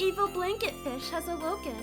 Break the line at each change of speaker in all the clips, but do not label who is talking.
evil blanket fish has awoken.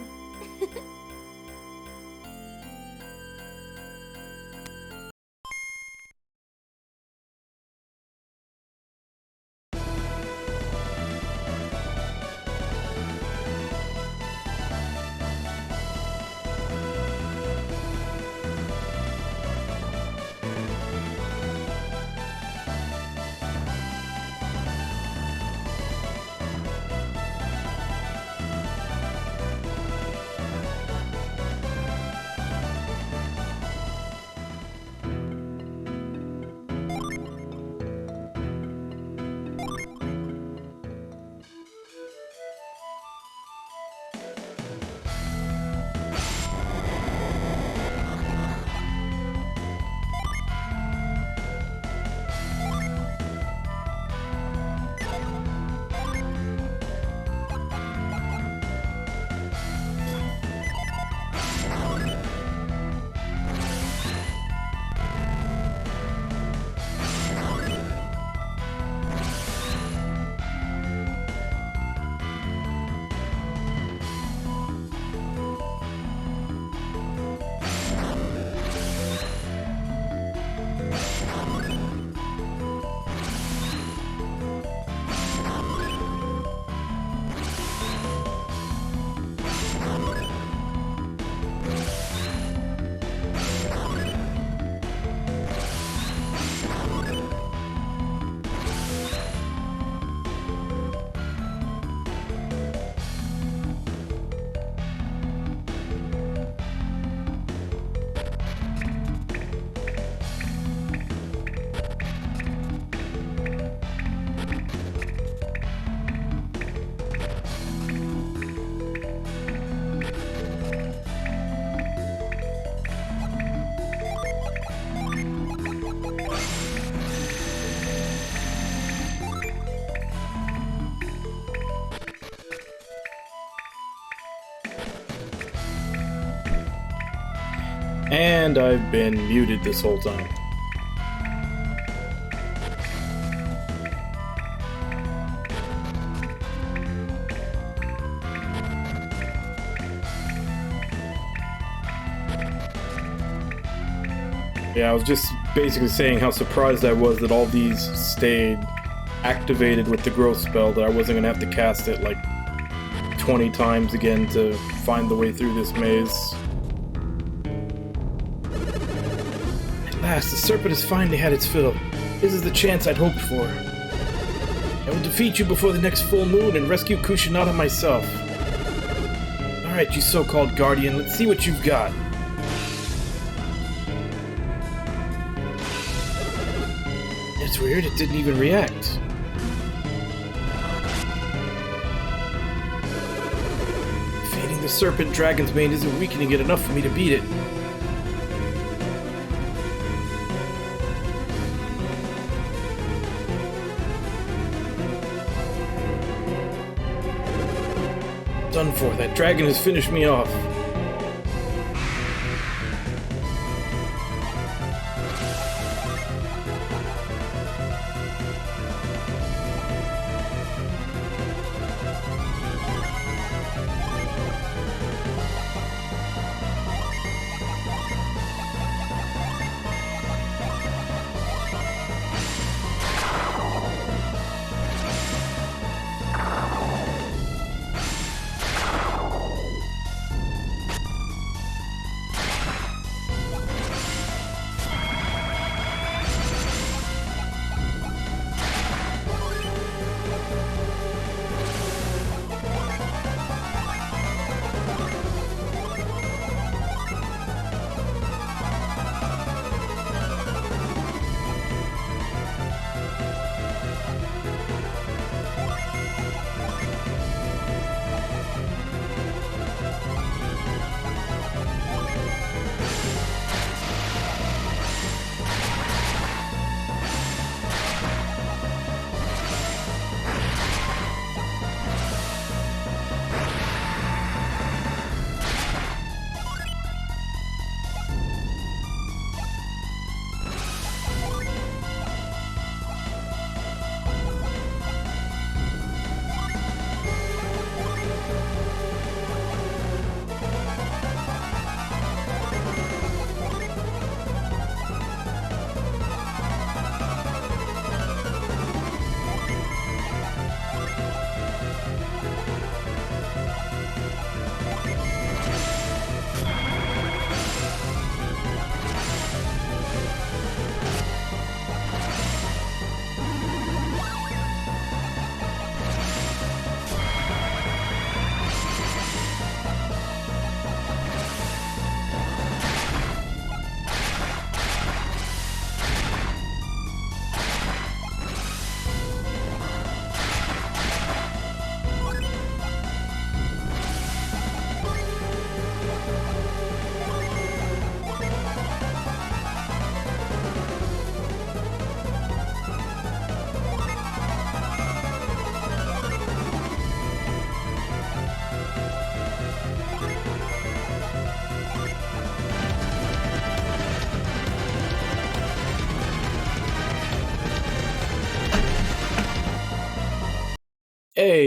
And I've been muted this whole time. Yeah, I was just basically saying how surprised I was that all these stayed activated with the growth spell, that I wasn't gonna have to cast it like 20 times again to find the way through this maze. At last, the serpent has finally had its fill. This is the chance I'd hoped for. I will defeat you before the next full moon and rescue Kushinada myself. Alright, you so-called guardian, let's see what you've got. It's weird, it didn't even react. Defeating the serpent dragon's mane isn't weakening it enough for me to beat it. Done for. That dragon has finished me off.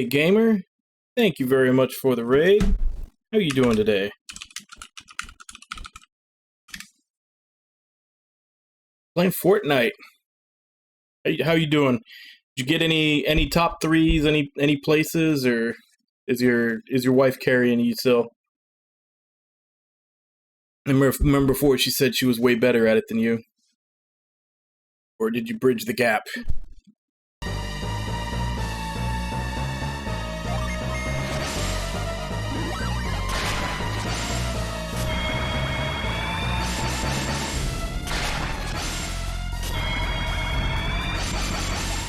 Hey, gamer. Thank you very much for the raid. How you doing today? Playing Fortnite. How you doing? Did you get any top threes, any places, or is your wife carrying you still? Remember before she said she was way better at it than you? Or did you bridge the gap?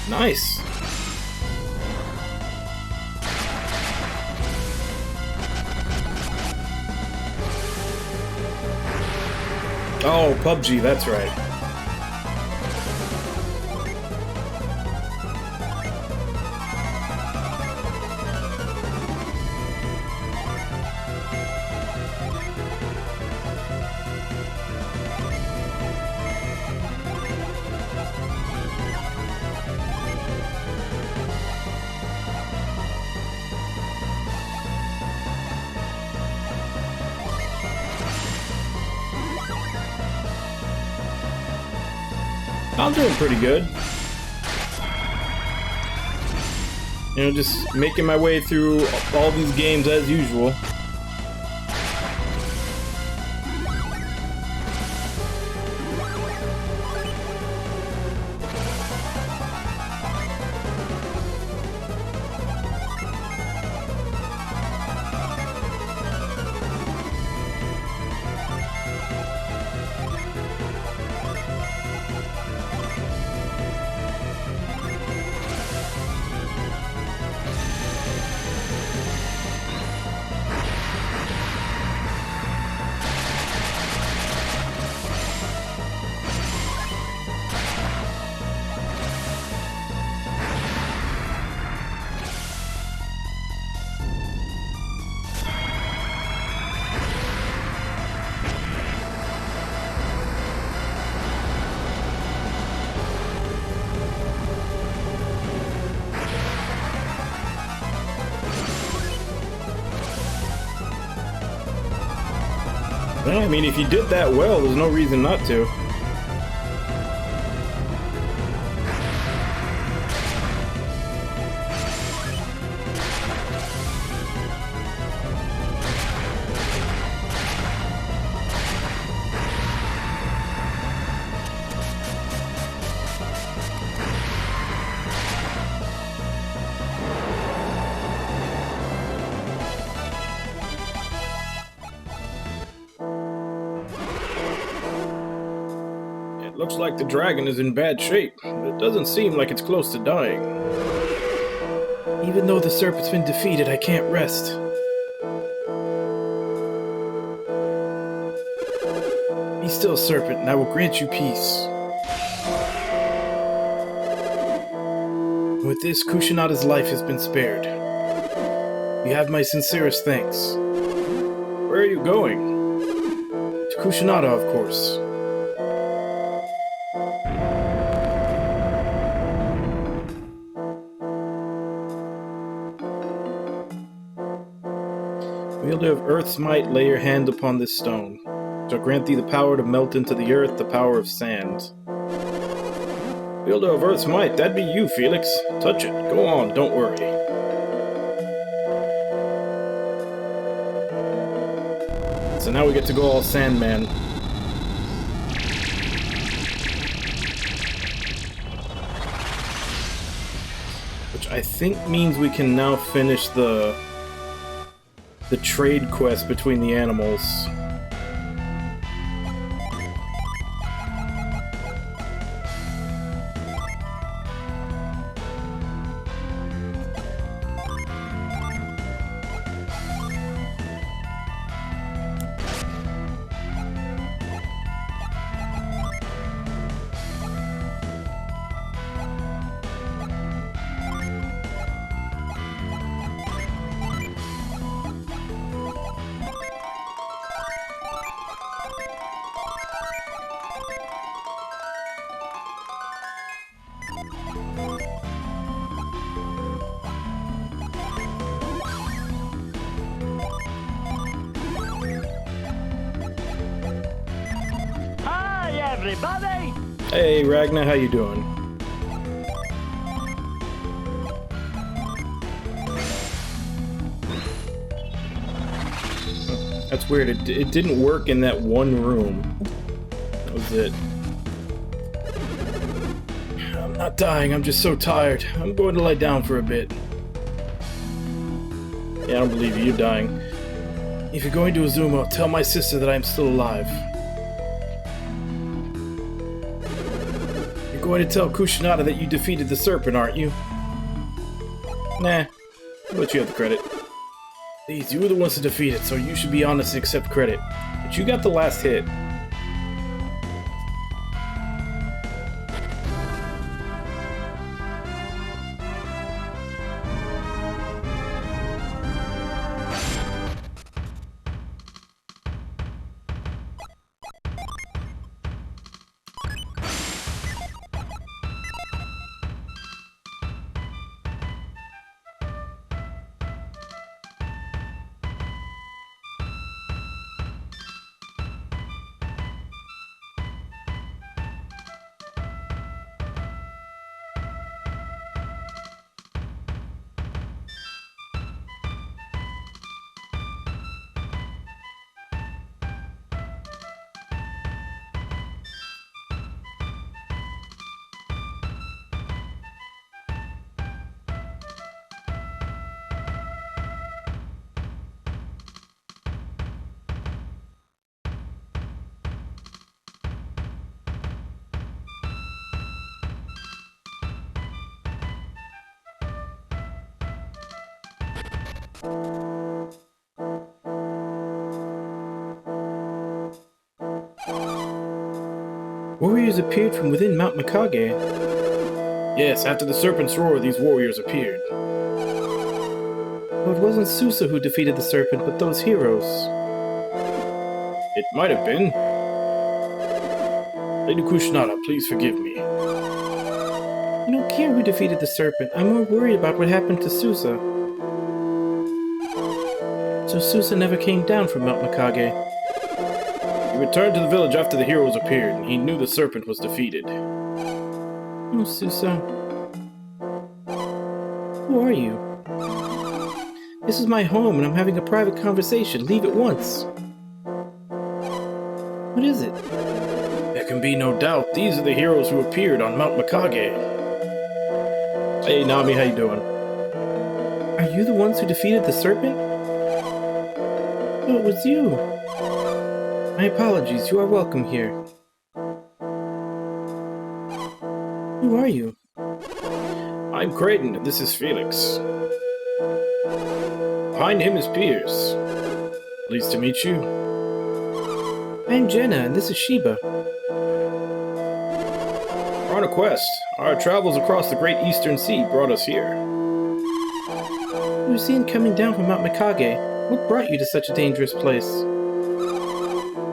Nice. Oh, PUBG, that's right. I'm doing pretty good. You know, just making my way through all these games as usual. Yeah, I mean, if you did that well, there's no reason not to. Looks like the dragon is in bad shape, but it doesn't seem like it's close to dying. Even though the serpent's been defeated, I can't rest. Be still, serpent, and I will grant you peace. With this, Kushinada's life has been spared. You have my sincerest thanks. Where are you going? To Kushinada, of course. Wielder of Earth's might, lay your hand upon this stone. Shall grant thee the power to melt into the earth, the power of sand. Wielder of Earth's might, that'd be you, Felix. Touch it. Go on, don't worry. So now we get to go all Sandman. Which I think means we can now finish the trade quest between the animals.
everybody!
Hey, Ragnar, how you doing? That's weird. It didn't work in that one room. That was it. I'm not dying. I'm just so tired. I'm going to lie down for a bit. Yeah, I don't believe you. You're dying. If you're going to Azuma, tell my sister that I'm still alive. You're going to tell Kushinada that you defeated the Serpent, aren't you? Nah. I'll let you have the credit. Please, you were the ones to defeat it, so you should be honest and accept credit. But you got the last hit. Warriors appeared from within Mount Makage. Yes, after the Serpent's roar, these warriors appeared. Well, it wasn't Susa who defeated the Serpent, but those heroes. It might have been. Lady Kushinada, please forgive me. I don't care who defeated the Serpent. I'm more worried about what happened to Susa. So Susa never came down from Mount Makage. He returned to the village after the heroes appeared, and he knew the Serpent was defeated. Oh, Susa. Who are you? This is my home, and I'm having a private conversation. Leave at once. What is it? There can be no doubt. These are the heroes who appeared on Mount Makage. Hey, Nami, how you doing? Are you the ones who defeated the Serpent? Oh, it was you. My apologies. You are welcome here. Who are you? I'm Creighton, and this is Felix. Behind him is Piers. Pleased to meet you. I'm Jenna, and this is Sheba. We're on a quest. Our travels across the Great Eastern Sea brought us here. You were seen coming down from Mount Makage. What brought you to such a dangerous place?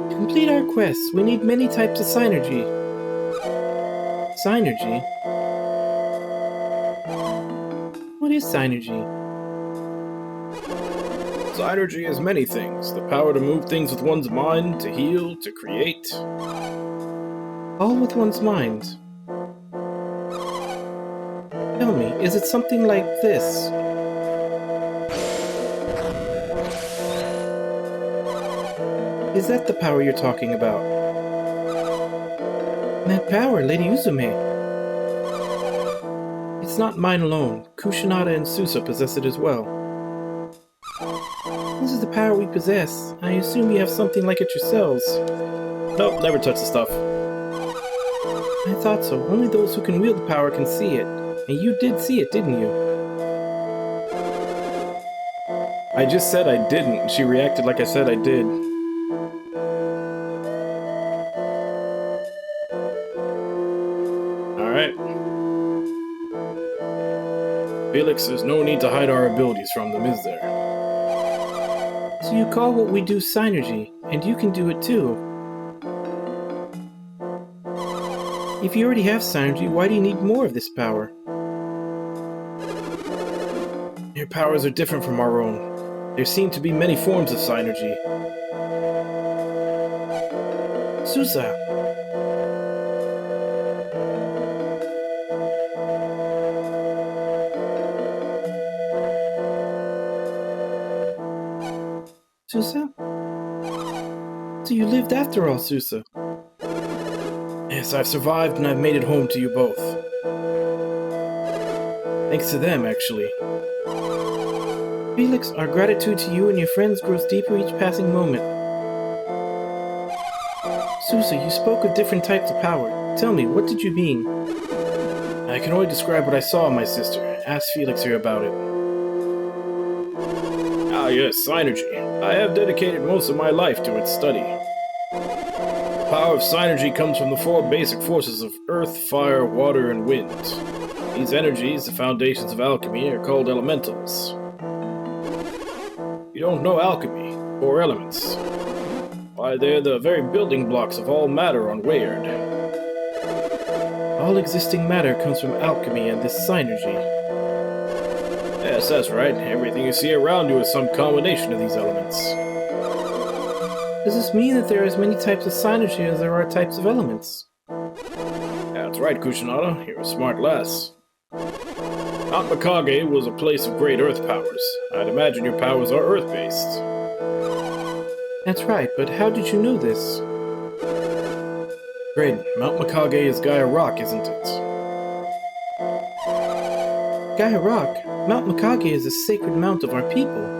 To complete our quest, we need many types of synergy. Synergy? What is synergy? Synergy is many things. The power to move things with one's mind, to heal, to create. All with one's mind. Tell me, is it something like this? Is that the power you're talking about? That power, Lady Uzume. It's not mine alone. Kushinada and Susa possess it as well. This is the power we possess. I assume you have something like it yourselves. Nope, never touch the stuff. I thought so. Only those who can wield the power can see it. And you did see it, didn't you? I just said I didn't. She reacted like I said I did. Alright. Felix, there's no need to hide our abilities from them, is there? So you call what we do synergy, and you can do it too. If you already have synergy, why do you need more of this power? Your powers are different from our own. There seem to be many forms of synergy. Susa! lived after all, Susa. Yes, I've survived and I've made it home to you both. Thanks to them, actually. Felix, our gratitude to you and your friends grows deeper each passing moment. Susa, you spoke of different types of power. Tell me, what did you mean? I can only describe what I saw, my sister. Ask Felix here about it. Ah yes, Synergy. I have dedicated most of my life to its study. The power of Synergy comes from the four basic forces of earth, fire, water, and wind. These energies, the foundations of alchemy, are called elementals. You don't know alchemy, or elements. Why, they're the very building blocks of all matter on Weird. All existing matter comes from alchemy and this Synergy. Yes, that's right. Everything you see around you is some combination of these elements. Does this mean that there are as many types of Synergy as there are types of elements? That's right, Kushinada. You're a smart lass. Mount Makage was a place of great earth powers. I'd imagine your powers are earth-based. That's right, but how did you know this? Great. Mount Makage is Gaia Rock, isn't it? Gaia Rock? Mount Makage is a sacred mount of our people.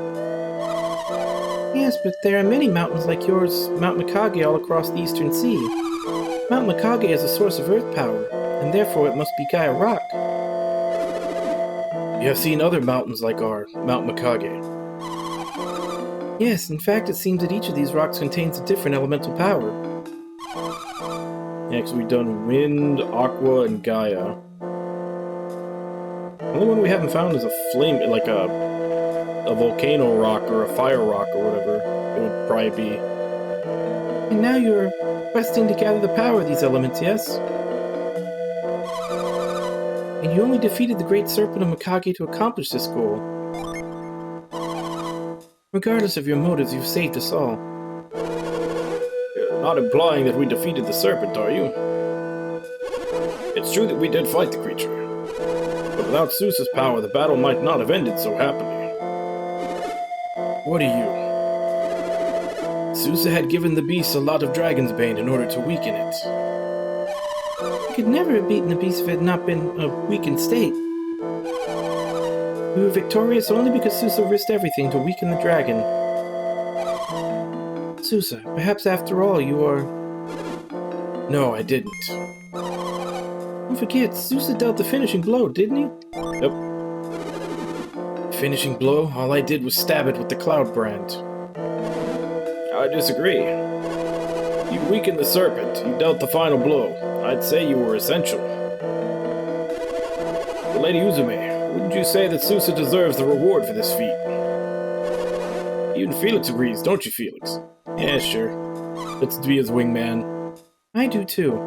Yes, but there are many mountains like yours, Mount Makage, all across the Eastern Sea. Mount Makage is a source of earth power, and therefore it must be Gaia Rock. You have seen other mountains like our Mount Makage. Yes, in fact, it seems that each of these rocks contains a different elemental power. Next, we've done Wind, Aqua, and Gaia. The only one we haven't found is a flame, like a volcano rock or a fire rock or whatever it would probably be. And now you're questing to gather the power of these elements, yes? And you only defeated the Great Serpent of Makage to accomplish this goal. Regardless of your motives, you've saved us all. You're not implying that we defeated the serpent, are you? It's true that we did fight the creature. But without Susa's power, the battle might not have ended so happily. What are you? Susa had given the beast a lot of Dragon's Bane in order to weaken it. We could never have beaten the beast if it had not been a weakened state. We were victorious only because Susa risked everything to weaken the dragon. Susa, perhaps after all you are... No, I didn't. Don't forget, Susa dealt the finishing blow, didn't he? Yep. Finishing blow? All I did was stab it with the Cloud Brand. I disagree. You weakened the serpent. You dealt the final blow. I'd say you were essential. But Lady Uzume, wouldn't you say that Susa deserves the reward for this feat? Even Felix agrees, don't you, Felix? Yeah, sure. Let's be his wingman. I do too.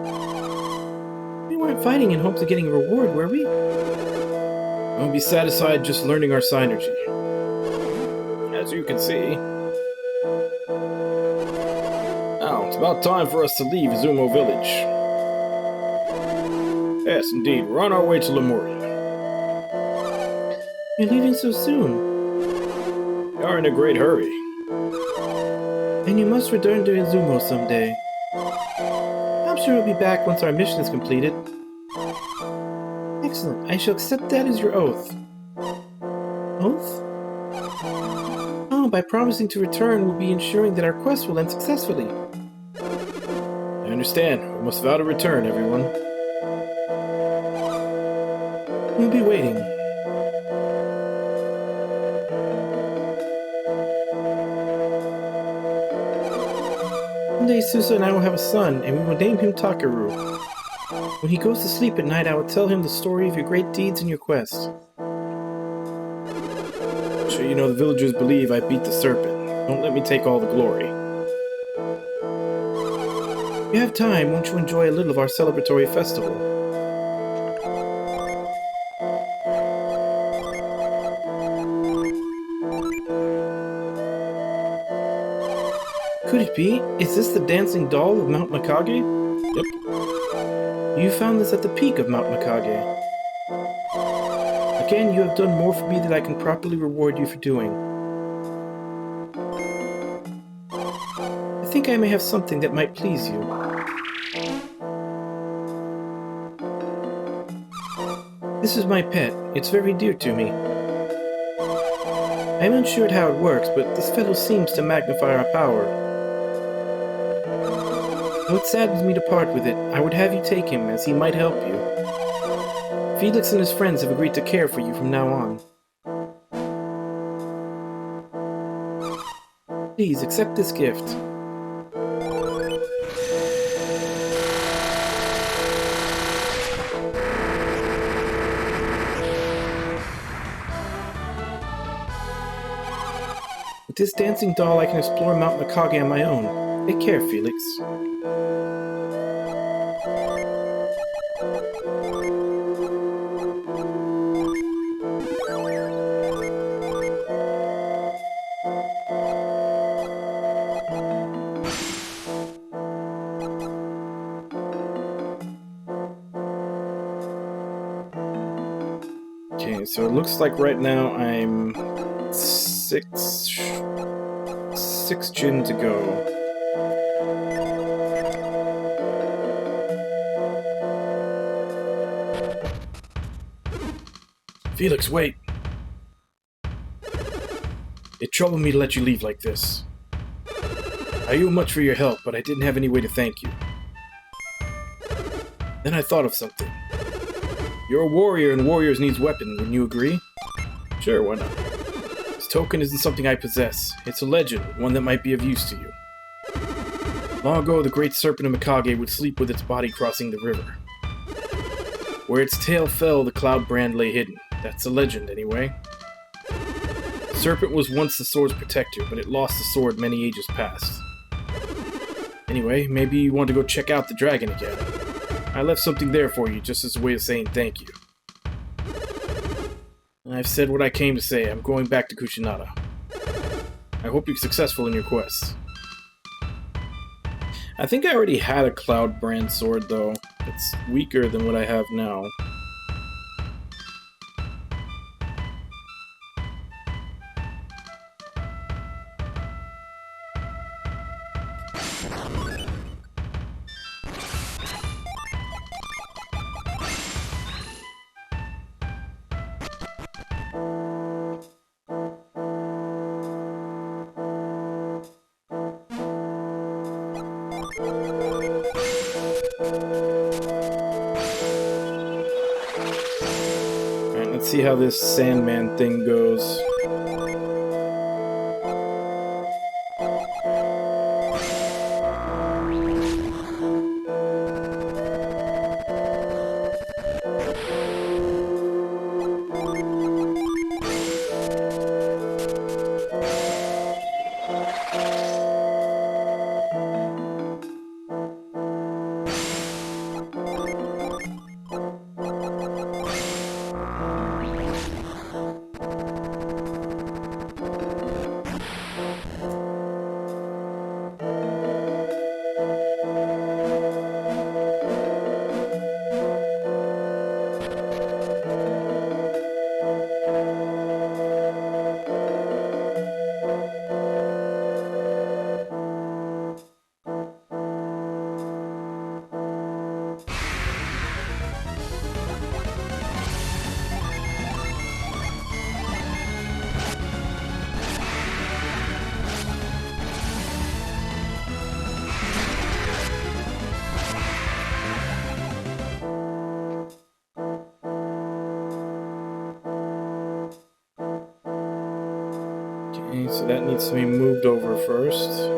We weren't fighting in hopes of getting a reward, were we? I won't be satisfied just learning our Synergy. As you can see. Now, it's about time for us to leave Izumo Village. Yes, indeed, we're on our way to Lemuria. You're leaving so soon. We are in a great hurry. And you must return to Izumo someday. I'm sure you'll be back once our mission is completed. Excellent. I shall accept that as your oath. Oath? Oh, by promising to return, we'll be ensuring that our quest will end successfully. I understand. We must vow to return, everyone. We'll be waiting. One day Susa and I will have a son, and we will name him Takaru. When he goes to sleep at night, I will tell him the story of your great deeds and your quest. I'm sure you know the villagers believe I beat the serpent. Don't let me take all the glory. If you have time, won't you enjoy a little of our celebratory festival? Could it be? Is this the dancing doll of Mount Makage? Yep. You found this at the peak of Mount Makage. Again, you have done more for me than I can properly reward you for doing. I think think I may have something that might please you. This is my pet. It's very dear to me. I'm unsure how it works, but this fellow seems to magnify our power. Though it saddens me to part with it, I would have you take him, as he might help you. Felix and his friends have agreed to care for you from now on. Please, accept this gift. With this dancing doll, I can explore Mount Makage on my own. Take care, Felix. Okay, so it looks like right now I'm six gin to go. Felix, wait. It troubled me to let you leave like this. I owe you much for your help, but I didn't have any way to thank you. Then I thought of something. You're a warrior, and warriors needs weapons, wouldn't you agree? Sure, why not? This token isn't something I possess. It's a legend, one that might be of use to you. Long ago, the great serpent of Makage would sleep with its body crossing the river. Where its tail fell, the cloud brand lay hidden. That's a legend, anyway. The serpent was once the sword's protector, but it lost the sword many ages past. Anyway, maybe you want to go check out the dragon again. I left something there for you, just as a way of saying thank you. I've said what I came to say. I'm going back to Kushinada. I hope you're successful in your quest. I think I already had a Cloud brand sword, though. It's weaker than what I have now. Alright, let's see how this Sandman thing goes. Okay, so that needs to be moved over first.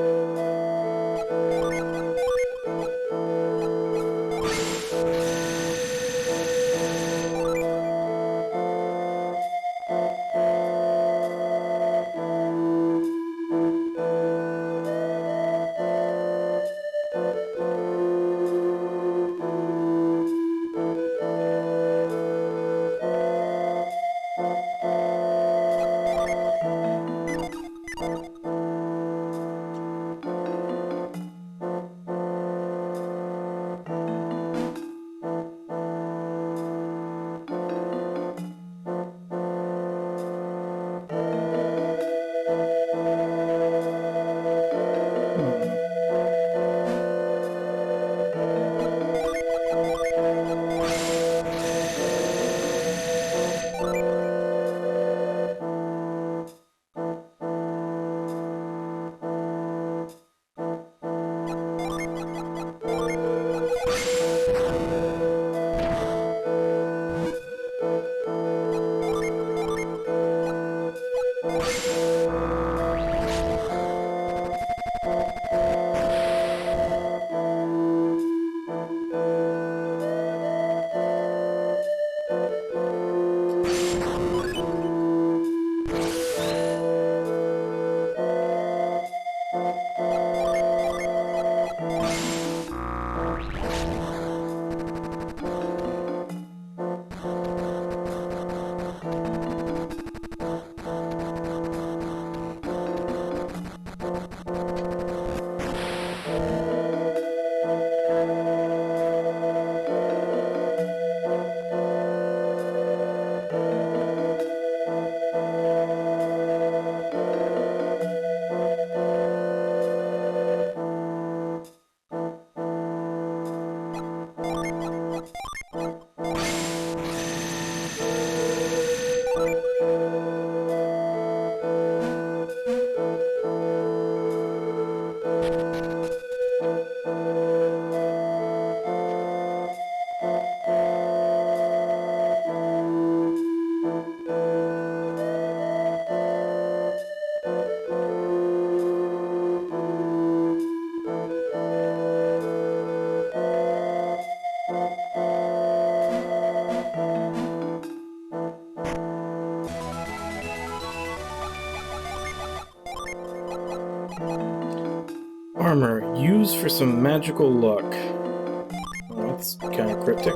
armor, used for some magical luck. Oh, that's kind of cryptic.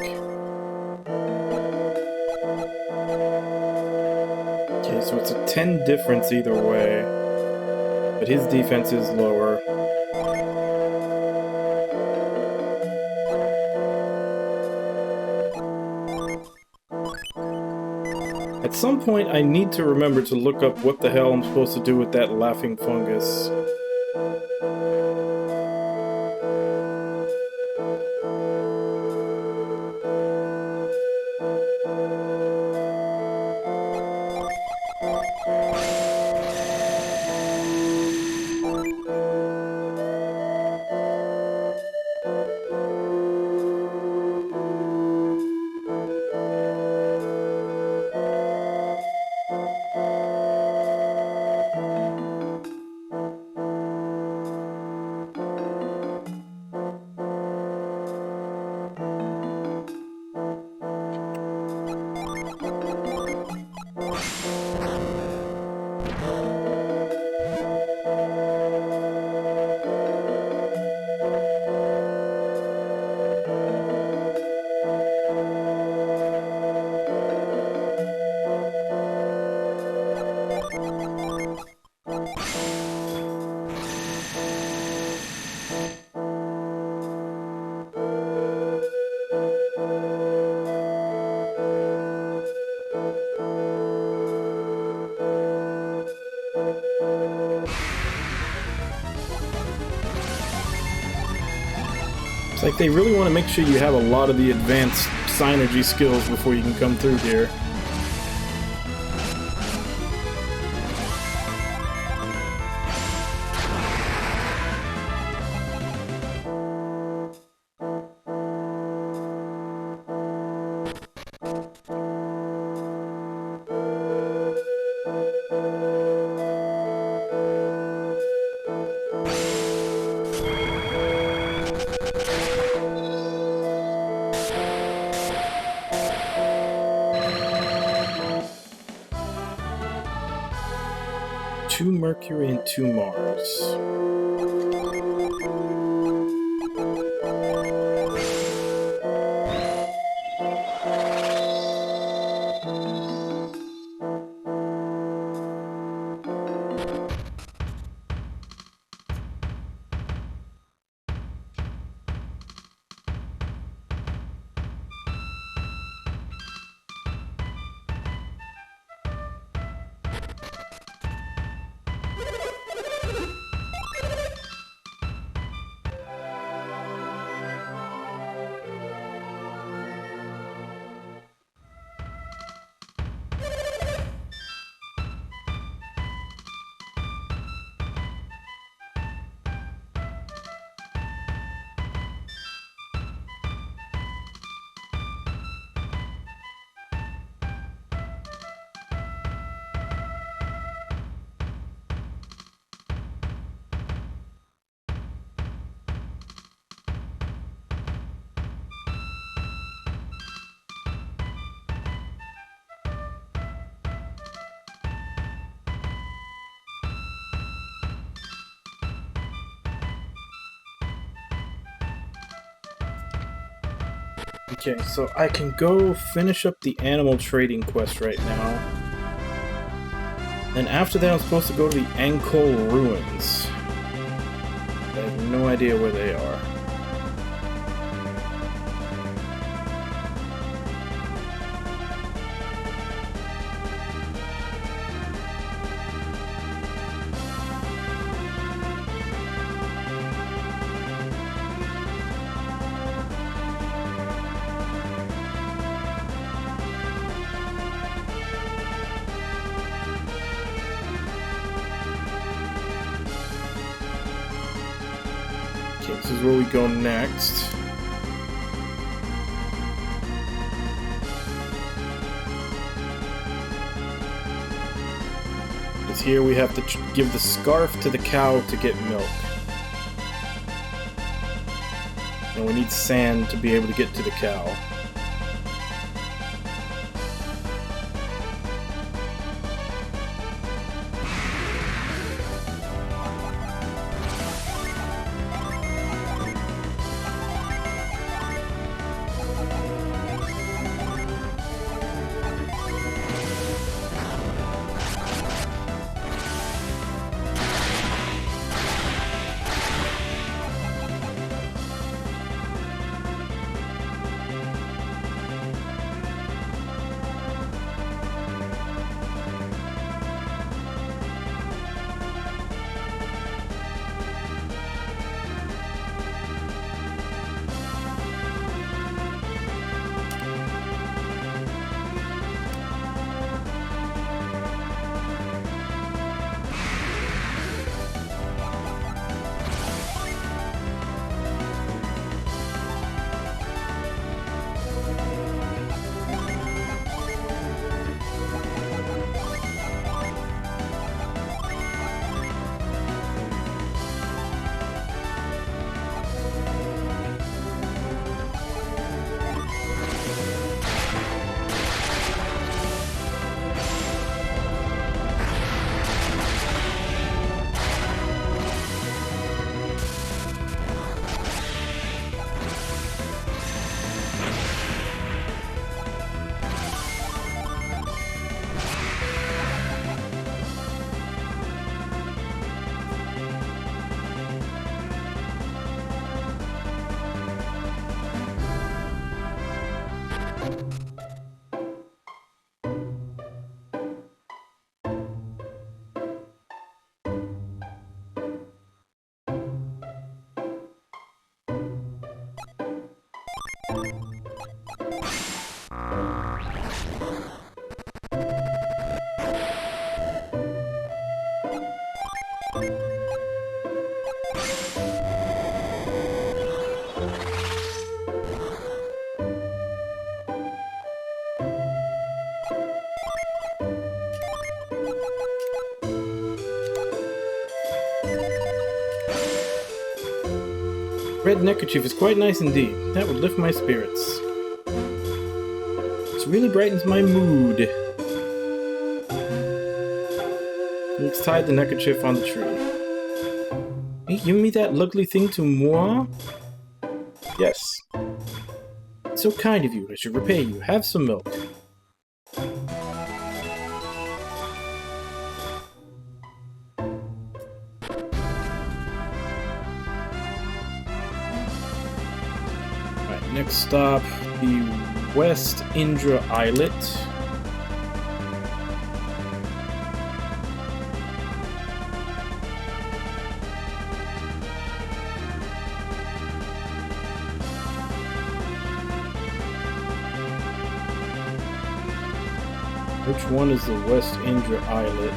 Okay, so it's a 10 difference either way. But his defense is lower. At some point, I need to remember to look up what the hell I'm supposed to do with that laughing fungus. It's like they really want to make sure you have a lot of the advanced synergy skills before you can come through here. Two Mercury and two Mars. Okay, so I can go finish up the animal trading quest right now. And after that I'm supposed to go to the Angkor ruins. I have no idea where they are. This is where we go next. Because here we have to give the scarf to the cow to get milk. And we need sand to be able to get to the cow. Red neckerchief is quite nice indeed. That would lift my spirits. This really brightens my mood. Let's tie the neckerchief on the tree. Are you giving me that lovely thing to moi? Yes. It's so kind of you. I should repay you. Have some milk. Next stop, the West Indra Islet. Which one is the West Indra Islet?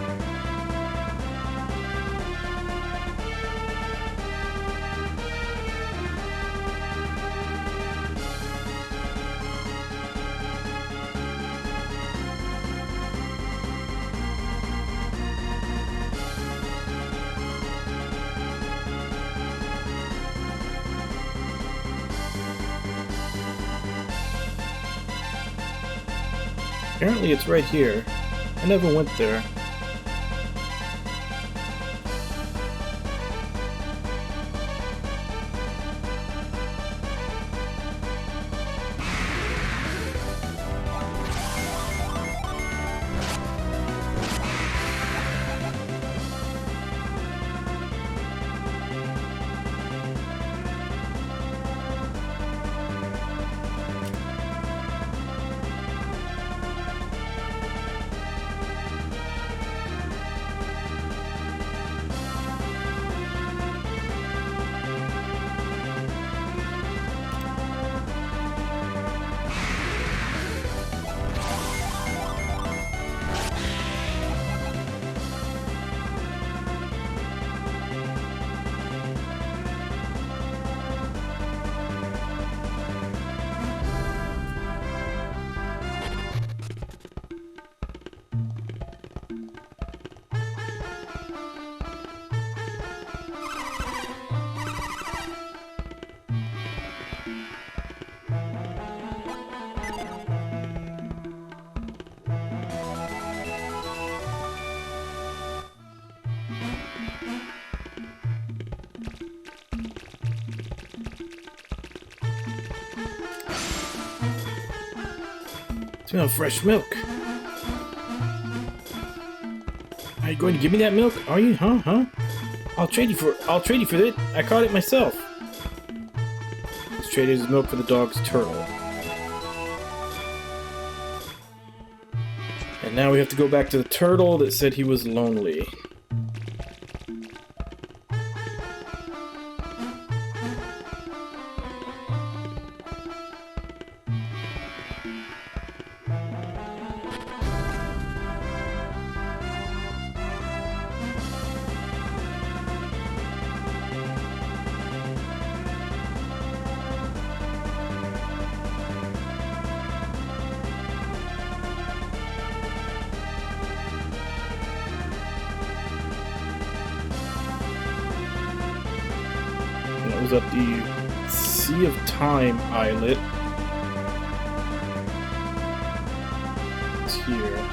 Apparently it's right here. I never went there. Smell fresh milk. Are you going to give me that milk? Are you? Huh? I'll trade you for it. I caught it myself. Let's trade his milk for the dog's turtle. And now we have to go back to the turtle that said he was lonely. That was at the Sea of Time Islet. It's here.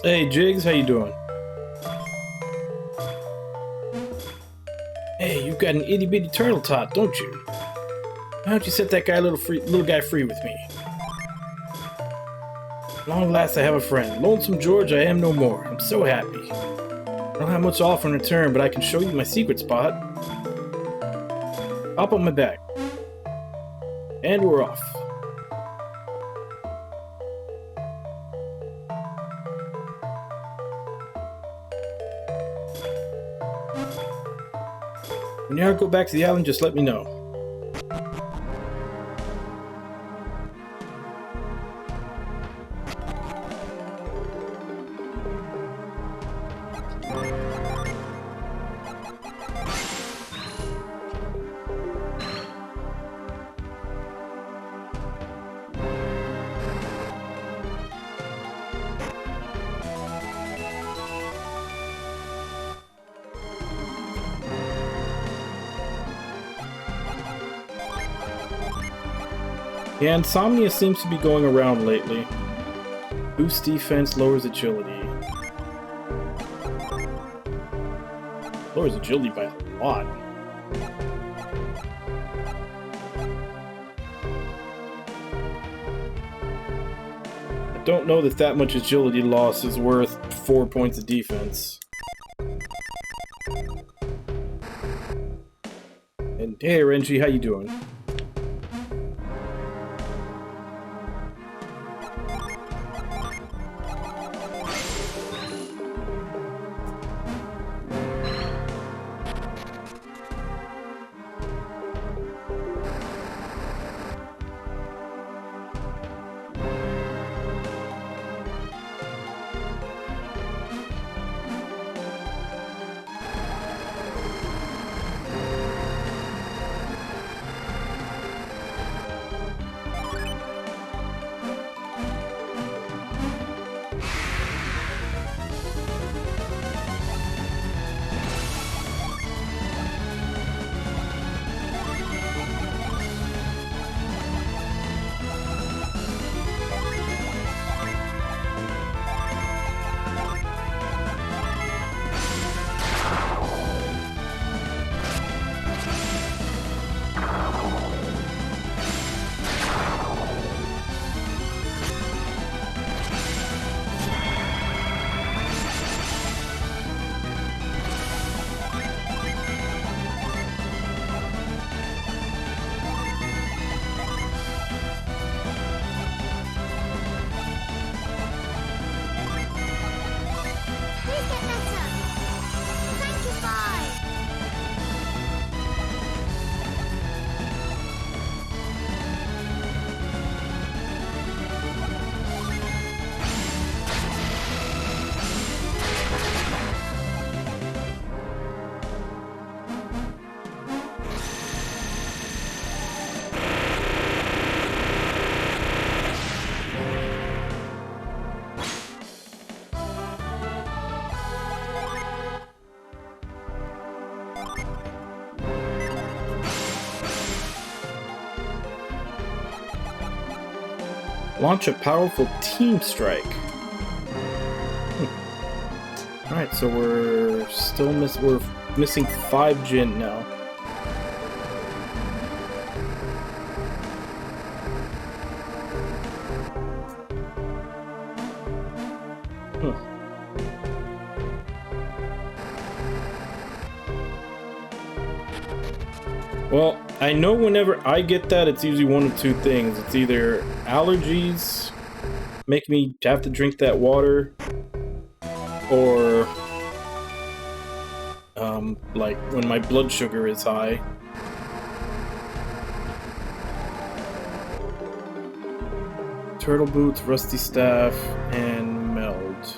Hey, Jigs, how you doing? Hey, you've got an itty-bitty turtle tot, don't you? Why don't you set that little guy free with me? At long last I have a friend. Lonesome George, I am no more. I'm so happy. I don't have much to offer in return, but I can show you my secret spot. Hop on my back. And we're off. When you ever go back to the island, just let me know. Yeah, insomnia seems to be going around lately. Boosts defense, lowers agility. Lowers agility by a lot. I don't know that that much agility loss is worth 4 points of defense. And hey, Renji, how you doing? Launch a powerful team strike. Alright, so we're still missing 5 Jin now. Well, I know whenever I get that, it's usually one of two things. It's either allergies make me have to drink that water, or like when my blood sugar is high. Turtle boots, rusty staff, and meld.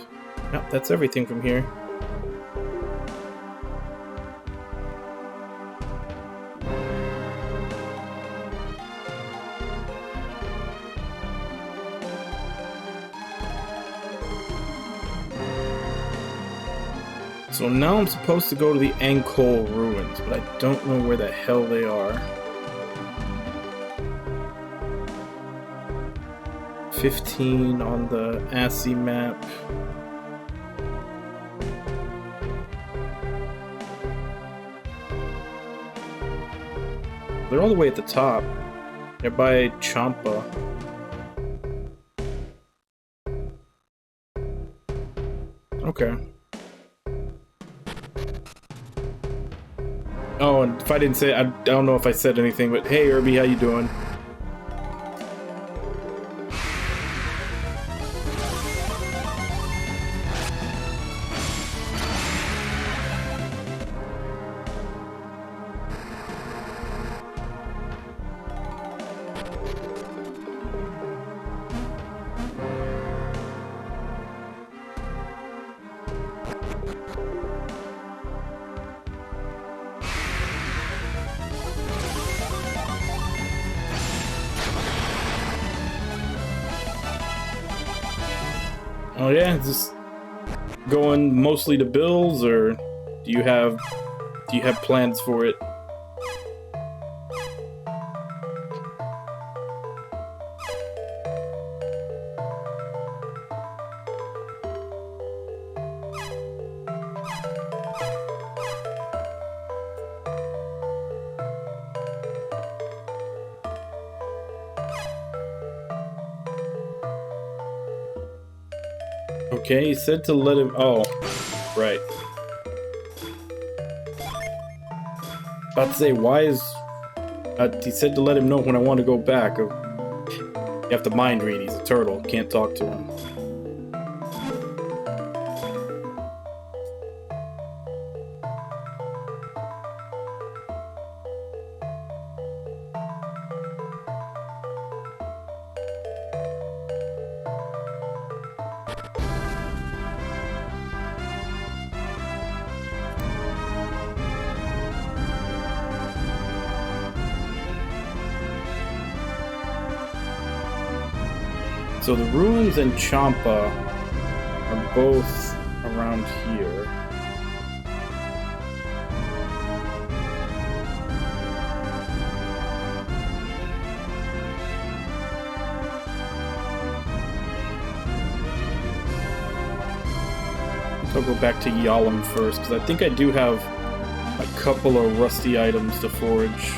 Yep, that's everything from here. So now I'm supposed to go to the Angkor ruins, but I don't know where the hell they are. 15 on the ASCII map. they're all the way at the top. They're by Champa. Okay. Oh, and if I didn't say, I don't know if I said anything, but hey, Irby, how you doing? Oh yeah, just going mostly to bills, or do you have plans for it? Okay, he said to let him. Oh, right. About to say, why is. He said to let him know when I want to go back. You have to mind read, he's a turtle, can't talk to him. So the ruins and Champa are both around here. I'll go back to Yalom first, because I think I do have a couple of rusty items to forge.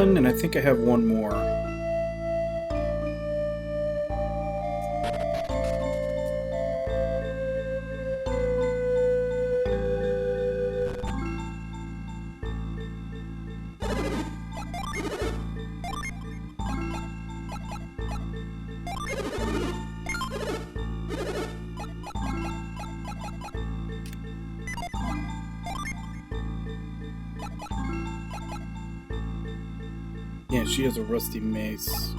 one, and I think I have one more. Yeah, she has a rusty mace.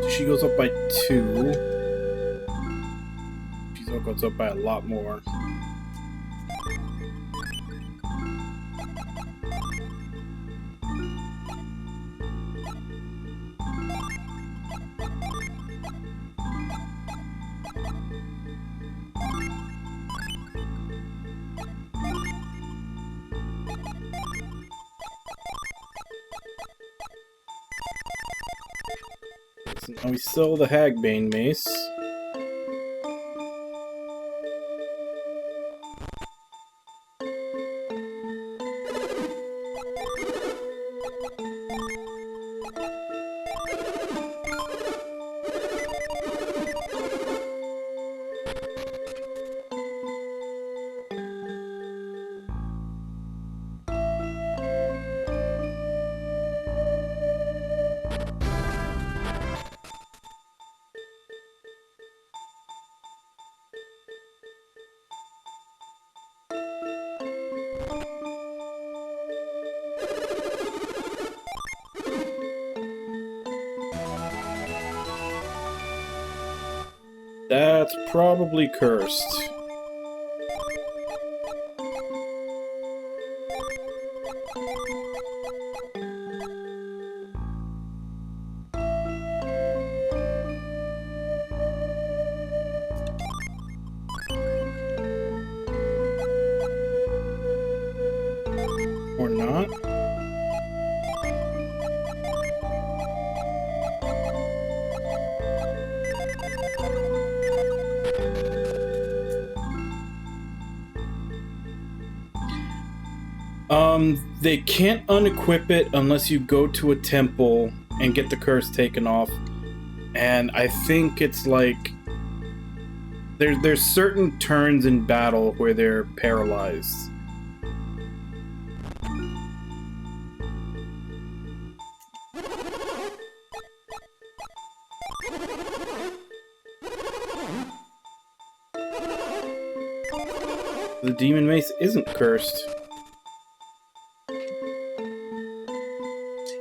She goes up by 2. She goes up by a lot more. So now we sell the Hagbane mace. That's probably cursed. Or not? They can't unequip it unless you go to a temple and get the curse taken off. And I think it's like there's certain turns in battle where they're paralyzed. The demon mace isn't cursed.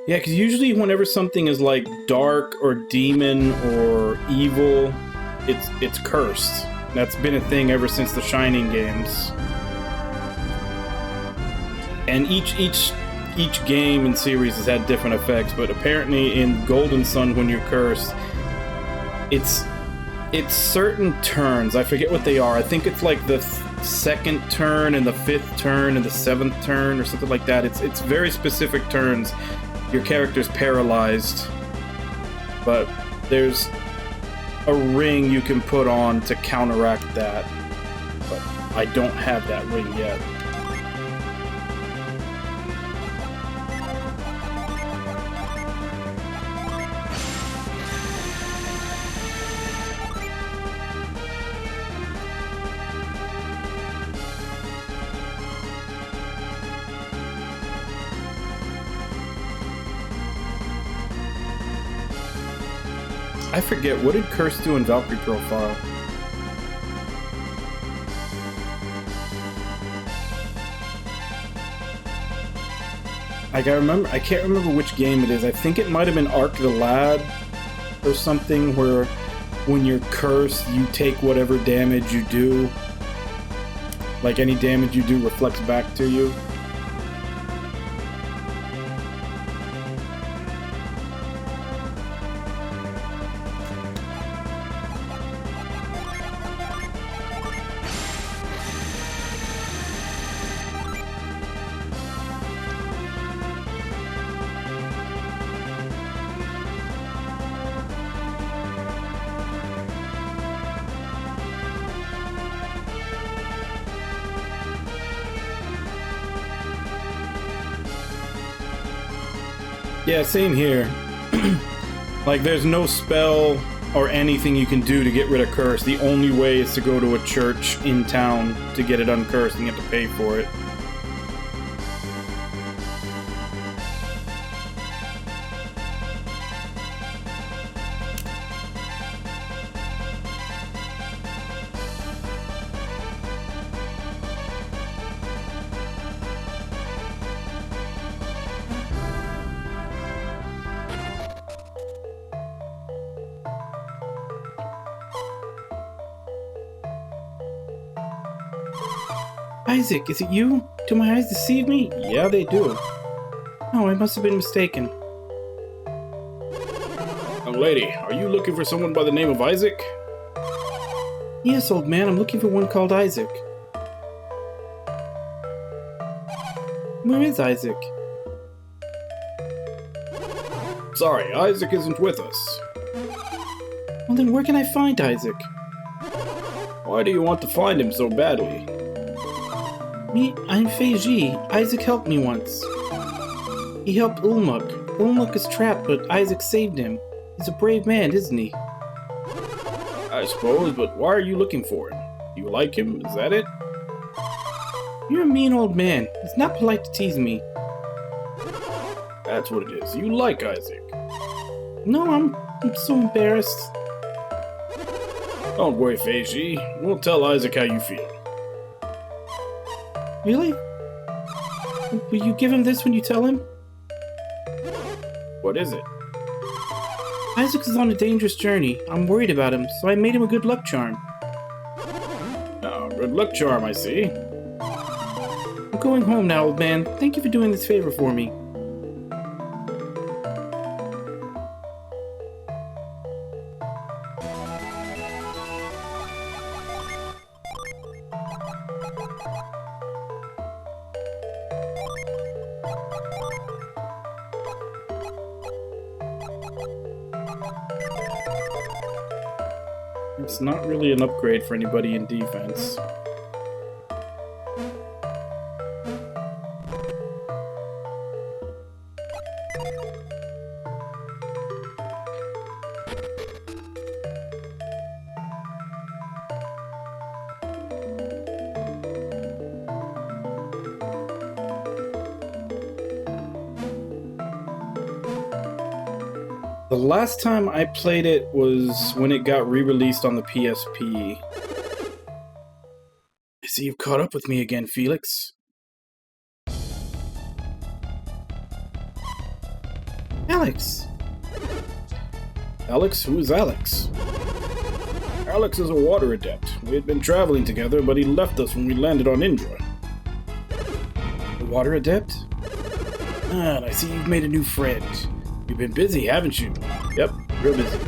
Yeah, because usually whenever something is like dark or demon or evil, it's cursed. That's been a thing ever since the Shining games. And each game and series has had different effects, but apparently in Golden Sun, when you're cursed, It's certain turns. I forget what they are. I think it's like the second turn and the fifth turn and the seventh turn or something like that. It's very specific turns. Your character's paralyzed, but there's a ring you can put on to counteract that. But I don't have that ring yet. I forget, what did Curse do in Valkyrie Profile? Like, I can't remember which game it is. I think it might have been Ark the Lad or something, where when you're cursed, you take whatever damage you do. Like, any damage you do reflects back to you. Yeah, same here. Like, there's no spell or anything you can do to get rid of Curse. The only way is to go to a church in town to get it uncursed, and you have to pay for it. Isaac, is it you? Do my eyes deceive me? Yeah, they do. Oh, I must have been mistaken. Young lady, are you looking for someone by the name of Isaac? Yes, old man, I'm looking for one called Isaac. Where is Isaac? Sorry, Isaac isn't with us. Well then, where can I find Isaac? Why do you want to find him so badly? Me, I'm Feiji. Isaac helped me once. He helped Ulmuk. Ulmuk is trapped, but Isaac saved him. He's a brave man, isn't he? I suppose, but why are you looking for him? You like him, is that it? You're a mean old man. It's not polite to tease me. That's what it is. You like Isaac. No, I'm so embarrassed. Don't worry, Feiji. We'll tell Isaac how you feel. Really? Will you give him this when you tell him? What is it? Isaac is on a dangerous journey. I'm worried about him, so I made him a good luck charm. Oh, good luck charm, I see. I'm going home now, old man. Thank you for doing this favor for me. It's not really an upgrade for anybody in defense. The last time I played it was when it got re-released on the PSP. I see you've caught up with me again, Felix. Alex! Alex? Who is Alex? Alex is a water adept. We had been traveling together, but he left us when we landed on Indra. A water adept? Ah, and I see you've made a new friend. You've been busy, haven't you? Yep, real busy.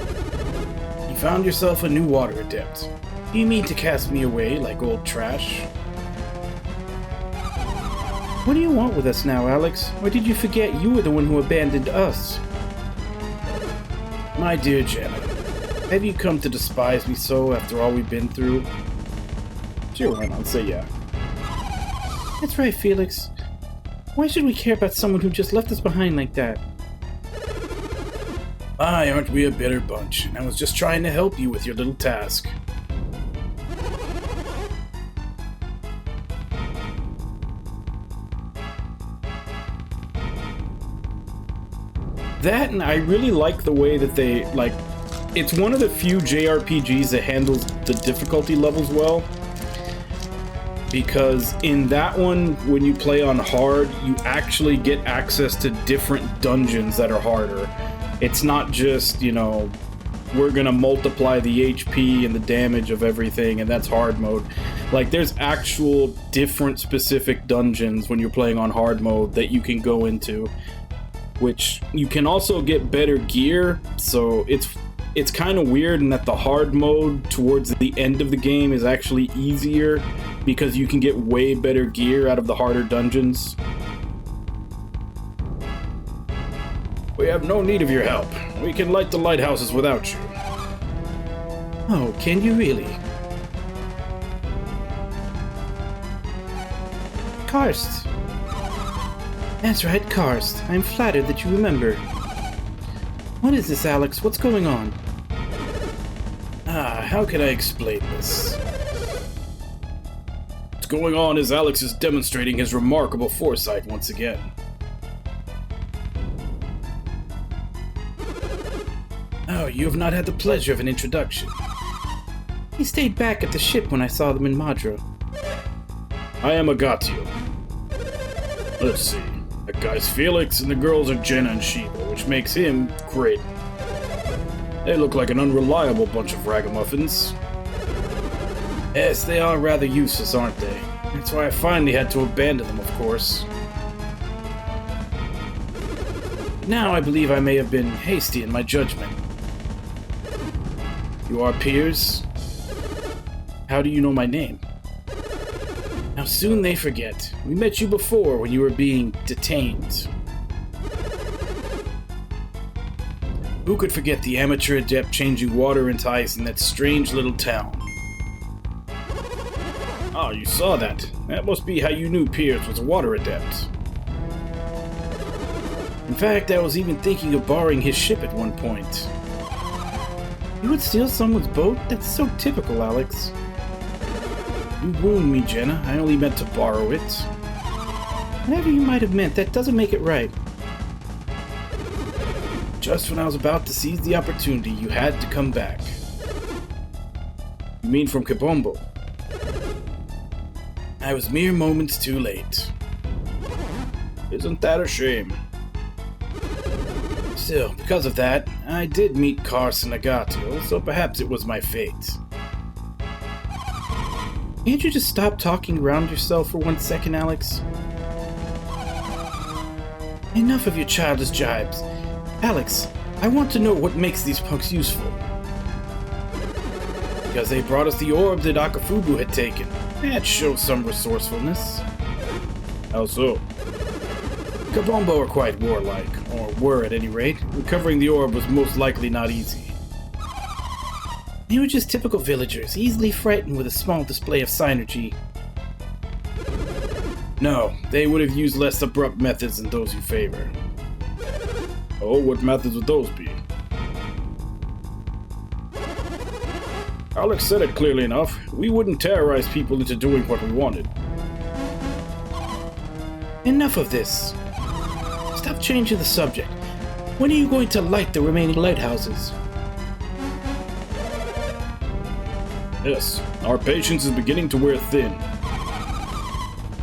He You found yourself a new water adept. Do you mean to cast me away like old trash? What do you want with us now, Alex? Or did you forget you were the one who abandoned us? My dear Jenna, have you come to despise me so after all we've been through? Sure, why not? Say yeah. That's right, Felix. Why should we care about someone who just left us behind like that? My, aren't we a bitter bunch? And I was just trying to help you with your little task. That, and I really like the way that they, like, it's one of the few JRPGs that handles the difficulty levels well. Because in that one, when you play on hard, you actually get access to different dungeons that are harder. It's not just, you know, we're gonna multiply the HP and the damage of everything, and that's hard mode. Like, there's actual different specific dungeons when you're playing on hard mode that you can go into. Which you can also get better gear, so it's kind of weird in that the hard mode towards the end of the game is actually easier because you can get way better gear out of the harder dungeons. We have no need of your help. We can light the lighthouses without you. Oh, can you really? Karst. That's right, Karst. I'm flattered that you remember. What is this, Alex? What's going on? How can I explain this? What's going on is Alex is demonstrating his remarkable foresight once again. Oh, you have not had the pleasure of an introduction. He stayed back at the ship when I saw them in Madra. I am Agatio. Let's see. That guy's Felix, and the girls are Jenna and Shiva, which makes him Creighton. They look like an unreliable bunch of ragamuffins. Yes, they are rather useless, aren't they? That's why I finally had to abandon them, of course. Now I believe I may have been hasty in my judgment. You are peers? How do you know my name? How soon they forget. We met you before when you were being detained. Who could forget the amateur adept changing water into ice in that strange little town? Ah, you saw that. That must be how you knew Pierce was a water adept. In fact, I was even thinking of borrowing his ship at one point. You would steal someone's boat? That's so typical, Alex. You wound me, Jenna. I only meant to borrow it. Whatever you might have meant, that doesn't make it right. Just when I was about to seize the opportunity, you had to come back. You mean from Kibombo? I was mere moments too late. Isn't that a shame? Still, because of that, I did meet Karst and Agatio, so perhaps it was my fate. Can't you just stop talking around yourself for 1 second, Alex? Enough of your childish jibes. Alex, I want to know what makes these punks useful. Because they brought us the orb that Akafubu had taken. That shows some resourcefulness. How so? Kabombo are quite warlike, or were at any rate. Recovering the orb was most likely not easy. They were just typical villagers, easily frightened with a small display of synergy. No, they would have used less abrupt methods than those you favor. Oh, what methods would those be? Alex said it clearly enough. We wouldn't terrorize people into doing what we wanted. Enough of this. Stop changing the subject. When are you going to light the remaining lighthouses? Yes, our patience is beginning to wear thin.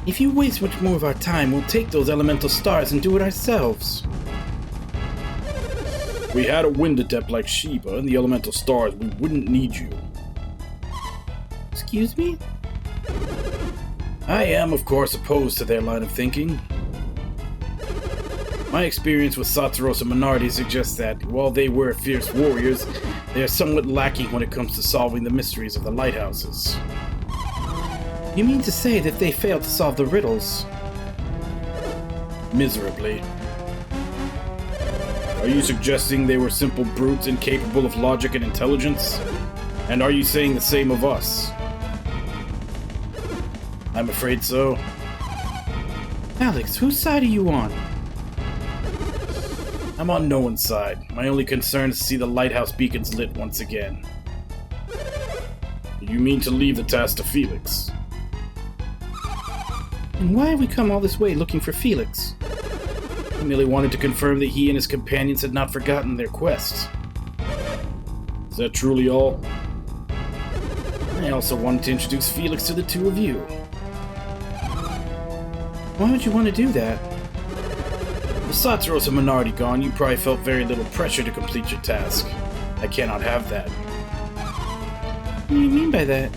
If you waste much more of our time, we'll take those elemental stars and do it ourselves. If we had a wind adept like Shiva and the elemental stars, we wouldn't need you. Excuse me? I am, of course, opposed to their line of thinking. My experience with Satsurosa Minardi suggests that, while they were fierce warriors, they are somewhat lacking when it comes to solving the mysteries of the lighthouses. You mean to say that they failed to solve the riddles? Miserably. Are you suggesting they were simple brutes incapable of logic and intelligence? And are you saying the same of us? I'm afraid so.
Alex, whose side are you on?
I'm on no one's side. My only concern is to see the lighthouse beacons lit once again. You mean to leave the task to Felix?
And why have we come all this way looking for Felix?
I merely wanted to confirm that he and his companions had not forgotten their quest. Is that truly all? I also wanted to introduce Felix to the two of you.
Why would you want to do that?
With Satsurosa Minardi gone, you probably felt very little pressure to complete your task. I cannot have that.
What do you mean by that?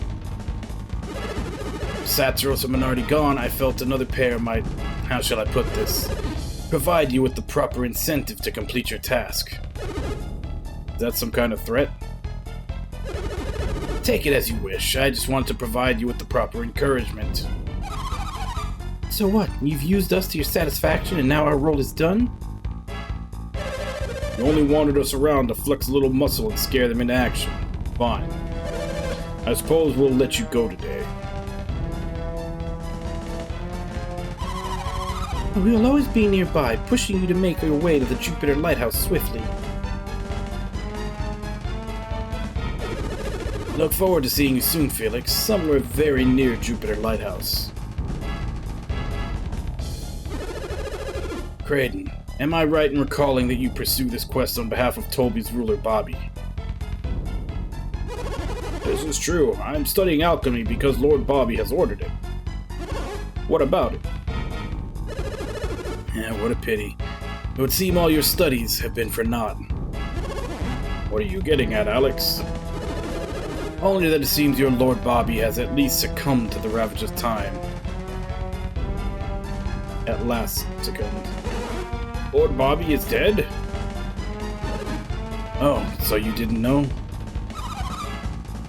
With Satsurosa Minardi gone, I felt another pair might, how shall I put this, provide you with the proper incentive to complete your task. Is that some kind of threat? Take it as you wish. I just wanted to provide you with the proper encouragement.
So what? You've used us to your satisfaction and now our role is done?
You only wanted us around to flex a little muscle and scare them into action. Fine. I suppose we'll let you go today.
We will always be nearby, pushing you to make your way to the Jupiter Lighthouse swiftly.
I look forward to seeing you soon, Felix, somewhere very near Jupiter Lighthouse. Creighton, am I right in recalling that you pursue this quest on behalf of Toby's ruler, Bobby? This is true. I'm studying alchemy because Lord Bobby has ordered it. What about it? What a pity. It would seem all your studies have been for naught. What are you getting at, Alex? Only that it seems your Lord Bobby has at least succumbed to the ravage of time. At last succumbed. Lord Bobby is dead? Oh, so you didn't know?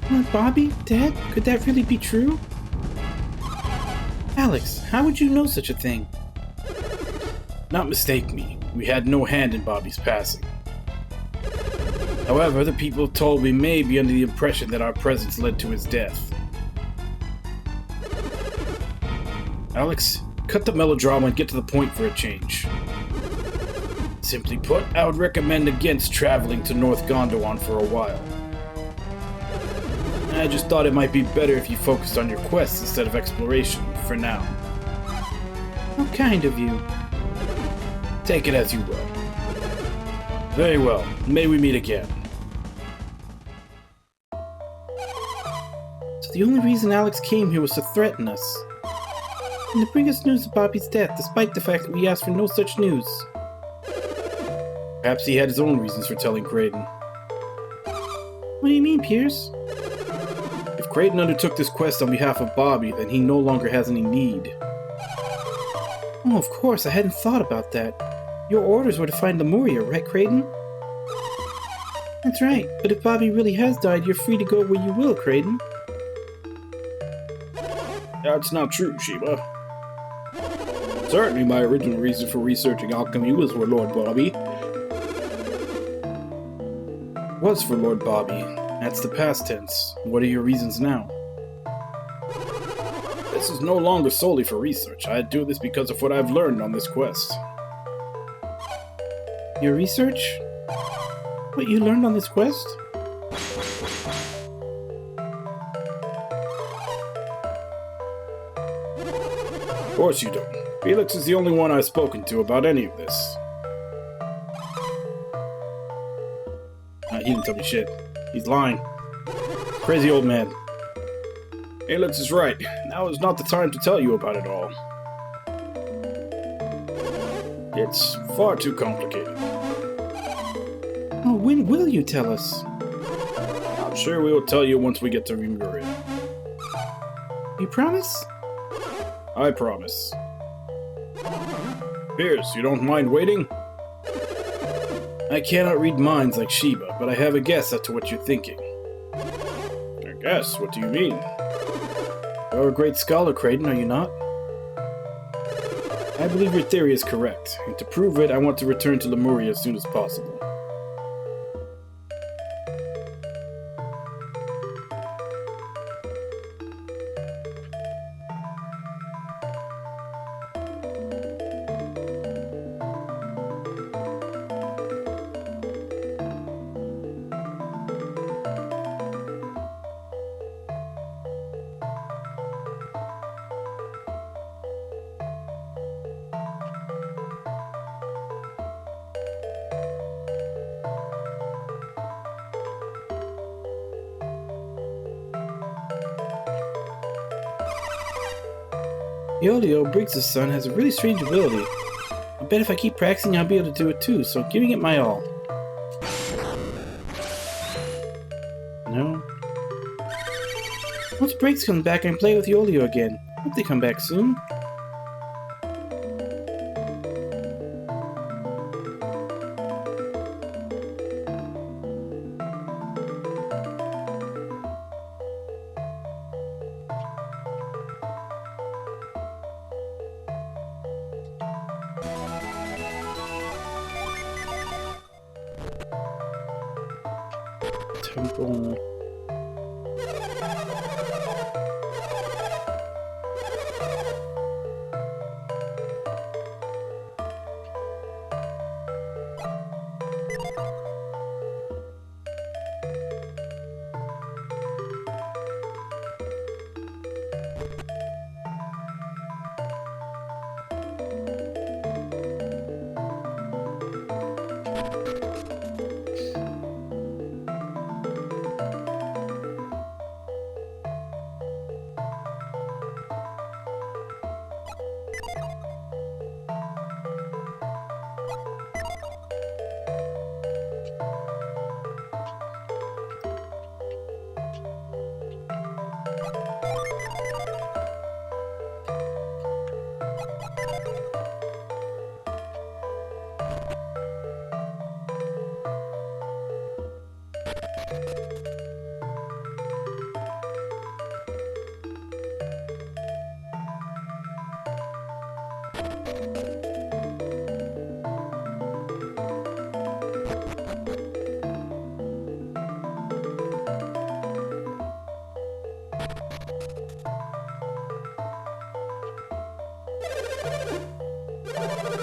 Lord Bobby? Dead? Could that really be true? Alex, how would you know such a thing?
Not mistake me. We had no hand in Bobby's passing. However, the people of Toby may be under the impression that our presence led to his death. Alex, cut the melodrama and get to the point for a change. Simply put, I would recommend against traveling to North Gondwan for a while. I just thought it might be better if you focused on your quests instead of exploration, for now.
How kind of you.
Take it as you will. Very well. May we meet again.
So the only reason Alex came here was to threaten us. And to bring us news of Bobby's death, despite the fact that we asked for no such news.
Perhaps he had his own reasons for telling Creighton.
What do you mean, Pierce?
If Creighton undertook this quest on behalf of Bobby, then he no longer has any need.
Oh, of course, I hadn't thought about that. Your orders were to find Lemuria, right, Creighton? That's right, but if Bobby really has died, you're free to go where you will, Creighton.
That's not true, Sheba. Certainly my original reason for researching alchemy was for Lord Bobby. Was for Lord Bobby. That's the past tense. What are your reasons now? This is no longer solely for research. I do this because of what I've learned on this quest.
Your research? What you learned on this quest?
Of course you don't. Felix is the only one I've spoken to about any of this. He didn't tell me shit. He's lying. Crazy old man. Felix is right. Now is not the time to tell you about it all. It's far too complicated.
Oh, when will you tell us?
I'm sure we will tell you once we get to Lemuria.
You promise?
I promise. Pierce, you don't mind waiting? I cannot read minds like Sheba, but I have a guess as to what you're thinking. A guess? What do you mean? You're a great scholar, Creighton, are you not? I believe your theory is correct, and to prove it, I want to return to Lemuria as soon as possible.
Yolio, Briggs' son, has a really strange ability. I bet if I keep practicing, I'll be able to do it too, so I'm giving it my all. No? Once Briggs comes back, I can play with Yolio again. Hope they come back soon. Temple.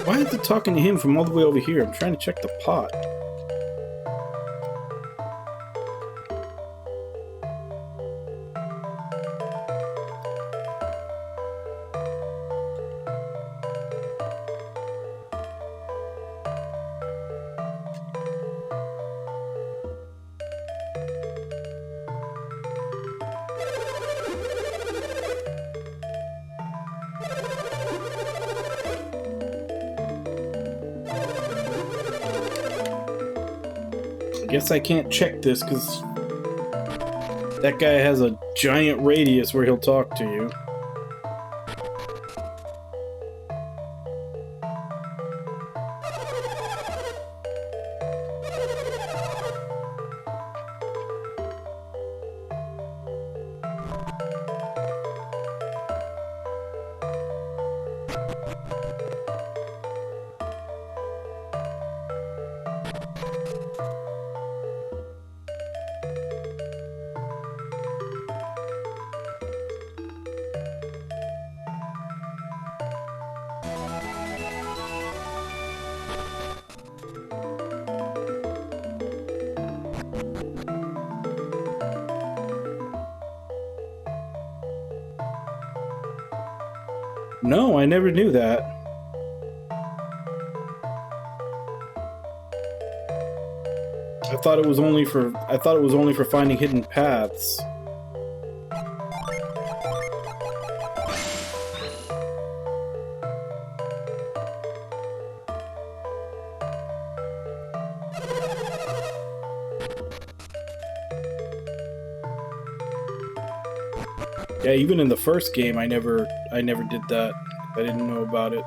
Why is it talking to him from all the way over here? I'm trying to check the pot. I guess I can't check this because that guy has a giant radius where he'll talk to you. No, I never knew that. I thought it was only for finding hidden paths. Yeah, even in the first game, I never did that. I didn't know about it.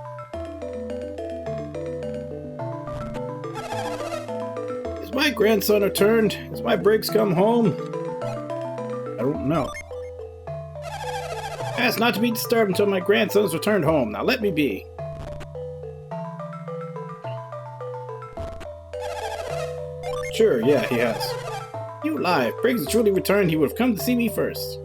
my grandson returned? Has my Briggs come home? I don't know. Ask not to be disturbed until my grandson's returned home. Now let me be. Sure, yeah, he has. You lie. If Briggs truly returned, he would have come to see me first.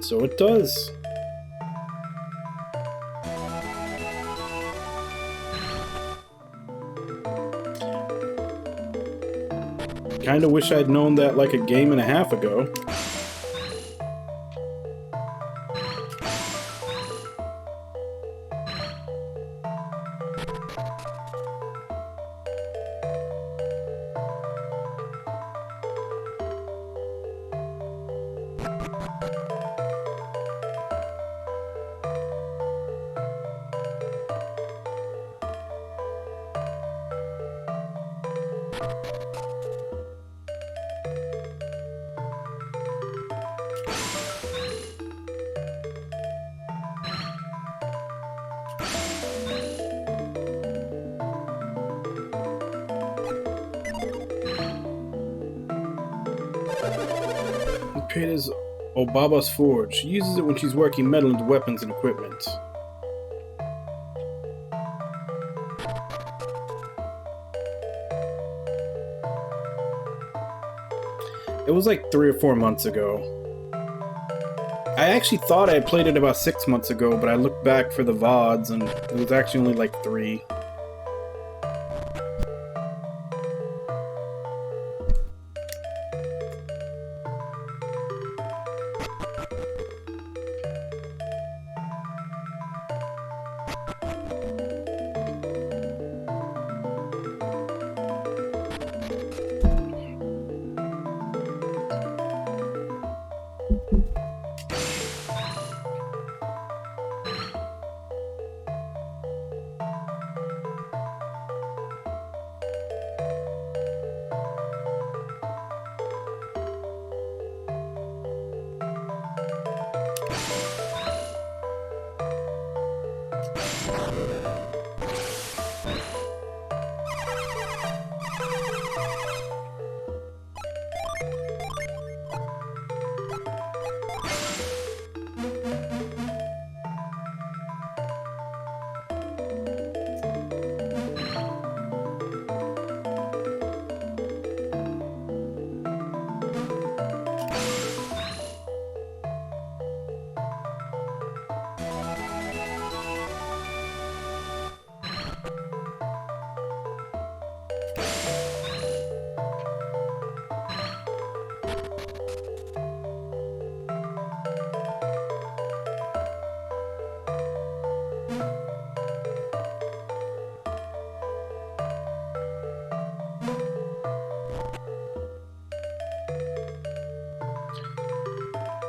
So it does. Kinda wish I'd known that like a game and a half ago. It is Obaba's forge. She uses it when she's working metal into weapons and equipment. It was like 3 or 4 months ago. I actually thought I had played it about 6 months ago, but I looked back for the VODs and it was actually only like 3.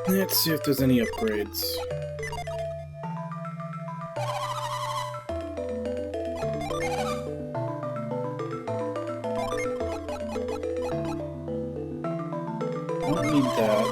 Let's see if there's any upgrades. Don't need that.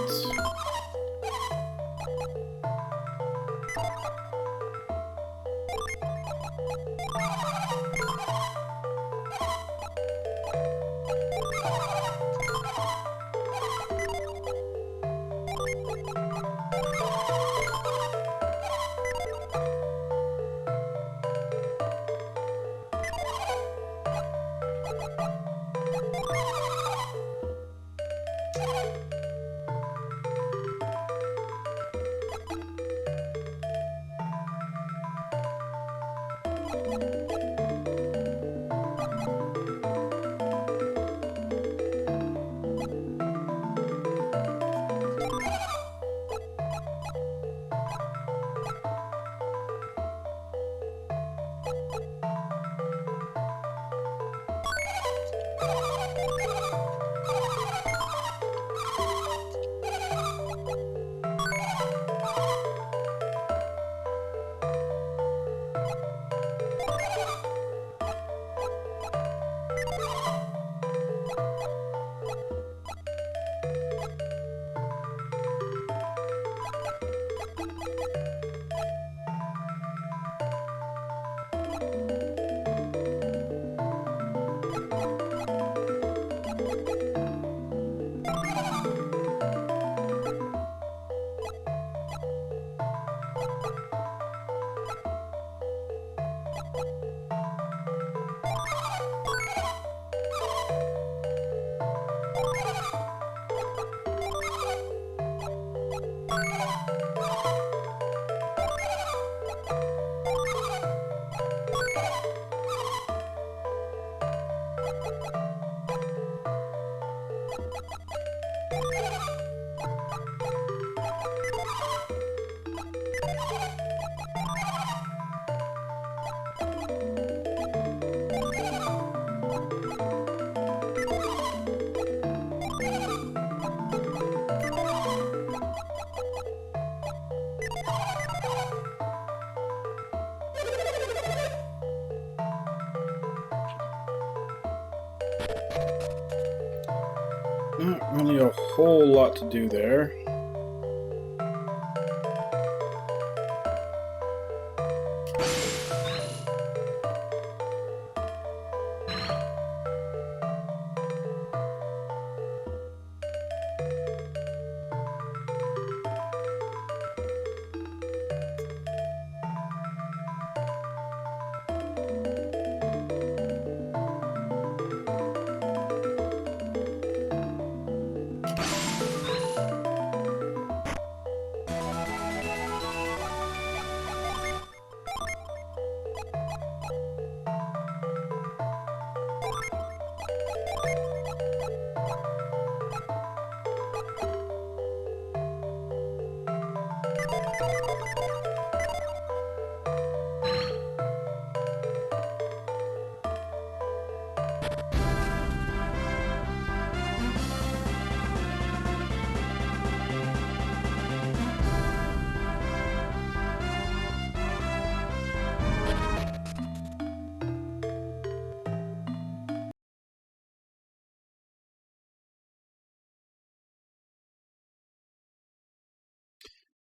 really a whole lot to do there.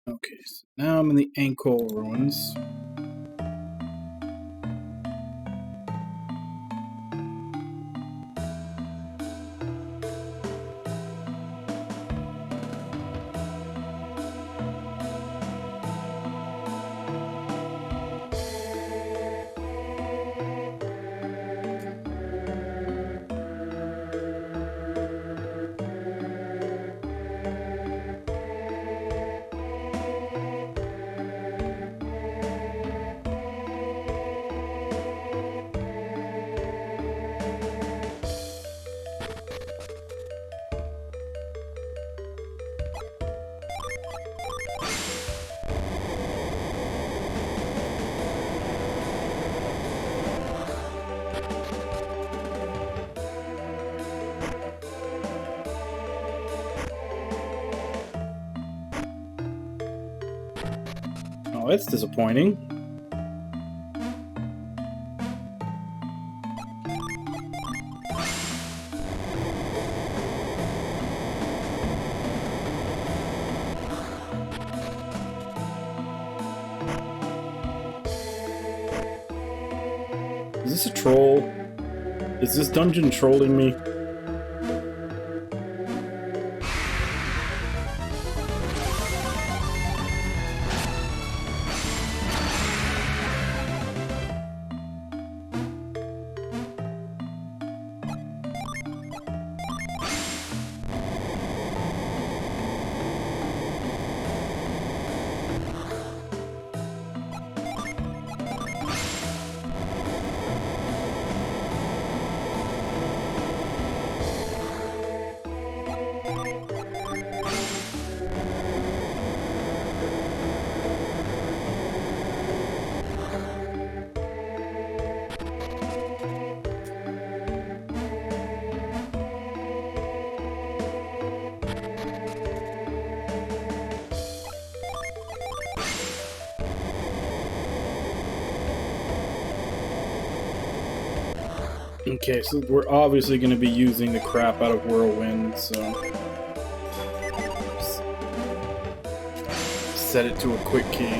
Okay, so now I'm in the Angkor ruins. Oh, that's disappointing. Is this a troll? Is this dungeon trolling me? Okay, so we're obviously going to be using the crap out of Whirlwind, so... set it to a quick key.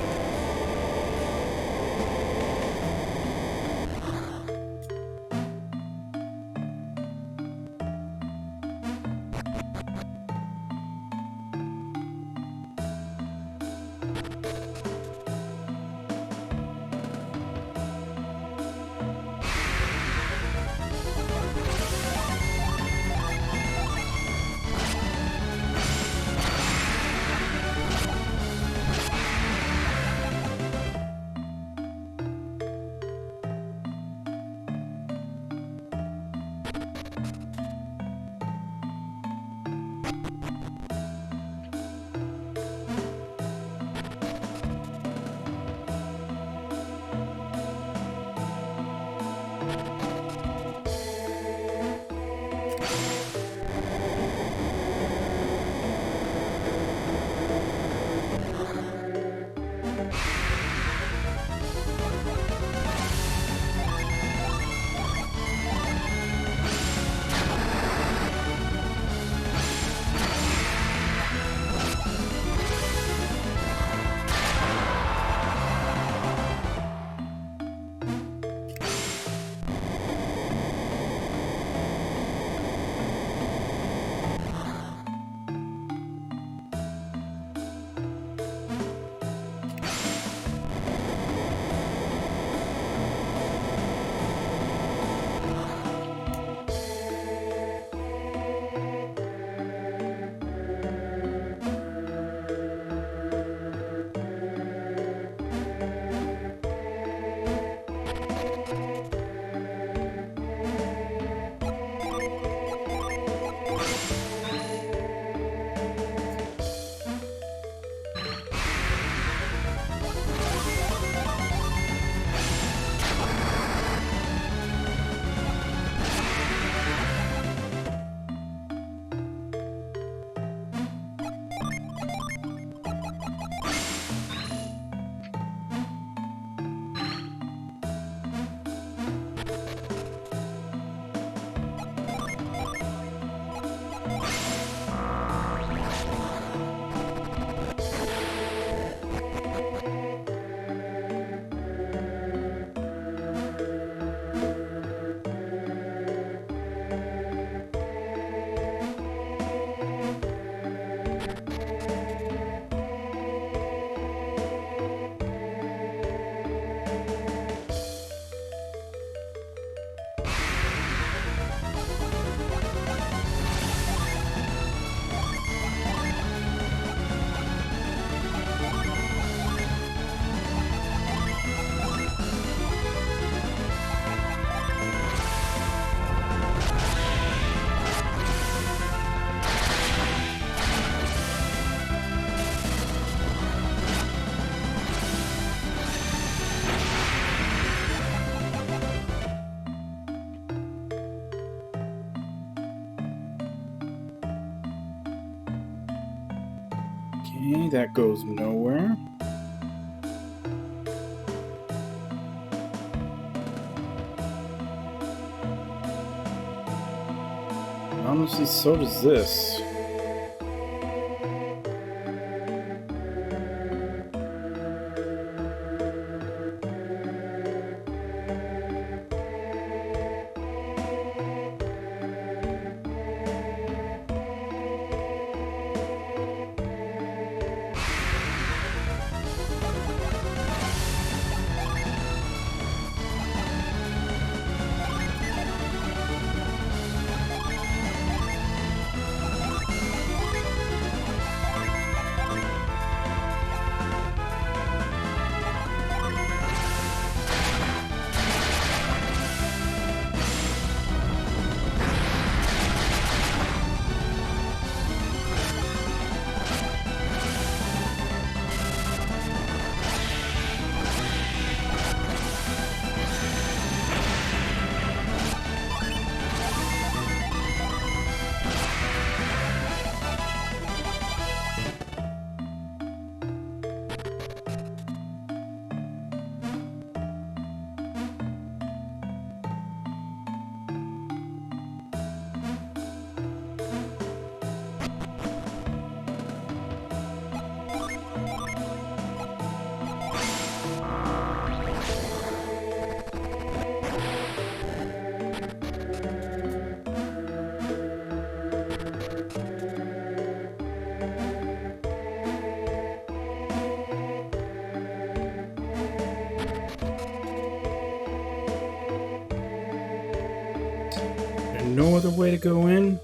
Okay, that goes nowhere. Honestly, so does this. There's no other way to go in?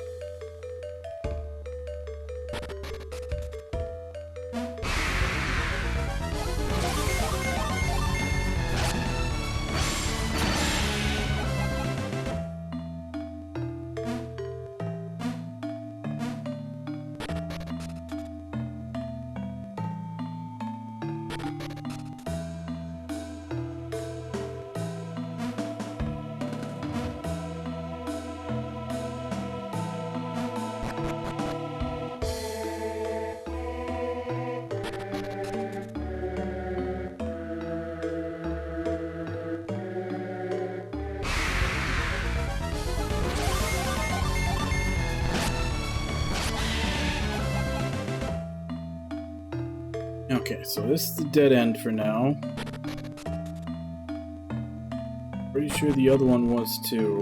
Okay, so this is the dead end for now. Pretty sure the other one was too.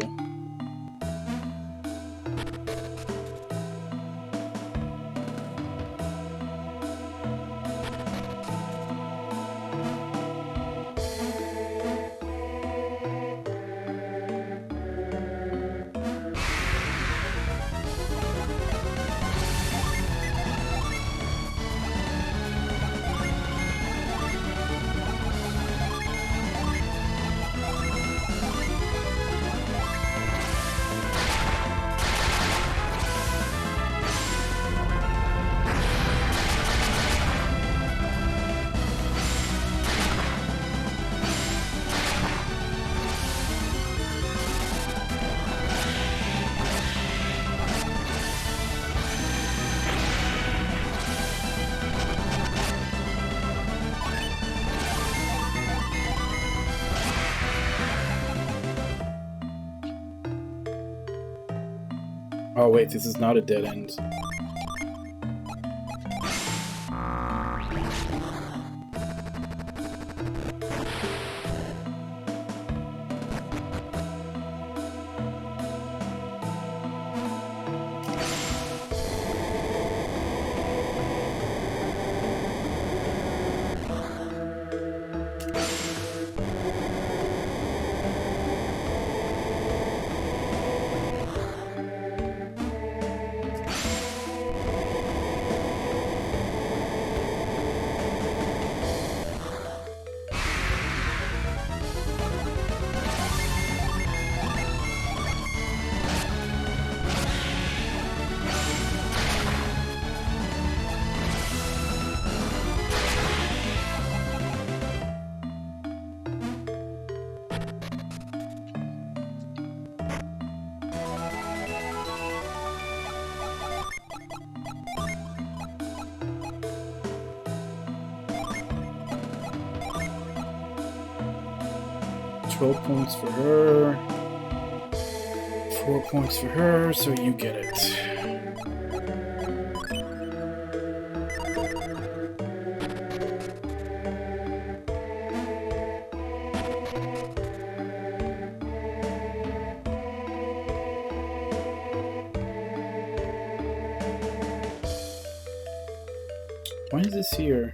Oh wait, this is not a dead end. 12 points for her. 4 points for her, so you get it. Why is this here?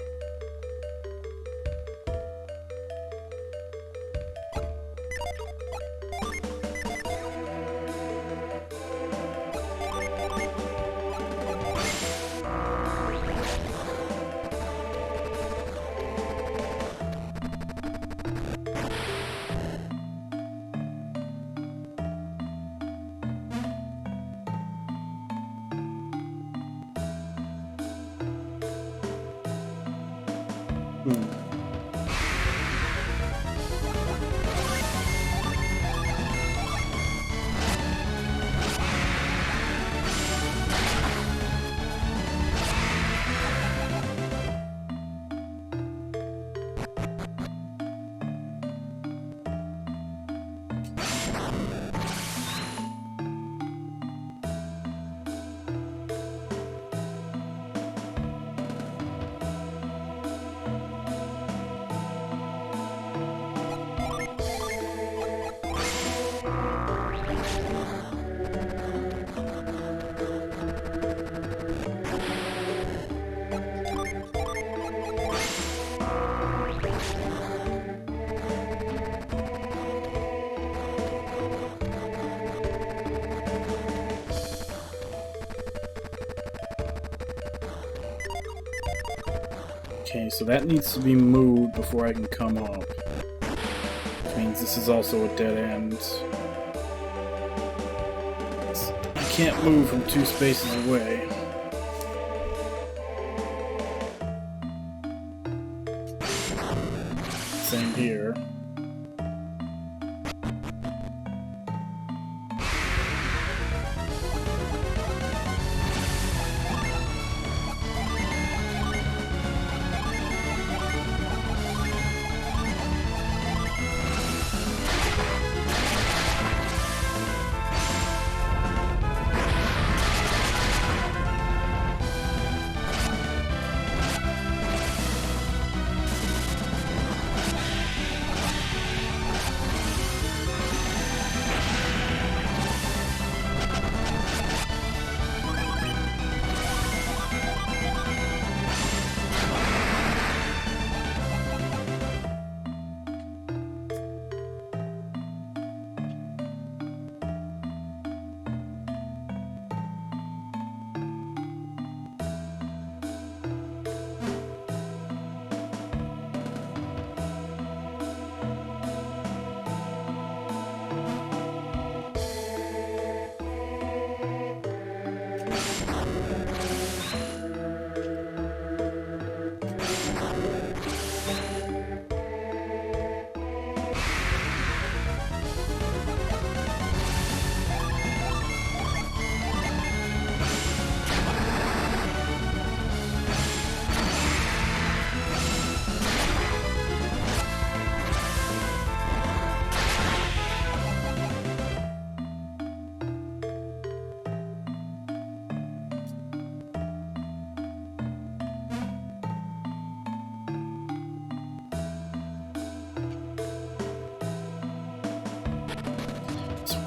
Okay, so that needs to be moved before I can come up. Which means this is also a dead end. I can't move from 2 spaces away. Same here.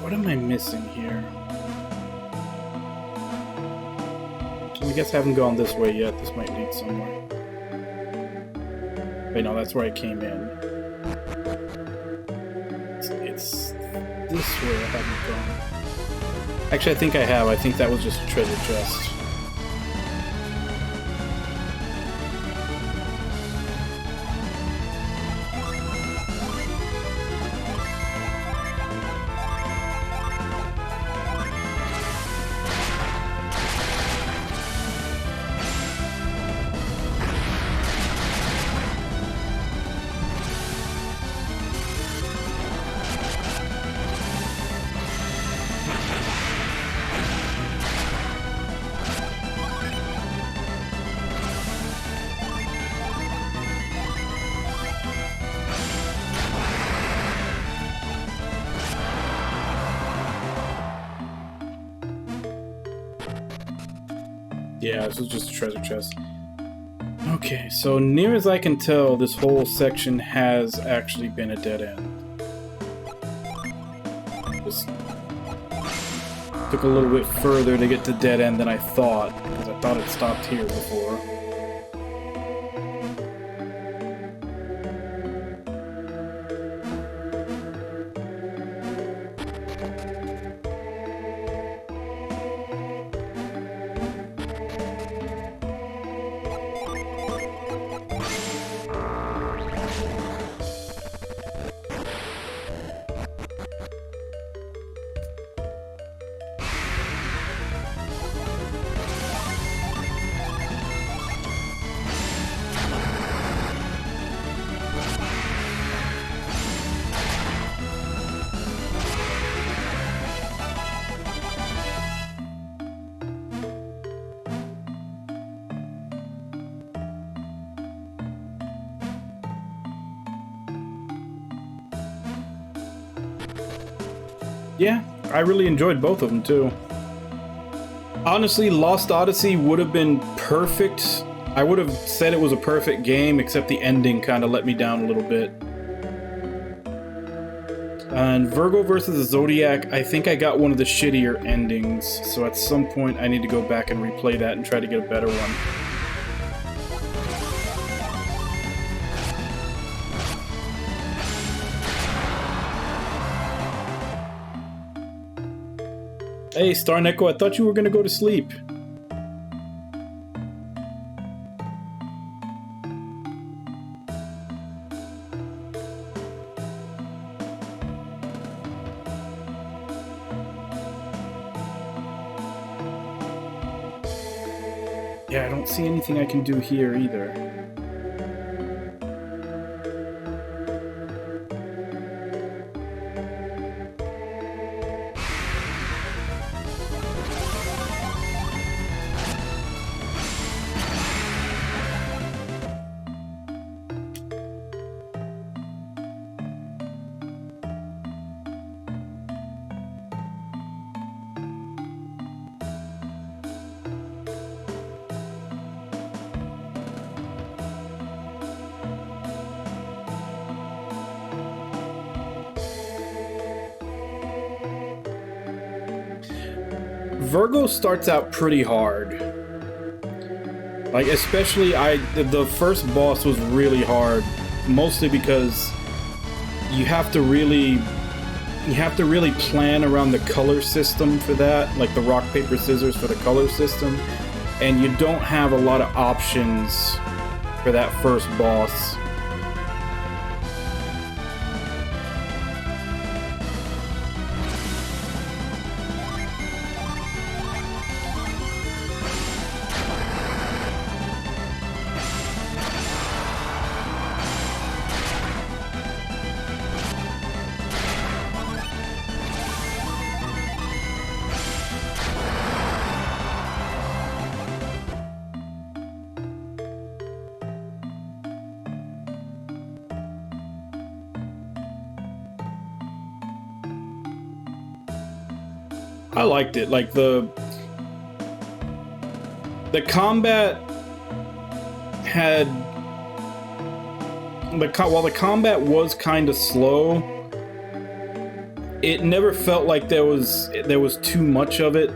What am I missing here? I guess I haven't gone this way yet. This might lead somewhere. Wait, no, that's where I came in. It's this way I haven't gone. Actually, I think I have. I think that was just a treasure chest. Yeah, this was just a treasure chest. Okay, so near as I can tell, this whole section has actually been a dead end. Just took a little bit further to get to dead end than I thought, because I thought it stopped here before. Yeah, I really enjoyed both of them too. Honestly, Lost Odyssey would have been perfect. I would have said it was a perfect game, except the ending kind of let me down a little bit. And Virgo versus the Zodiac, I think I got one of the shittier endings, so at some point I need to go back and replay that and try to get a better one. Hey, Star Neko, I thought you were gonna go to sleep. Yeah, I don't see anything I can do here either. Virgo starts out pretty hard. Like, especially the first boss was really hard, mostly because you have to really plan around the color system for that, like the rock, paper, scissors for the color system, and you don't have a lot of options for that first boss. I liked it. Like the combat had while the combat was kind of slow, it never felt like there was too much of it.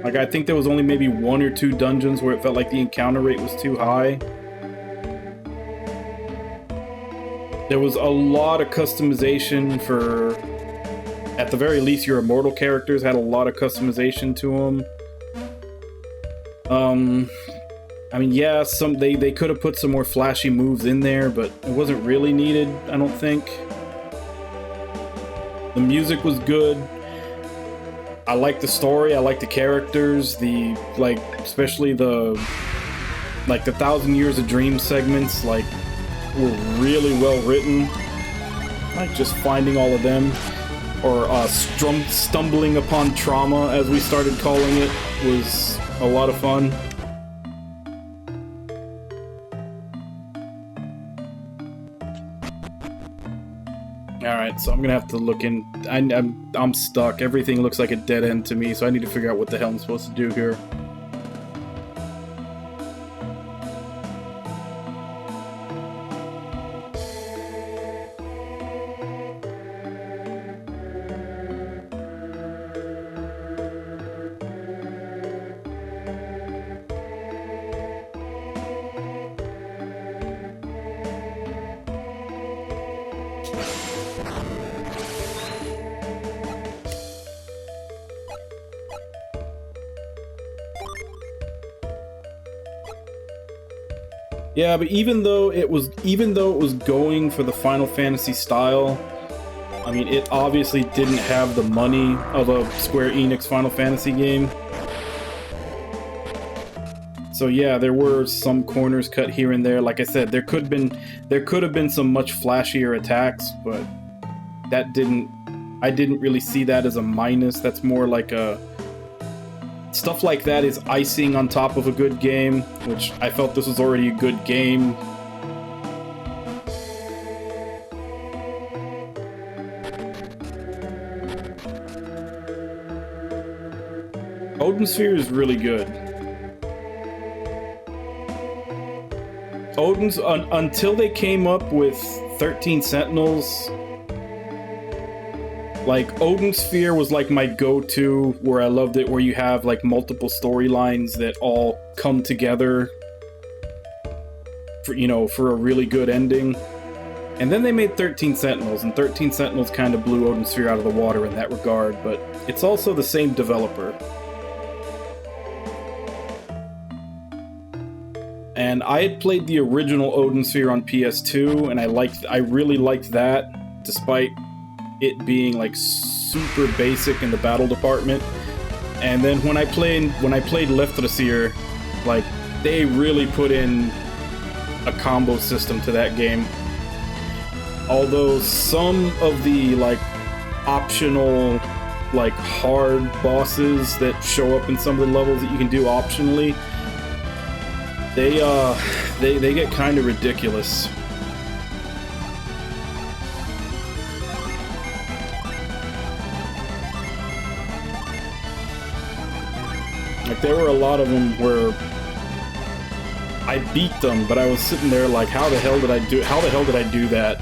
Like, I think there was only maybe 1 or 2 dungeons where it felt like the encounter rate was too high. There was a lot of customization for, at the very least, your immortal characters had a lot of customization to them. I mean, yeah, they could have put some more flashy moves in there, but it wasn't really needed, I don't think. The music was good. I liked the story, I liked the characters, especially the 1,000 Years of Dream segments, were really well written. Like, just finding all of them, or stumbling upon trauma, as we started calling it, was a lot of fun. Alright, so I'm gonna have to look in. I'm stuck. Everything looks like a dead end to me, so I need to figure out what the hell I'm supposed to do here. Yeah, but even though it was going for the Final Fantasy style, I mean, it obviously didn't have the money of a Square Enix Final Fantasy game. So yeah, there were some corners cut here and there. Like I said, there could have been some much flashier attacks, but I didn't really see that as a minus. That's more like stuff like that is icing on top of a good game, which I felt this was already a good game. Odin Sphere is really good. Odin's until they came up with 13 Sentinels, like Odin Sphere was like my go-to, where I loved it, where you have like multiple storylines that all come together for, you know, for a really good ending. And then they made 13 Sentinels, and 13 Sentinels kind of blew Odin Sphere out of the water in that regard, but it's also the same developer. And I had played the original Odin Sphere on PS2, and I really liked that, despite it being like super basic in the battle department. And then when I played Leftrasir, like they really put in a combo system to that game. Although some of the like optional like hard bosses that show up in some of the levels that you can do optionally, they get kind of ridiculous. Like there were a lot of them where I beat them, but I was sitting there like, how the hell did I do that?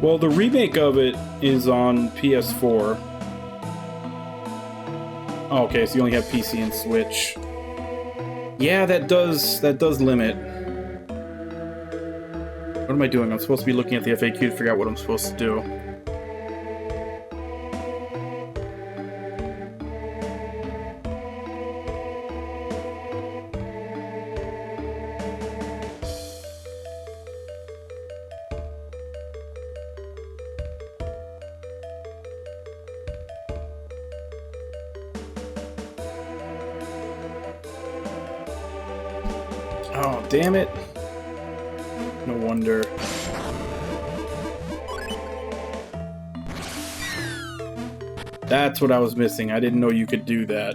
Well, the remake of it is on PS4. Oh, okay, so you only have PC and Switch. Yeah, that does limit. What am I doing? I'm supposed to be looking at the FAQ to figure out what I'm supposed to do. Oh, damn it. No wonder. That's what I was missing. I didn't know you could do that.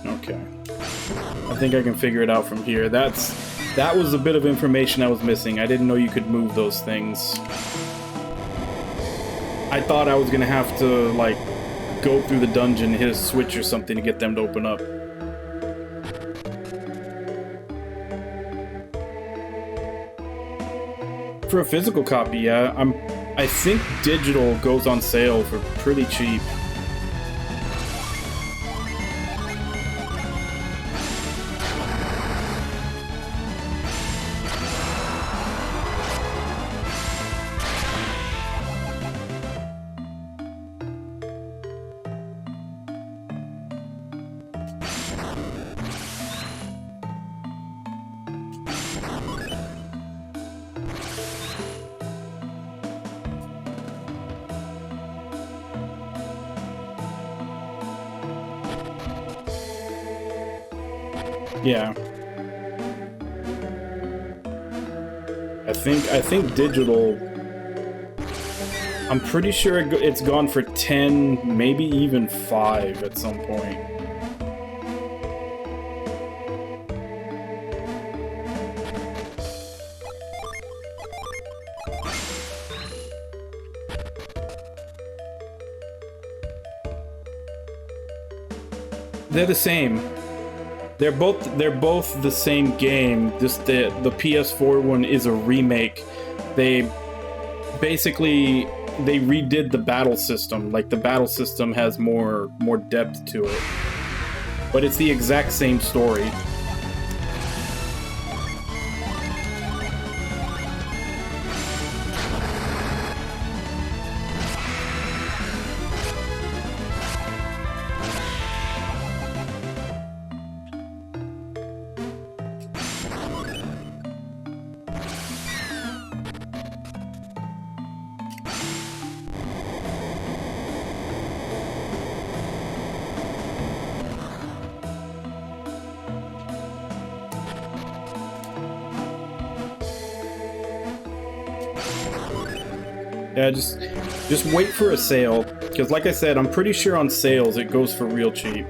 Okay. I think I can figure it out from here. That was a bit of information I was missing. I didn't know you could move those things. I thought I was gonna have to, like, go through the dungeon, hit a switch or something to get them to open up. For a physical copy, yeah, I think digital goes on sale for pretty cheap. Yeah. I think digital, I'm pretty sure it's gone for 10, maybe even 5 at some point. They're the same. They're both the same game. Just the PS4 one is a remake. They basically redid the battle system. Like the battle system has more depth to it. But it's the exact same story. Yeah, just wait for a sale, because like I said, I'm pretty sure on sales it goes for real cheap.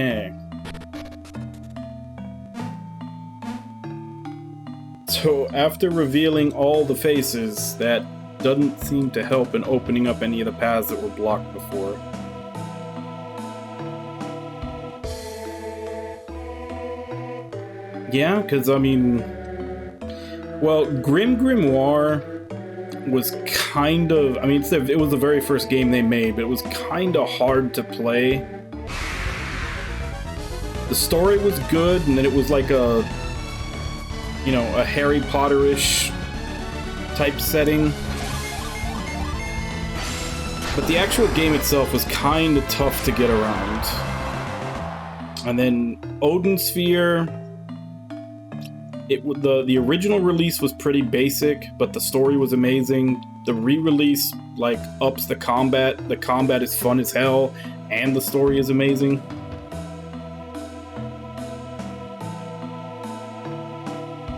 Okay. So after revealing all the faces, that doesn't seem to help in opening up any of the paths that were blocked before. Yeah, because I mean, well, Grim Grimoire was kind of, I mean, it was the very first game they made, but it was kind of hard to play. The story was good, and then it was like a, you know, a Harry Potter-ish type setting. But the actual game itself was kind of tough to get around. And then Odin Sphere, the original release was pretty basic, but the story was amazing. The re-release, like, ups the combat. The combat is fun as hell, and the story is amazing.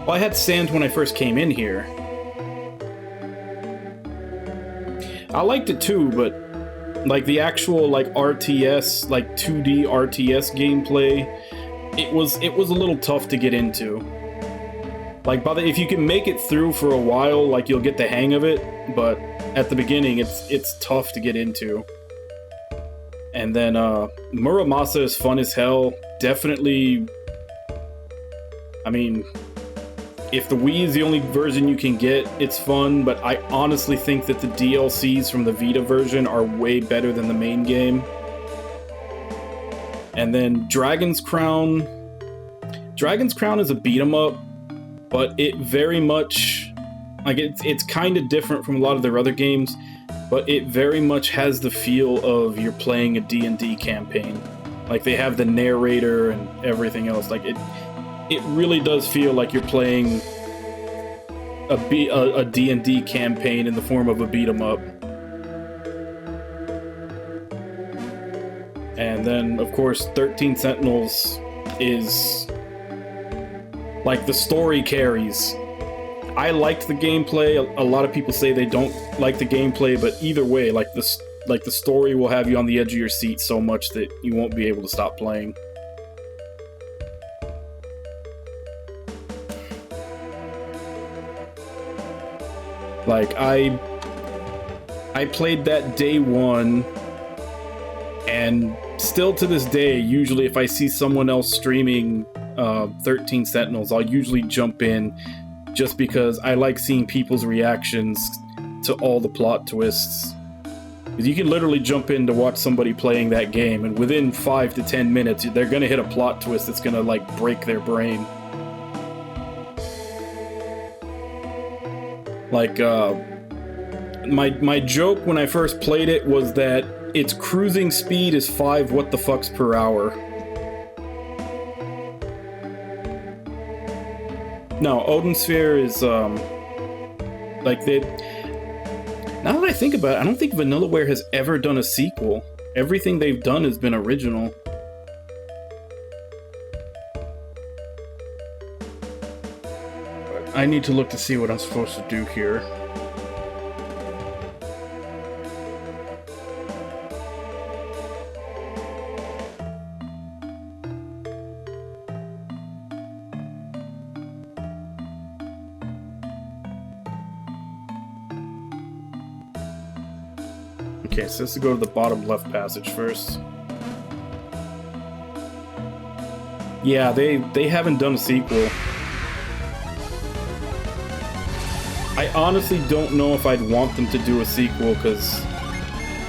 Well, I had Sans when I first came in here. I liked it too, but like the actual like RTS, like 2D RTS gameplay, it was a little tough to get into. Like if you can make it through for a while, like you'll get the hang of it, but at the beginning it's tough to get into. And then Muramasa is fun as hell. Definitely, I mean, if the Wii is the only version you can get, it's fun, but I honestly think that the DLCs from the Vita version are way better than the main game. And then Dragon's Crown. Dragon's Crown is a beat-em-up, but it very much, like, it's kind of different from a lot of their other games, but it very much has the feel of you're playing a D&D campaign. Like, they have the narrator and everything else. Like, it really does feel like you're playing a D&D campaign in the form of a beat-em-up. And then, of course, 13 Sentinels is... like, the story carries. I liked the gameplay. A lot of people say they don't like the gameplay, but either way, like the story will have you on the edge of your seat so much that you won't be able to stop playing. Like, I played that day one, and still to this day, usually if I see someone else streaming 13 Sentinels, I'll usually jump in just because I like seeing people's reactions to all the plot twists. Because you can literally jump in to watch somebody playing that game, and within 5 to 10 minutes, they're gonna hit a plot twist that's gonna, like, break their brain. Like, my joke when I first played it was that its cruising speed is 5 what the fucks per hour. No, Odin Sphere is, like, Now that I think about it, I don't think Vanillaware has ever done a sequel. Everything they've done has been original. I need to look to see what I'm supposed to do here. Okay, so let's go to the bottom left passage first. Yeah, they haven't done a sequel. I honestly don't know if I'd want them to do a sequel, because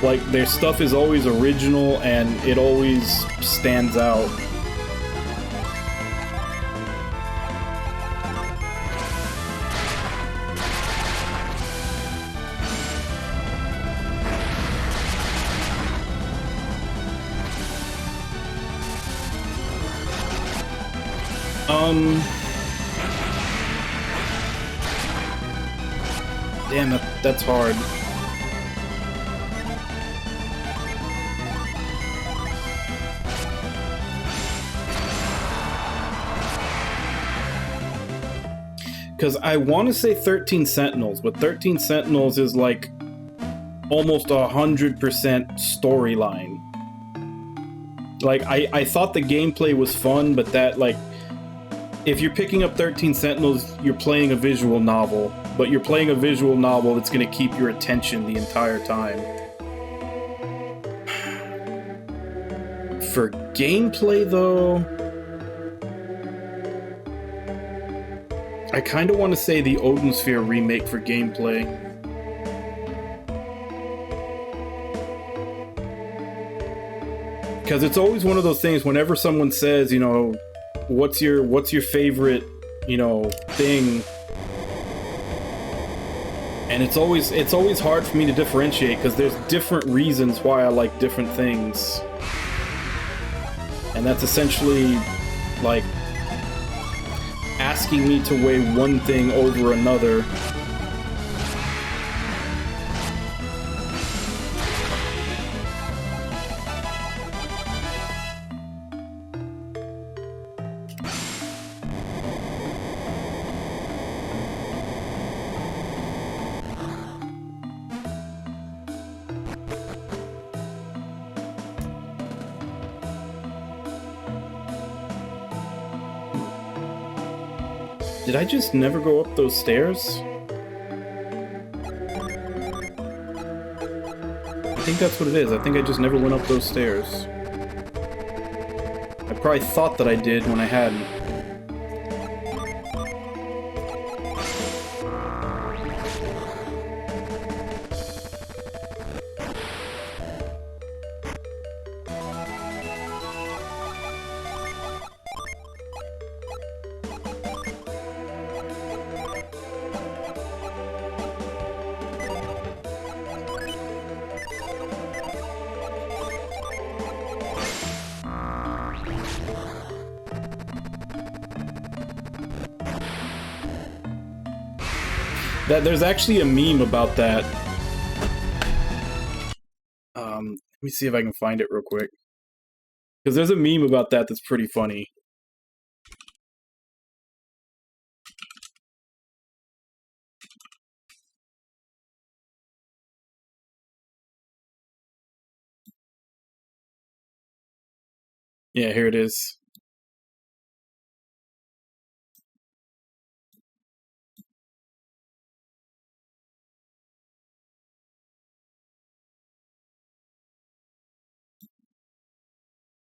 like their stuff is always original and it always stands out. Damn, that's hard. Because I want to say 13 Sentinels, but 13 Sentinels is like almost 100% storyline. Like, I thought the gameplay was fun, but that, like, if you're picking up 13 Sentinels, you're playing a visual novel. But you're playing a visual novel that's going to keep your attention the entire time. For gameplay, though, I kind of want to say the Odin Sphere remake for gameplay. Because it's always one of those things, whenever someone says, you know, what's your favorite, you know, thing, and it's always hard for me to differentiate, because there's different reasons why I like different things, and that's essentially like asking me to weigh one thing over another. Did I just never go up those stairs? I think that's what it is. I think I just never went up those stairs. I probably thought that I did when I hadn't. There's actually a meme about that. Let me see if I can find it real quick. Because there's a meme about that that's pretty funny. Yeah, here it is.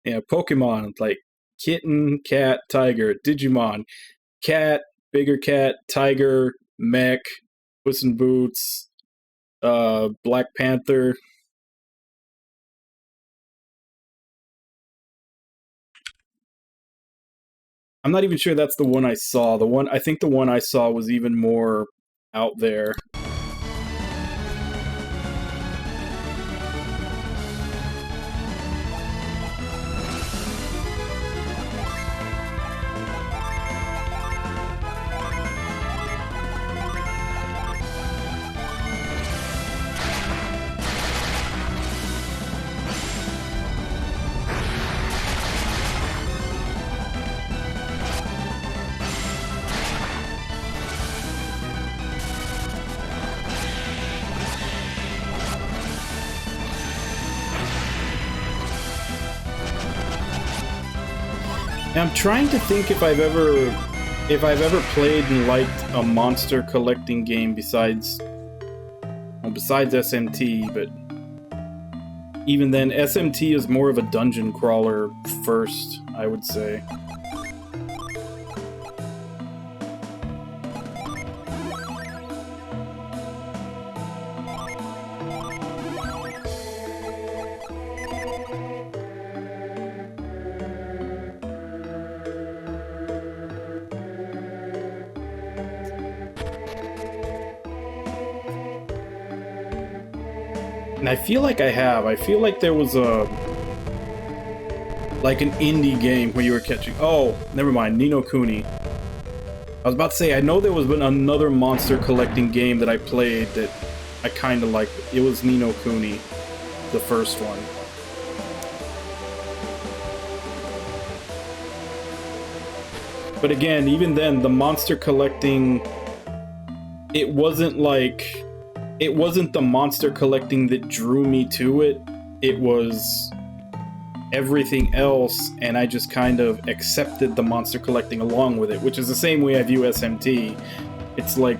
Yeah, Pokemon, like kitten, cat, tiger, Digimon, cat, bigger cat, tiger, mech, Puss in Boots, Black Panther. I'm not even sure that's the one I saw. I think the one I saw was even more out there. I'm trying to think if I've ever played and liked a monster collecting game besides SMT, but even then, SMT is more of a dungeon crawler first, I would say. And I feel like I have. I feel like there was an indie game where you were catching... Oh, never mind. Ni no Kuni. I was about to say, I know there was another monster collecting game that I played that I kind of liked. It was Ni no Kuni, the first one. But again, even then, the monster collecting... It wasn't the monster collecting that drew me to it. It was everything else, and I just kind of accepted the monster collecting along with it, which is the same way I view SMT. It's like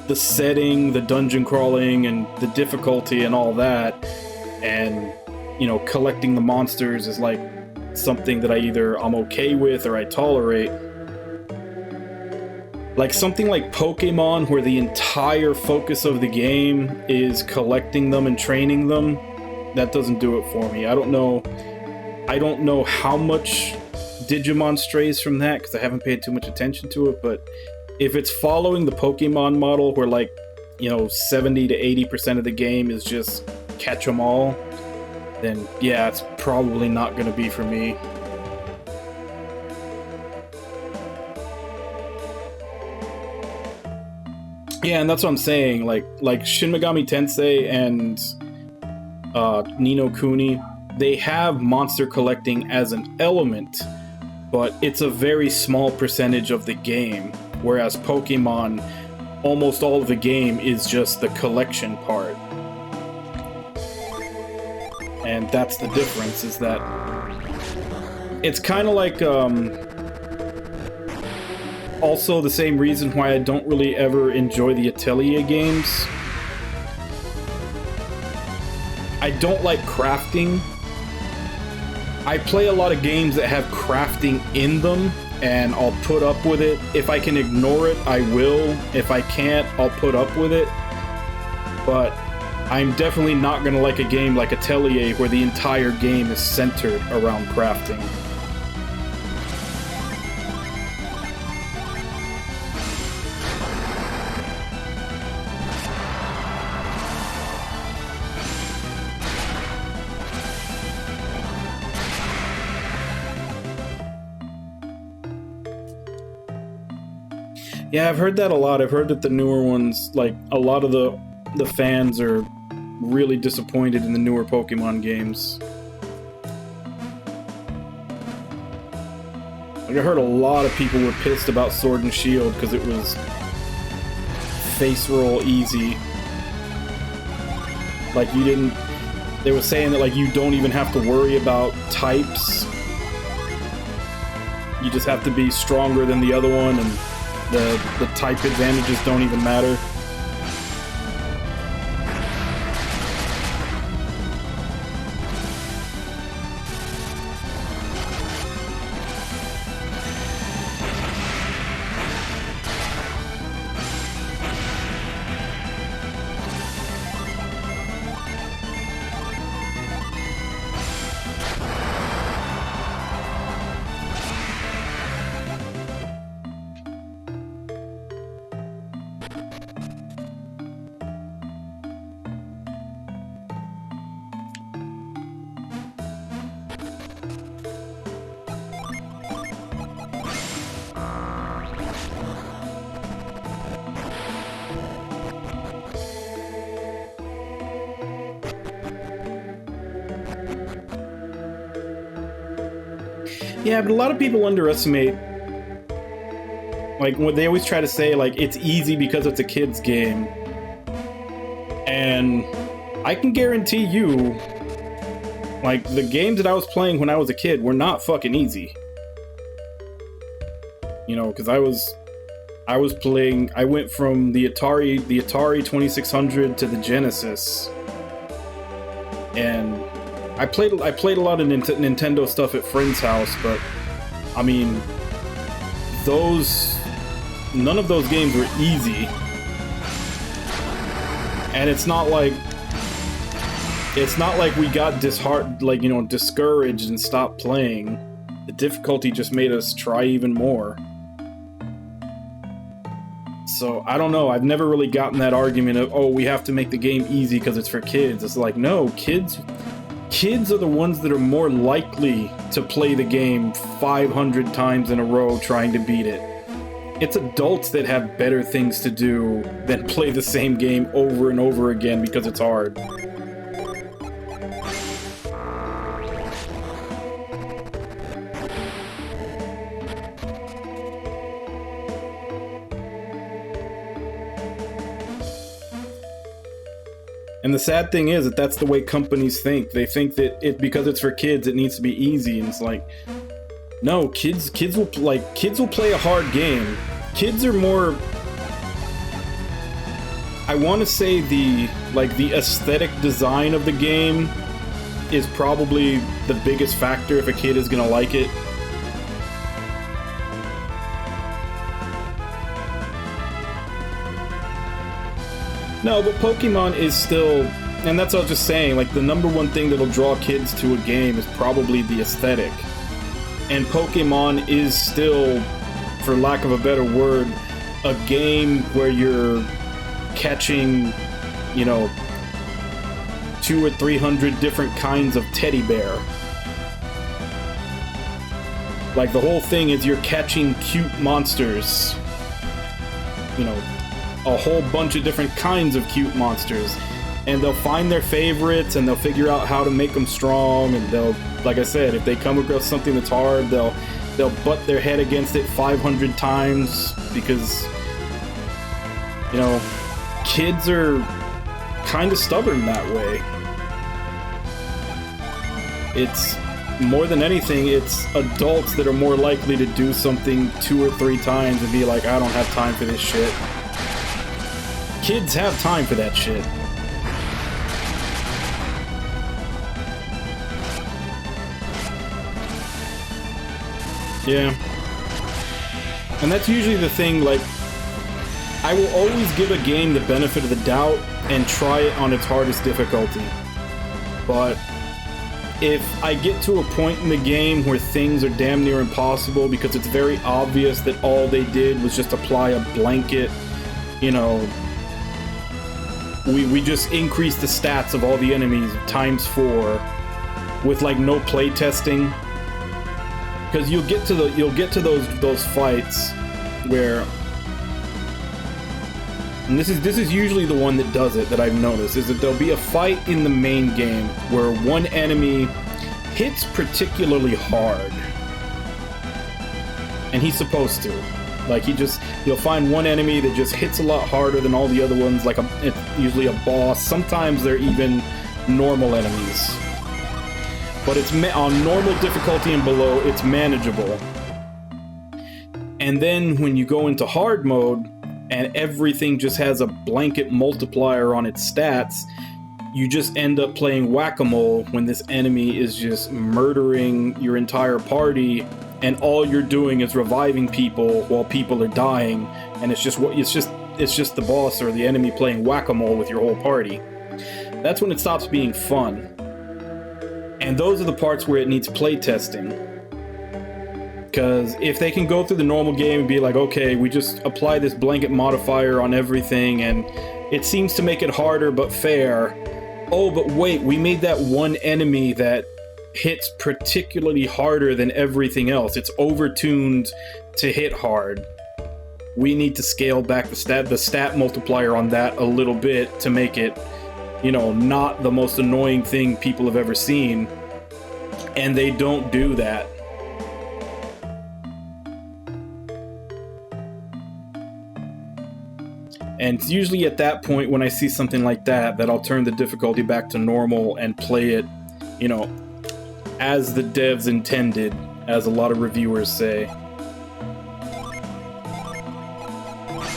the setting, the dungeon crawling, and the difficulty and all that, and, you know, collecting the monsters is like something that I'm okay with or I tolerate. Like something like Pokemon, where the entire focus of the game is collecting them and training them, that doesn't do it for me. I don't know how much Digimon strays from that, because I haven't paid too much attention to it, but if it's following the Pokemon model, where, like, you know, 70 to 80% of the game is just catch 'em all, then yeah, it's probably not going to be for me. Yeah, and that's what I'm saying. Like Shin Megami Tensei and Ni no Kuni, they have monster collecting as an element, but it's a very small percentage of the game. Whereas Pokemon, almost all of the game is just the collection part. And that's the difference, is that it's kind of like... Also, the same reason why I don't really ever enjoy the Atelier games. I don't like crafting. I play a lot of games that have crafting in them, and I'll put up with it. If I can ignore it, I will. If I can't, I'll put up with it. But I'm definitely not gonna like a game like Atelier, where the entire game is centered around crafting. Yeah, I've heard that a lot. I've heard that the newer ones, like, a lot of the fans are really disappointed in the newer Pokemon games. Like, I heard a lot of people were pissed about Sword and Shield because it was face roll easy. Like, you didn't... They were saying that, like, you don't even have to worry about types. You just have to be stronger than the other one, and the type advantages don't even matter. Yeah, but a lot of people underestimate, like, what they always try to say, like, it's easy because it's a kid's game. And I can guarantee you, like, the games that I was playing when I was a kid were not fucking easy. You know, because I was playing. I went from the Atari 2600 to the Genesis, and I played a lot of Nintendo stuff at friends' house. But I mean, none of those games were easy, and it's not like we got discouraged and stopped playing. The difficulty just made us try even more. So, I don't know, I've never really gotten that argument of, oh, we have to make the game easy because it's for kids. It's like, no, kids are the ones that are more likely to play the game 500 times in a row trying to beat it. It's adults that have better things to do than play the same game over and over again because it's hard. And the sad thing is that that's the way companies think. They think that because it's for kids, it needs to be easy. And it's like, no, kids will play a hard game. Kids are more, I want to say the aesthetic design of the game is probably the biggest factor if a kid is gonna like it. No, but Pokemon is still, and that's what I was just saying, like, the number one thing that'll draw kids to a game is probably the aesthetic. And Pokemon is still, for lack of a better word, a game where you're catching, 200 or 300 different kinds of teddy bear. Like, the whole thing is you're catching cute monsters. A whole bunch of different kinds of cute monsters, and they'll find their favorites and they'll figure out how to make them strong, and they'll, like I said, if they come across something that's hard, they'll butt their head against it 500 times because kids are kind of stubborn that way. It's more than anything, it's adults that are more likely to do something 2 or 3 times and be like, I don't have time for this shit. Kids have time for that shit. Yeah. And that's usually the thing, like, I will always give a game the benefit of the doubt and try it on its hardest difficulty. But if I get to a point in the game where things are damn near impossible because it's very obvious that all they did was just apply a blanket, we just increased the stats of all the enemies times 4 with no play testing, because you'll get to those fights where, and this is usually the one that does it, that I've noticed, is that there'll be a fight in the main game where one enemy hits particularly hard, and he's supposed to. Like, you'll find one enemy that just hits a lot harder than all the other ones, it's usually a boss. Sometimes they're even normal enemies. But it's on normal difficulty and below, it's manageable. And then when you go into hard mode, and everything just has a blanket multiplier on its stats, you just end up playing whack-a-mole when this enemy is just murdering your entire party, and all you're doing is reviving people while people are dying, and it's just the boss or the enemy playing whack-a-mole with your whole party. That's when it stops being fun. And those are the parts where it needs playtesting. Because if they can go through the normal game and be like, okay, we just apply this blanket modifier on everything, and it seems to make it harder but fair. Oh, but wait, we made that one enemy that hits particularly harder than everything else. It's overtuned to hit hard. We need to scale back the stat multiplier on that a little bit to make it, not the most annoying thing people have ever seen. And they don't do that. And it's usually at that point when I see something like that I'll turn the difficulty back to normal and play it, as the devs intended, as a lot of reviewers say.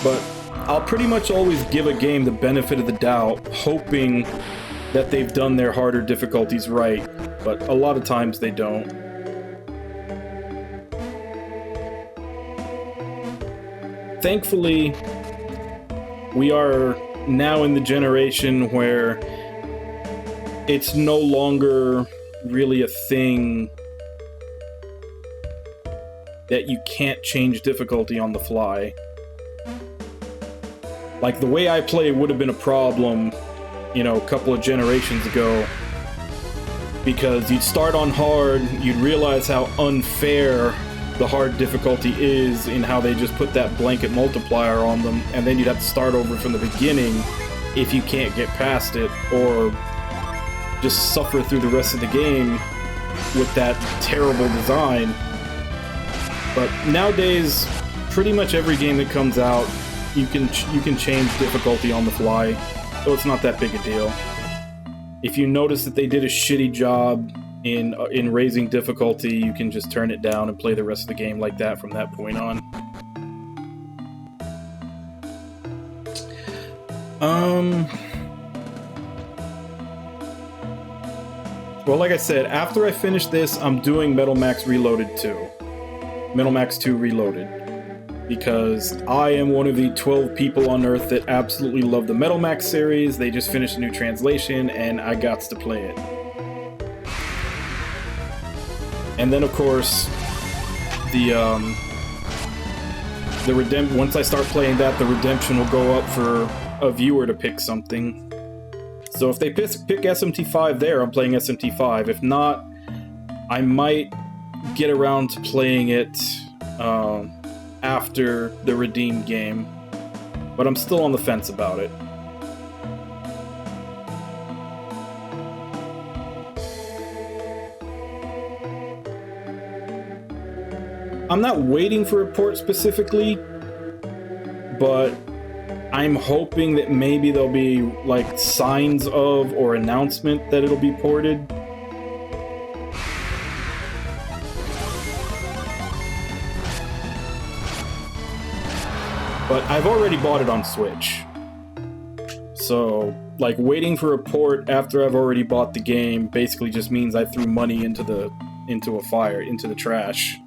But I'll pretty much always give a game the benefit of the doubt, hoping that they've done their harder difficulties right, but a lot of times they don't. Thankfully, we are now in the generation where it's no longer really a thing that you can't change difficulty on the fly. Like, the way I play would have been a problem, you know, a couple of generations ago, because you'd start on hard, you'd realize how unfair the hard difficulty is in how they just put that blanket multiplier on them, and then you'd have to start over from the beginning if you can't get past it, or just suffer through the rest of the game with that terrible design. But nowadays, pretty much every game that comes out, you can change difficulty on the fly, so it's not that big a deal. If you notice that they did a shitty job in raising difficulty, you can just turn it down and play the rest of the game like that from that point on. Well, like I said, after I finish this, I'm doing Metal Max Reloaded 2. Metal Max 2 Reloaded. Because I am one of the 12 people on Earth that absolutely love the Metal Max series. They just finished a new translation, and I gots to play it. And then, of course, once I start playing that, the redemption will go up for a viewer to pick something. So if they pick SMT5 there, I'm playing SMT5. If not, I might get around to playing it after the redeemed game. But I'm still on the fence about it. I'm not waiting for a port specifically, but I'm hoping that maybe there'll be like signs of or announcement that it'll be ported. But I've already bought it on Switch. So, like, waiting for a port after I've already bought the game basically just means I threw money into the trash.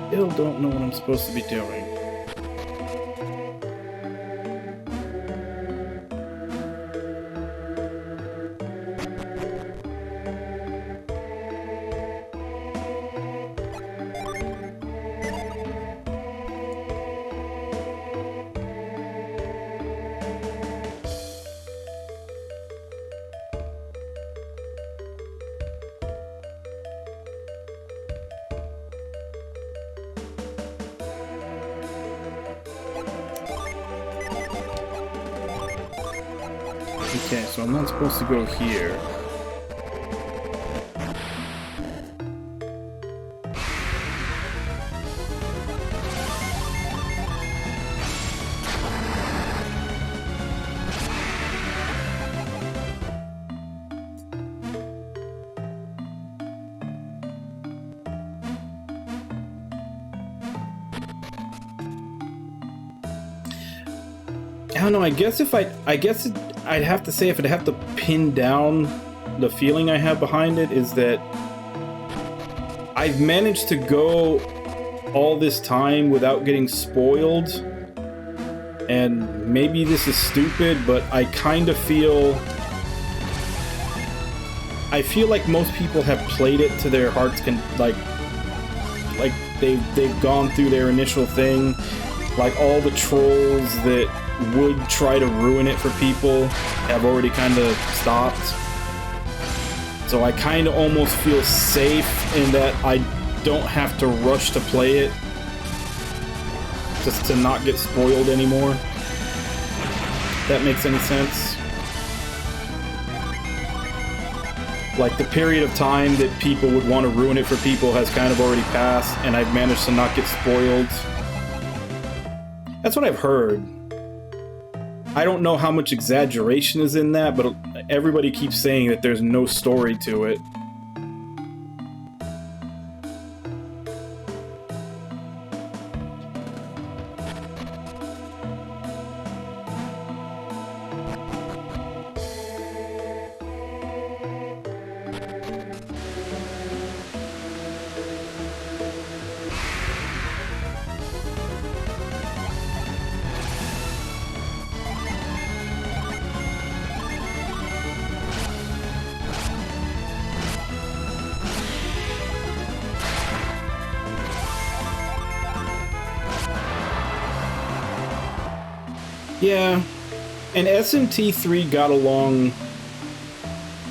Still don't know what I'm supposed to be doing. Okay, so I'm not supposed to go here. I don't know, I'd have to say if I'd have to pin down the feeling I have behind it is that I've managed to go all this time without getting spoiled, and maybe this is stupid, but I kind of feel like most people have played it to their heart's like they've gone through their initial thing, like all the trolls that would try to ruin it for people have already kind of stopped. So I kind of almost feel safe in that I don't have to rush to play it just to not get spoiled anymore. If that makes any sense. Like, the period of time that people would want to ruin it for people has kind of already passed, and I've managed to not get spoiled. That's what I've heard. I don't know how much exaggeration is in that, but everybody keeps saying that there's no story to it. Yeah, and SMT3 got along.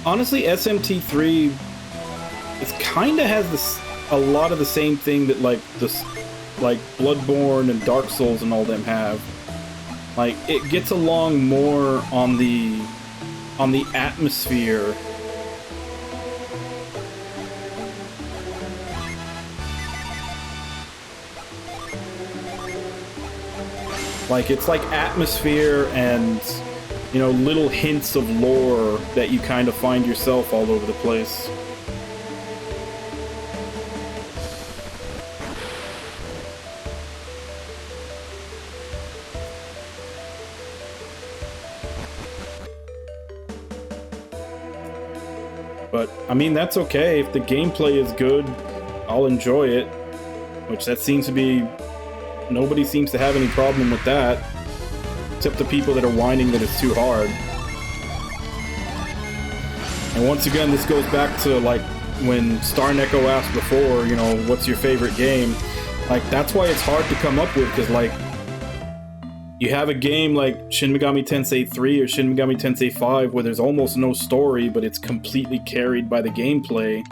Honestly, SMT3 it kind of has this a lot of the same thing that like Bloodborne and Dark Souls and all them have. Like it gets along more on the atmosphere. Like it's like atmosphere and, you know, little hints of lore that you kind of find yourself all over the place. But, I mean, that's okay. If the gameplay is good, I'll enjoy it. Which that seems to be... Nobody seems to have any problem with that. Except the people that are whining that it's too hard. And once again, this goes back to, like, when Starneko asked before, you know, what's your favorite game? Like, that's why it's hard to come up with, because, like, you have a game like Shin Megami Tensei 3 or Shin Megami Tensei 5 where there's almost no story, but it's completely carried by the gameplay,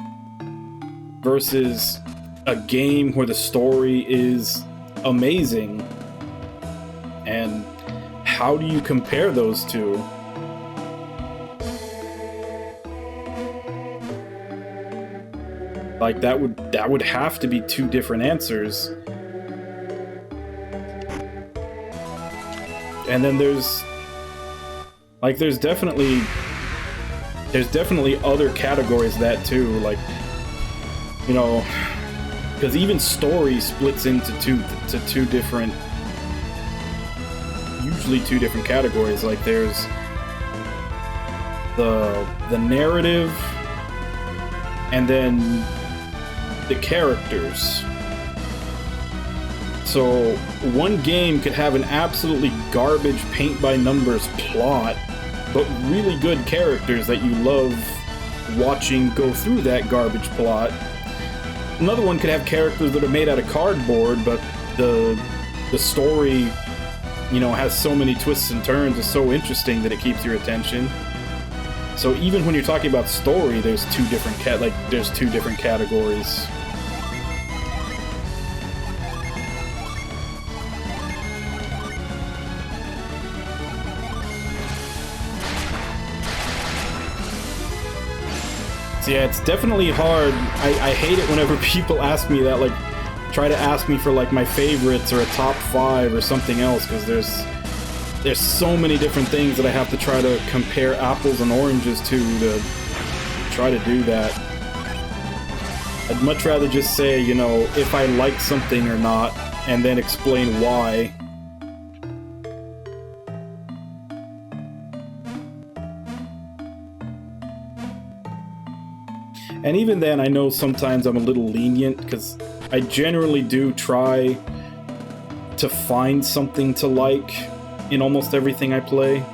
versus a game where the story is amazing. And how do you compare those two? Like that would have to be two different answers. And then there's definitely other categories of that too, like, you know, because even story splits into two different, usually two different categories. Like there's the narrative and then the characters. So one game could have an absolutely garbage paint-by-numbers plot, but really good characters that you love watching go through that garbage plot. Another one could have characters that are made out of cardboard, but the story, you know, has so many twists and turns, is so interesting that it keeps your attention. So even when you're talking about story, there's two different categories. So yeah, it's definitely hard. I hate it whenever people ask me that, like, try to ask me for, like, my favorites or a top 5 or something else, because there's so many different things that I have to try to compare apples and oranges to try to do that. I'd much rather just say, you know, if I like something or not, and then explain why. And even then, I know sometimes I'm a little lenient, because I generally do try to find something to like in almost everything I play.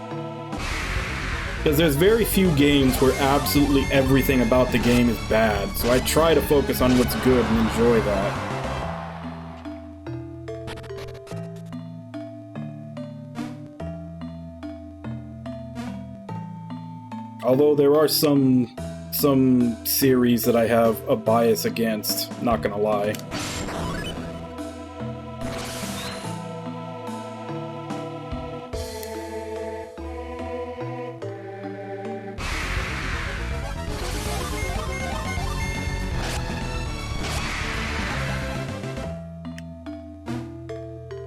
Because there's very few games where absolutely everything about the game is bad, so I try to focus on what's good and enjoy that. Although there are some series that I have a bias against, not gonna lie.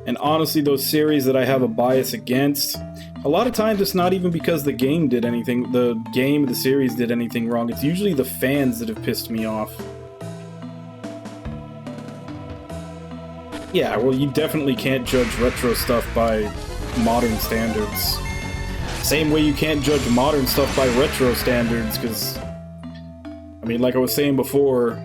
And honestly, those series that I have a bias against, a lot of times it's not even because the game did anything, the series did anything wrong. It's usually the fans that have pissed me off. Yeah, well, you definitely can't judge retro stuff by modern standards. Same way you can't judge modern stuff by retro standards, because, I mean, like I was saying before,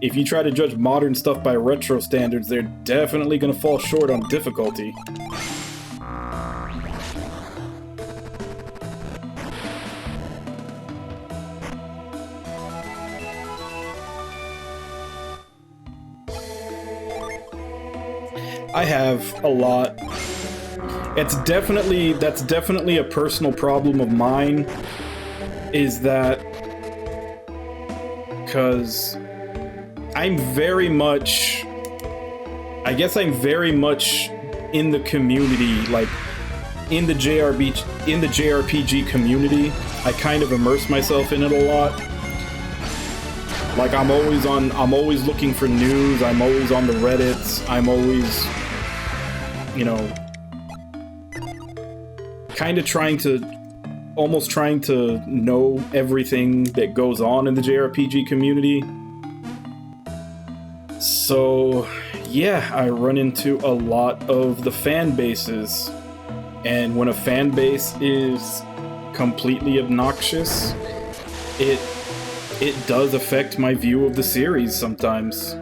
if you try to judge modern stuff by retro standards, they're definitely going to fall short on difficulty. I have a lot. that's definitely a personal problem of mine, is that because I'm very much in the community, like in the JRPG community. I kind of immerse myself in it a lot. Like I'm always looking for news, I'm always on the Reddits, I'm always, you know, kind of trying to know everything that goes on in the JRPG community. So, yeah, I run into a lot of the fan bases. And when a fan base is completely obnoxious, it does affect my view of the series sometimes.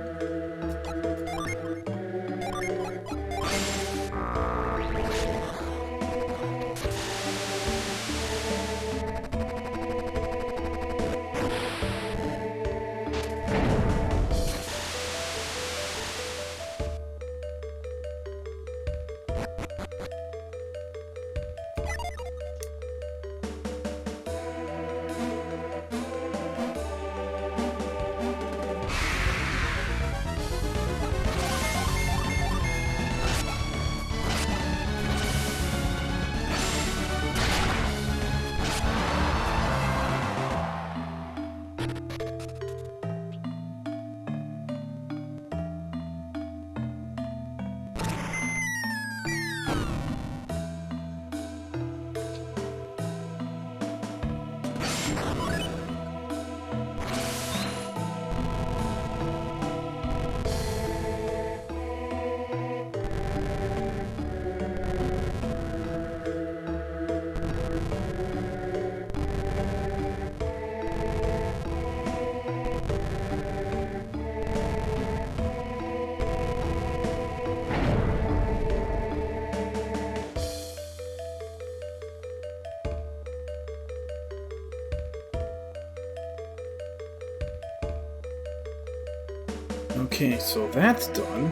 Okay, so that's done.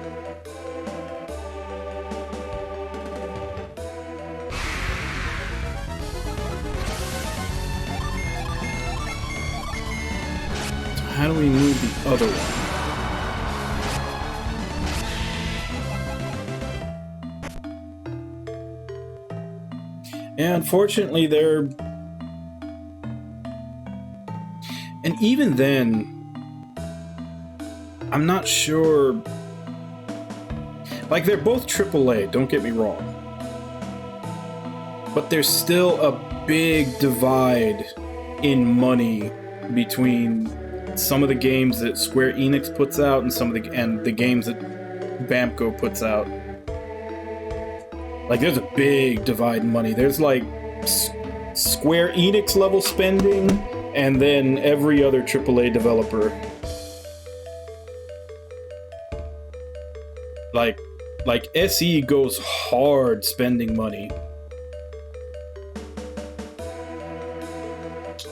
So how do we move the other one? And unfortunately, and even then, I'm not sure. Like, they're both AAA, don't get me wrong. But there's still a big divide in money between some of the games that Square Enix puts out and the games that Bamco puts out. Like, there's a big divide in money. There's like Square Enix level spending, and then every other AAA developer. Like SE goes hard spending money.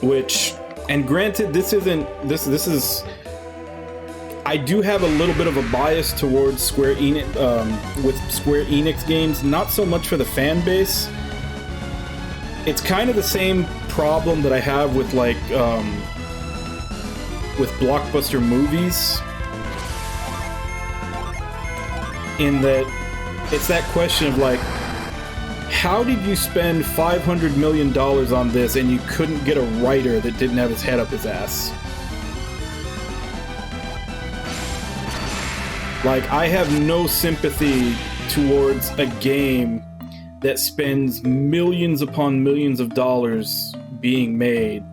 Which, and granted, this is I do have a little bit of a bias towards Square Enix, with Square Enix games, not so much for the fan base. It's kind of the same problem that I have with with blockbuster movies. In that, it's that question of like, how did you spend $500 million on this and you couldn't get a writer that didn't have his head up his ass? Like, I have no sympathy towards a game that spends millions upon millions of dollars being made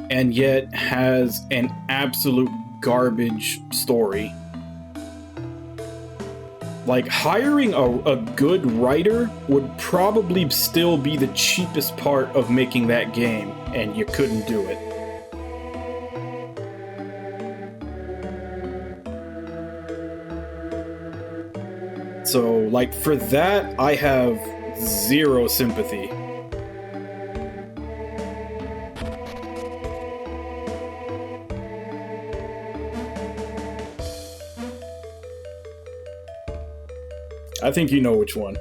and yet has an absolute garbage story. Like, hiring a good writer would probably still be the cheapest part of making that game, and you couldn't do it. So, like, for that, I have zero sympathy. I think you know which one.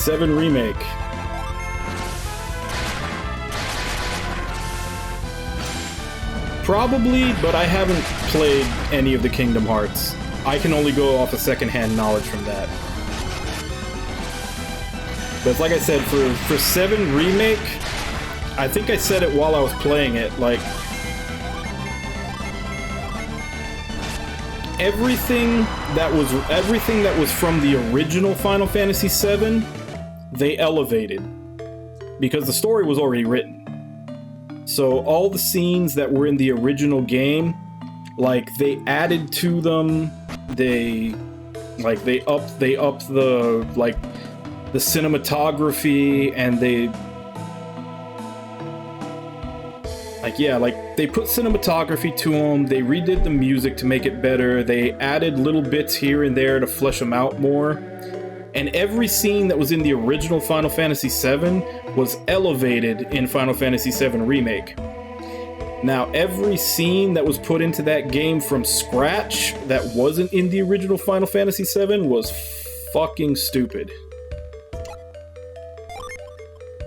7 Remake. Probably, but I haven't played any of the Kingdom Hearts. I can only go off of secondhand knowledge from that. But like I said, for 7 Remake, I think I said it while I was playing it, like, everything that was from the original Final Fantasy VII, they elevated because the story was already written. So all the scenes that were in the original game, like, they added to them. They upped the, like, the cinematography, and they put cinematography to them. They redid the music to make it better. They added little bits here and there to flesh them out more. And every scene that was in the original Final Fantasy VII was elevated in Final Fantasy VII Remake. Now, every scene that was put into that game from scratch that wasn't in the original Final Fantasy VII was fucking stupid.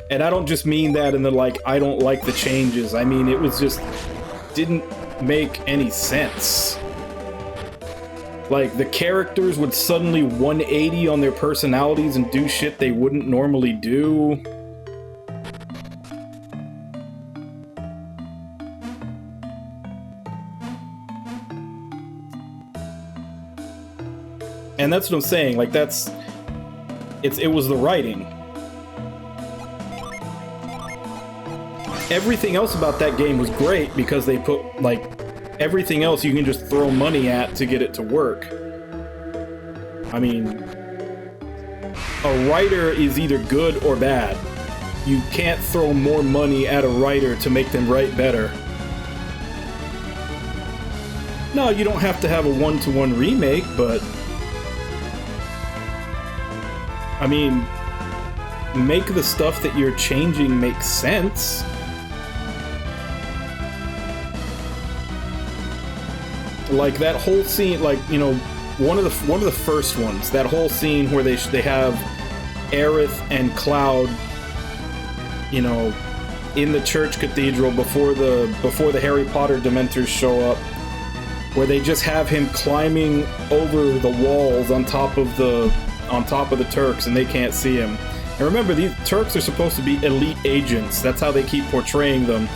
And I don't just mean that in the, like, I don't like the changes. I mean, it was just didn't make any sense. Like, the characters would suddenly 180 on their personalities and do shit they wouldn't normally do. And that's what I'm saying, like, it was the writing. Everything else about that game was great because they put, like, everything else you can just throw money at to get it to work. I mean, a writer is either good or bad. You can't throw more money at a writer to make them write better. No, you don't have to have a one-to-one remake, but I mean, make the stuff that you're changing make sense. Like that whole scene, like, you know, one of the first ones, that whole scene where they have Aerith and Cloud, you know, in the church cathedral before the Harry Potter Dementors show up, where they just have him climbing over the walls on top of the Turks and they can't see him. And remember, these Turks are supposed to be elite agents. That's how they keep portraying them.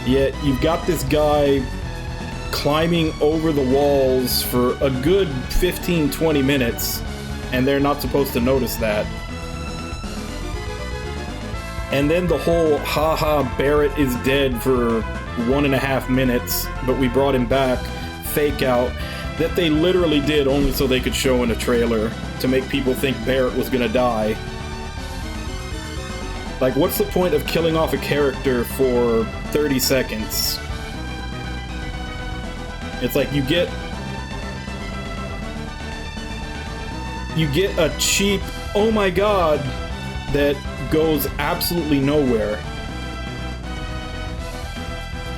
Yet you've got this guy climbing over the walls for a good 15-20 minutes, and they're not supposed to notice that. And then the whole haha Barrett is dead for 1.5 minutes, but we brought him back fake out that they literally did only so they could show in a trailer to make people think Barrett was gonna die. Like, what's the point of killing off a character for 30 seconds? It's like you get a cheap, oh my god, that goes absolutely nowhere.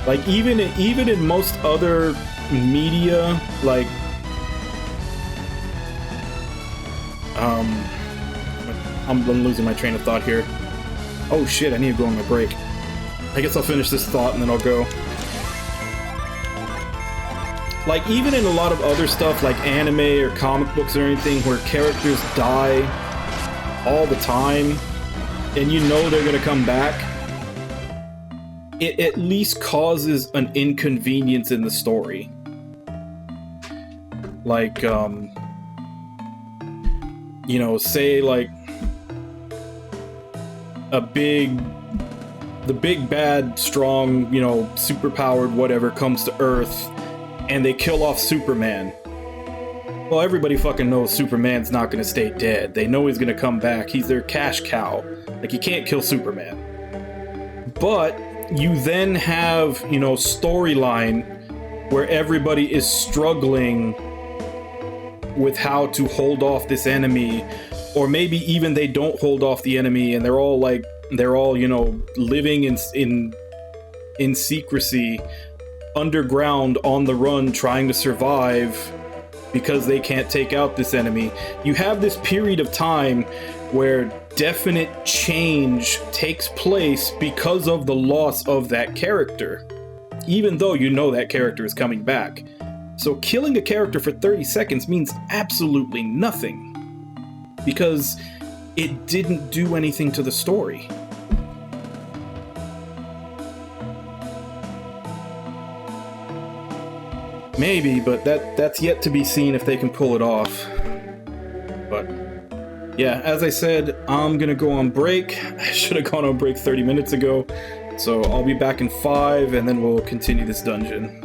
Like, even in most other media, like, I'm losing my train of thought here. Oh shit, I need to go on my break. I guess I'll finish this thought and then I'll go. Like, even in a lot of other stuff, like anime or comic books or anything, where characters die all the time, and you know they're gonna come back, it at least causes an inconvenience in the story. Like, you know, say, like, the big bad, strong, you know, superpowered whatever comes to Earth, and they kill off Superman. Well, everybody fucking knows Superman's not gonna stay dead. They know he's gonna come back. He's their cash cow. Like, you can't kill Superman. But you then have, you know, storyline where everybody is struggling with how to hold off this enemy, or maybe even they don't hold off the enemy and they're all, you know, living in secrecy underground on the run trying to survive because they can't take out this enemy. You have this period of time where definite change takes place because of the loss of that character, even though you know that character is coming back. So killing a character for 30 seconds means absolutely nothing, because it didn't do anything to the story. Maybe, but that's yet to be seen if they can pull it off. But yeah, as I said, I'm gonna go on break. I should have gone on break 30 minutes ago. So I'll be back in 5 and then we'll continue this dungeon.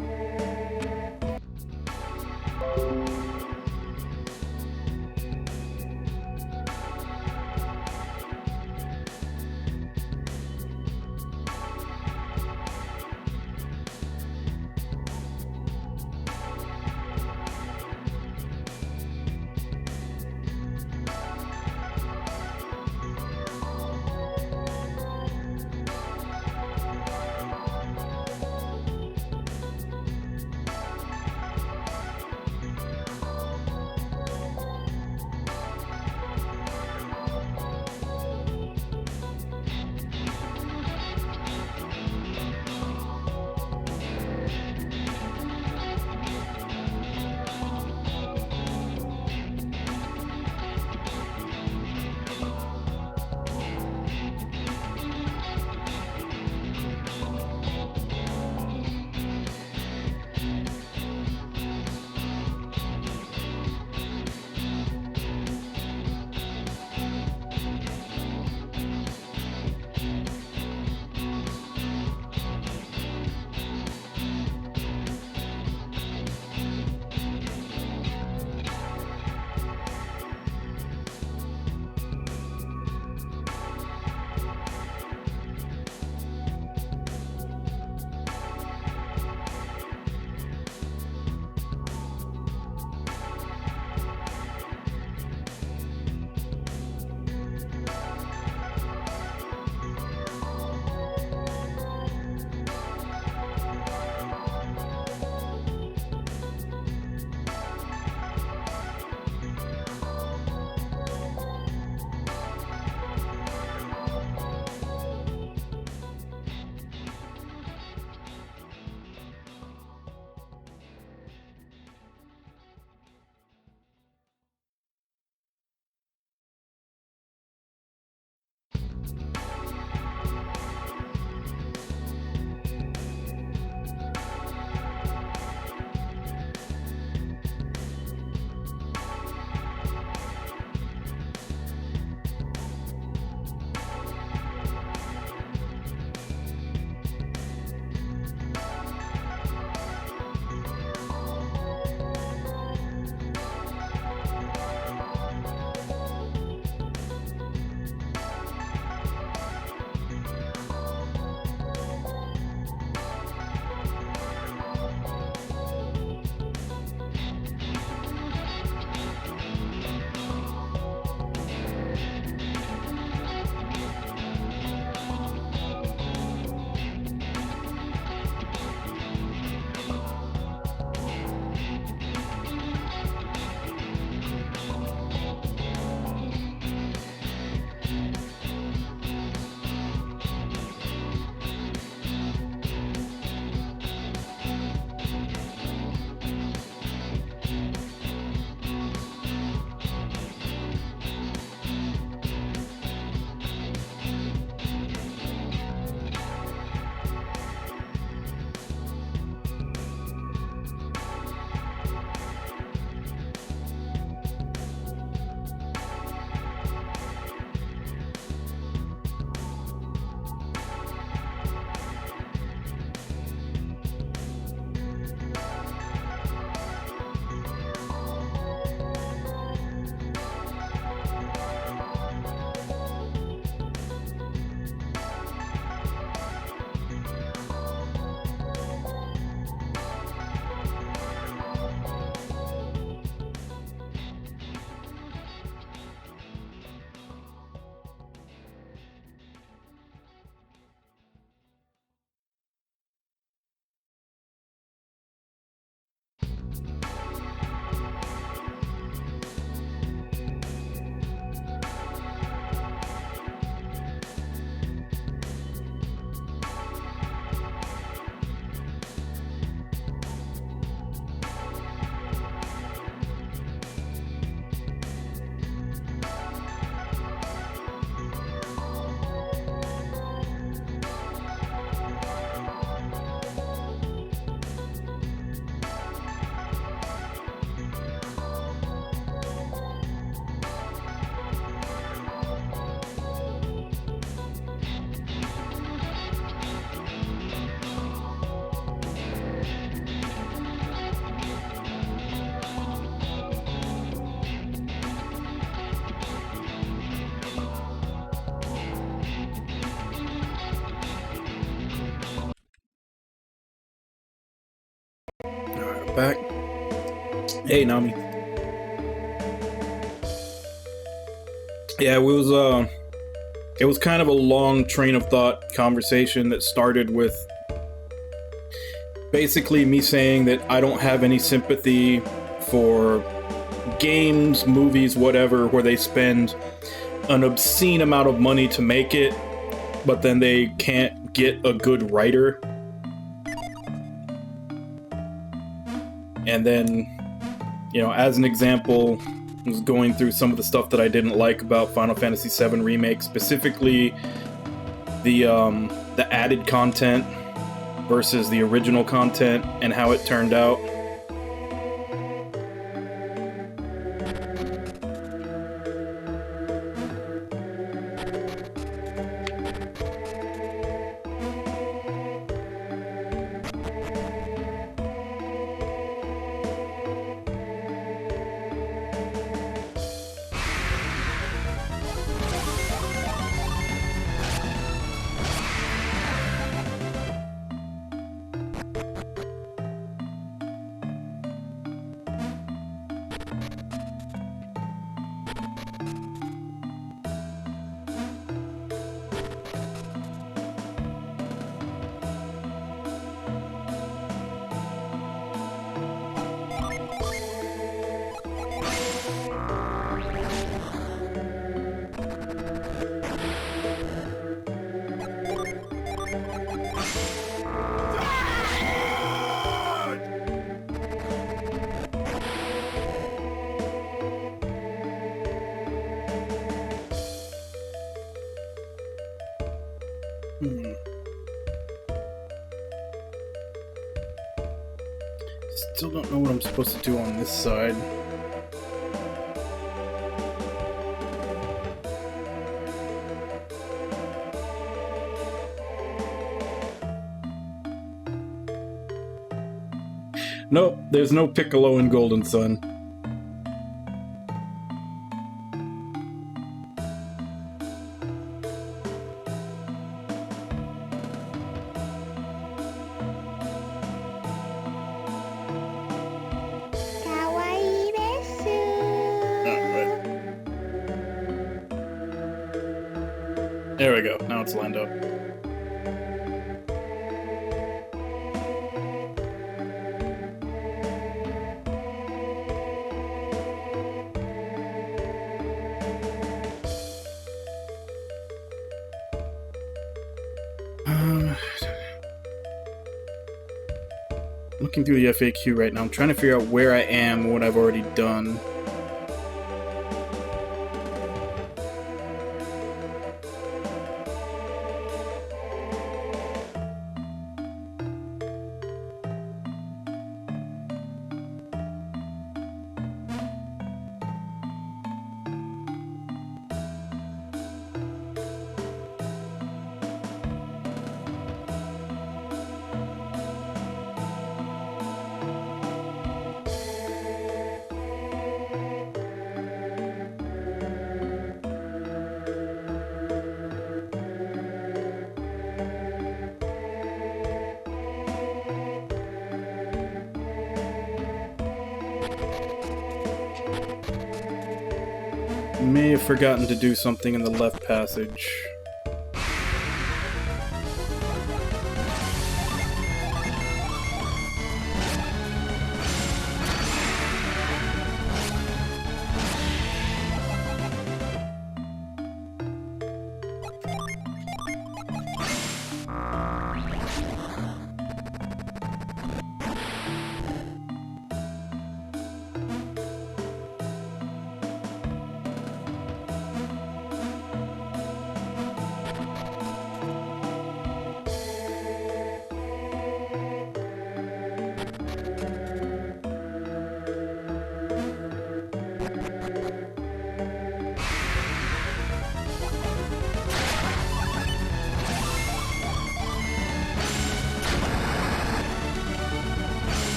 Back. Hey, Nami. Yeah, it was kind of a long train of thought conversation that started with basically me saying that I don't have any sympathy for games, movies, whatever, where they spend an obscene amount of money to make it, but then they can't get a good writer. And then, you know, as an example, I was going through some of the stuff that I didn't like about Final Fantasy VII Remake, specifically the added content versus the original content and how it turned out. Still don't know what I'm supposed to do on this side. Nope, there's no Piccolo in Golden Sun. There we go. Now it's lined up. Looking through the FAQ right now. I'm trying to figure out where I am and what I've already done. May have forgotten to do something in the left passage.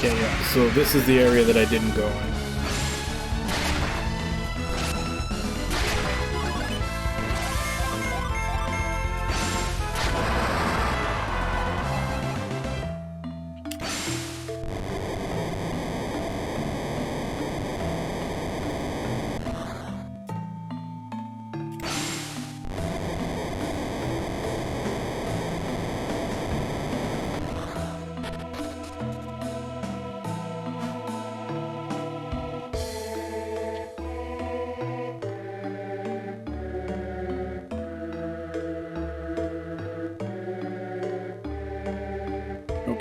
Okay, yeah. So this is the area that I didn't go in.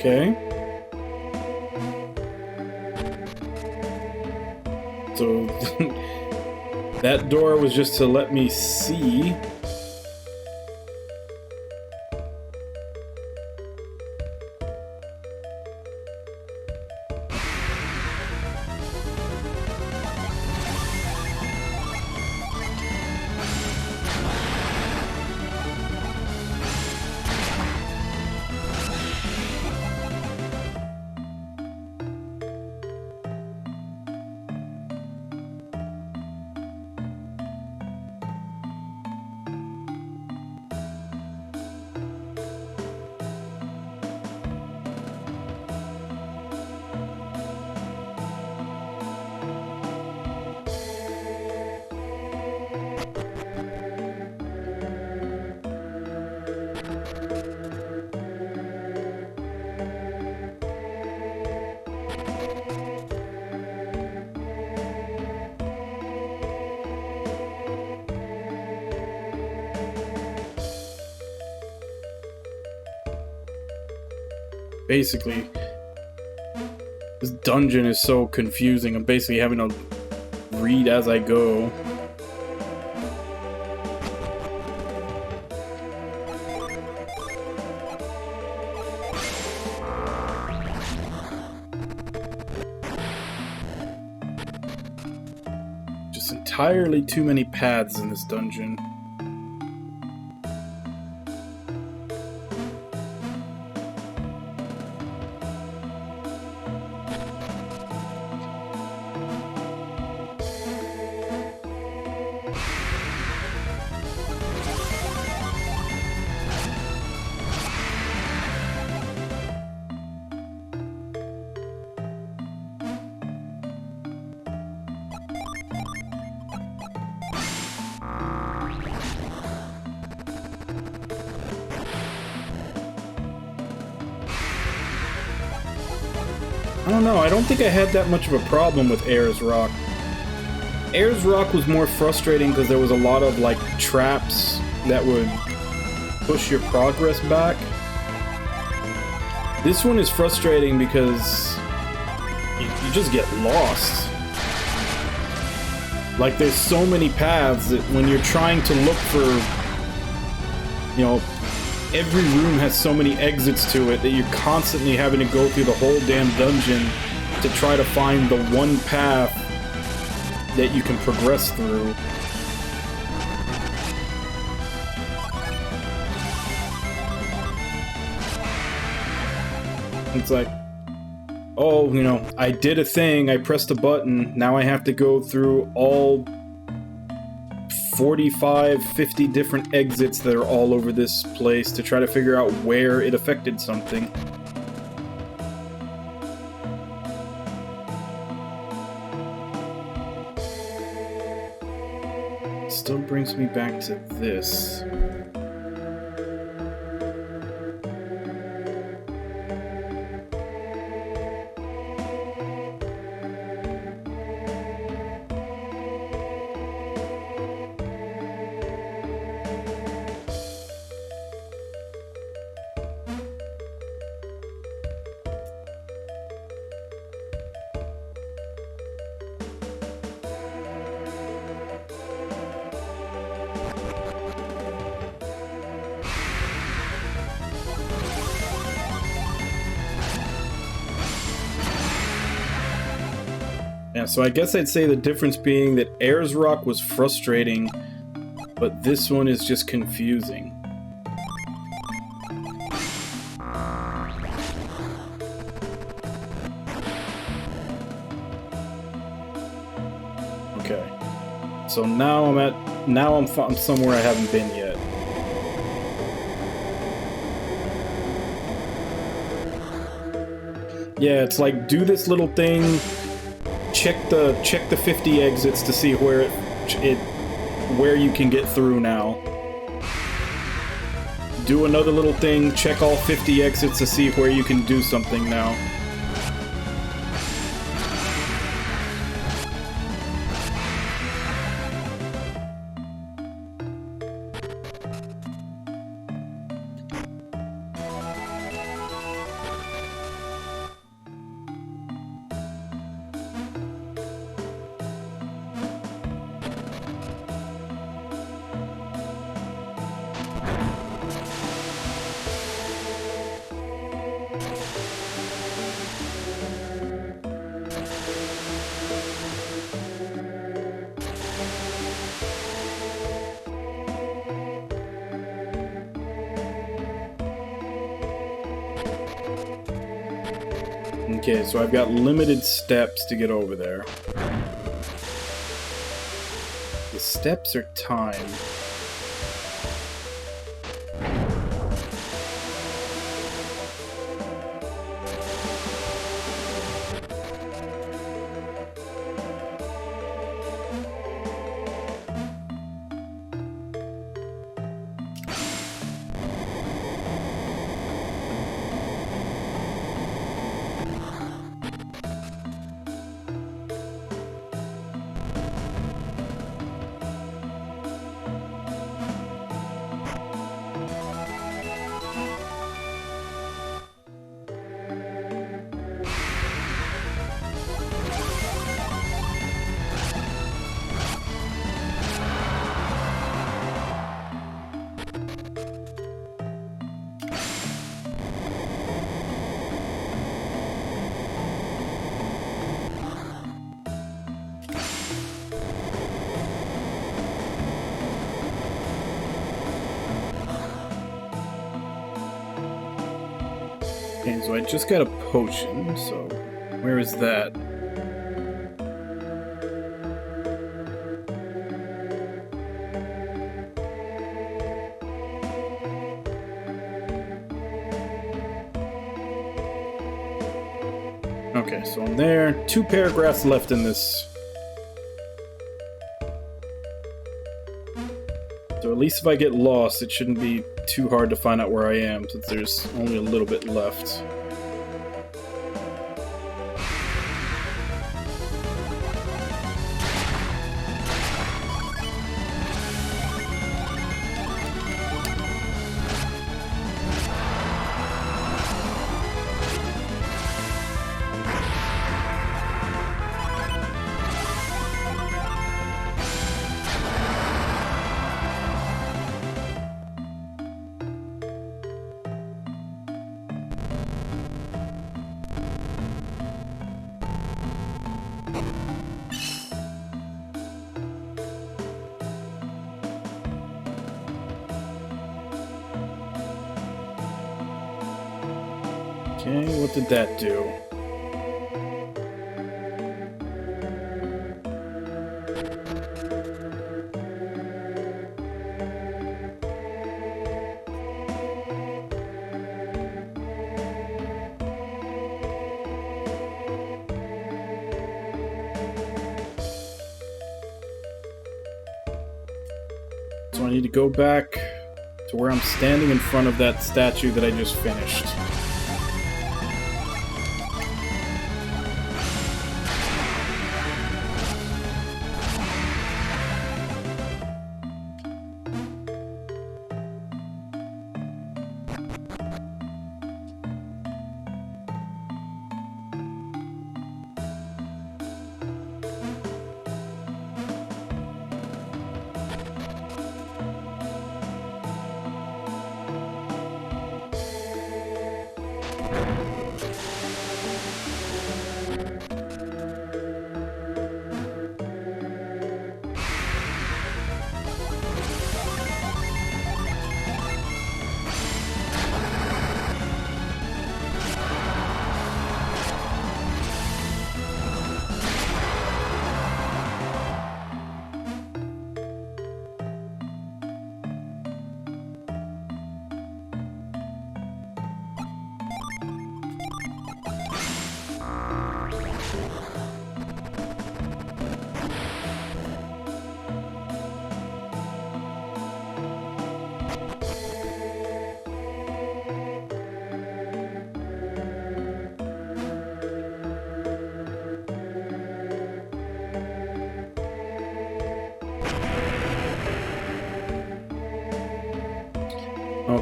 Okay. So that door was just to let me see. Basically, this dungeon is so confusing. I'm basically having to read as I go. Just entirely too many paths in this dungeon. I don't know, I don't think I had that much of a problem with Ayers Rock. Ayers Rock was more frustrating because there was a lot of, like, traps that would push your progress back. This one is frustrating because you just get lost. Like, there's so many paths that when you're trying to look for, you know, every room has so many exits to it that you're constantly having to go through the whole damn dungeon to try to find the one path that you can progress through. It's like, oh, you know, I did a thing, I pressed a button, now I have to go through all 45, 50 different exits that are all over this place to try to figure out where it affected something. Still brings me back to this. Yeah, so I guess I'd say the difference being that Ayers Rock was frustrating, but this one is just confusing. Okay. So now I'm somewhere I haven't been yet. Yeah, it's like do this little thing, check the 50 exits to see where where you can get through now. Do another little thing, check all 50 exits to see where you can do something now. Okay, so I've got limited steps to get over there. The steps are time. Okay, so I just got a potion, so where is that? Okay, so I'm there. 2 paragraphs left in this. So at least if I get lost, it shouldn't be too hard to find out where I am, since there's only a little bit left. Okay, what did that do? So I need to go back to where I'm standing in front of that statue that I just finished.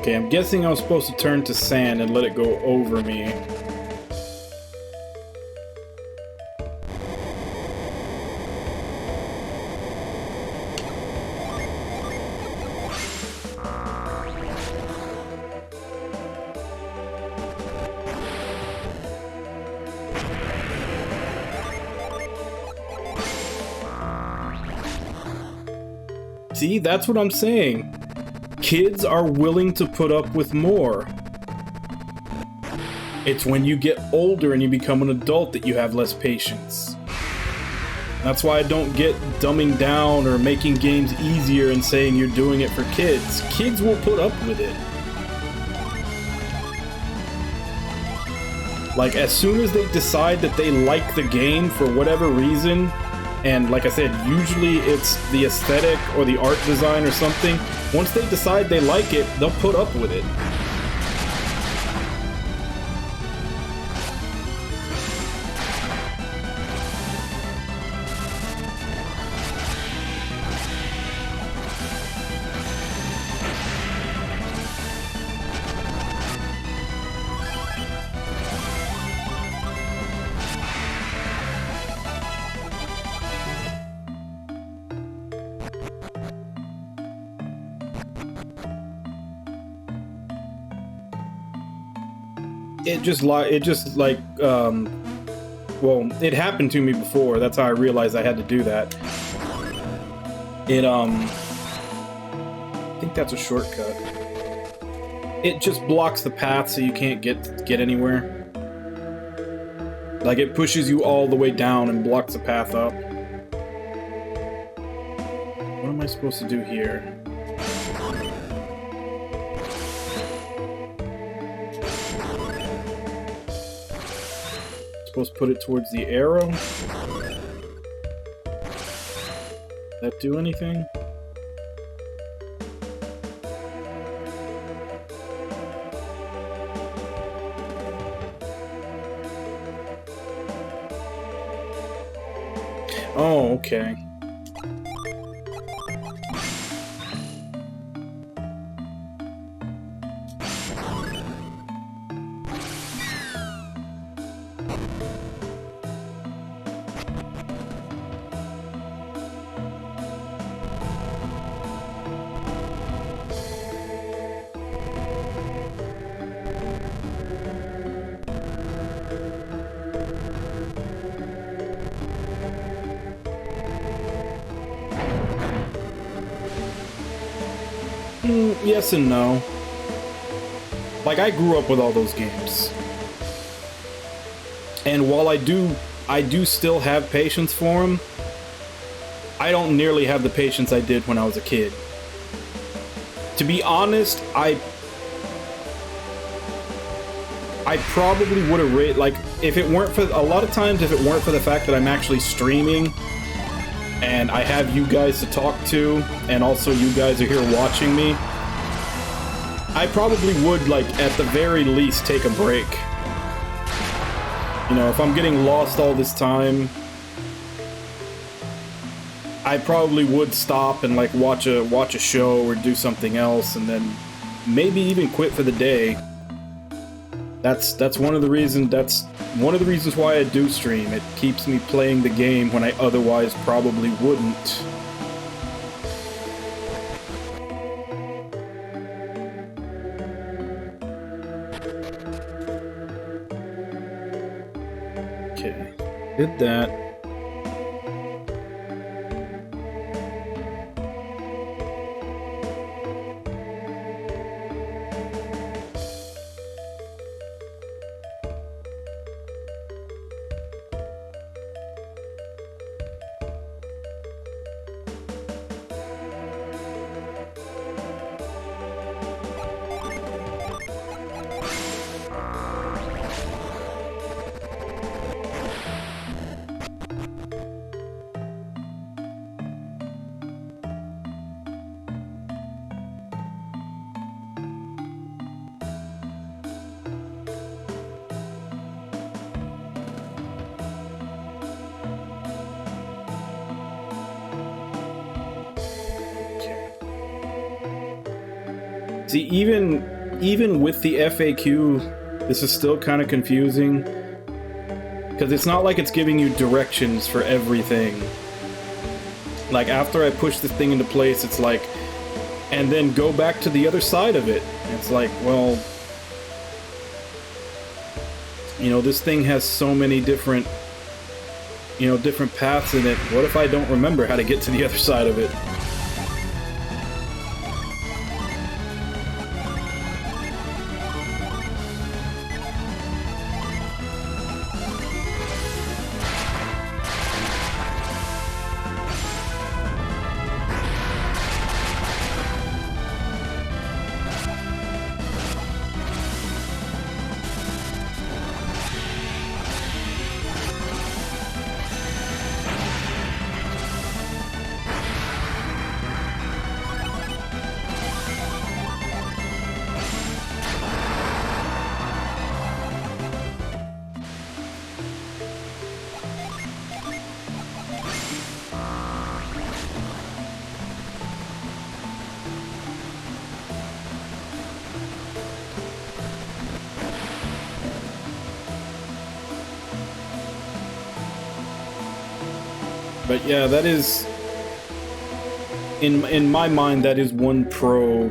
Okay, I'm guessing I'm supposed to turn to sand and let it go over me. See, that's what I'm saying. Kids are willing to put up with more. It's when you get older and you become an adult that you have less patience. That's why I don't get dumbing down or making games easier and saying you're doing it for kids. Kids will put up with it. Like, as soon as they decide that they like the game for whatever reason, and like I said, usually it's the aesthetic or the art design or something. Once they decide they like it, they'll put up with it. Well, it happened to me before. That's how I realized I had to do that. I think that's a shortcut. It just blocks the path so you can't get anywhere. Like, it pushes you all the way down and blocks the path up. What am I supposed to do here? Supposed to put it towards the arrow. That do anything? Oh, okay. Yes and no. Like, I grew up with all those games. And while I do still have patience for them, I don't nearly have the patience I did when I was a kid. To be honest, I probably would have like, if it weren't for, a lot of times, if it weren't for the fact that I'm actually streaming and I have you guys to talk to, and also you guys are here watching me, I probably would, like, at the very least, take a break. You know, if I'm getting lost all this time, I probably would stop and, like, watch a show or do something else, and then maybe even quit for the day. That's one of the reasons why I do stream. It keeps me playing the game when I otherwise probably wouldn't. Okay, did that. See, even with the FAQ, this is still kind of confusing. Because it's not like it's giving you directions for everything. Like, after I push this thing into place, it's like, and then go back to the other side of it. It's like, well, you know, this thing has so many different, you know, different paths in it. What if I don't remember how to get to the other side of it? But yeah, that is, in my mind, that is one pro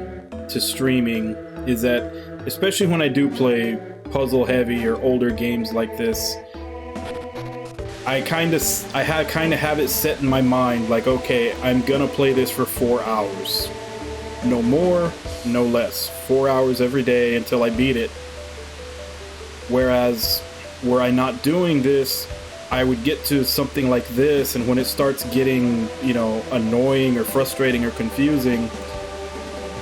to streaming, is that, especially when I do play puzzle heavy or older games like this, I kind of have it set in my mind, like, okay, I'm gonna play this for 4 hours. No more, no less. 4 hours every day until I beat it. Whereas, were I not doing this, I would get to something like this, and when it starts getting, you know, annoying or frustrating or confusing,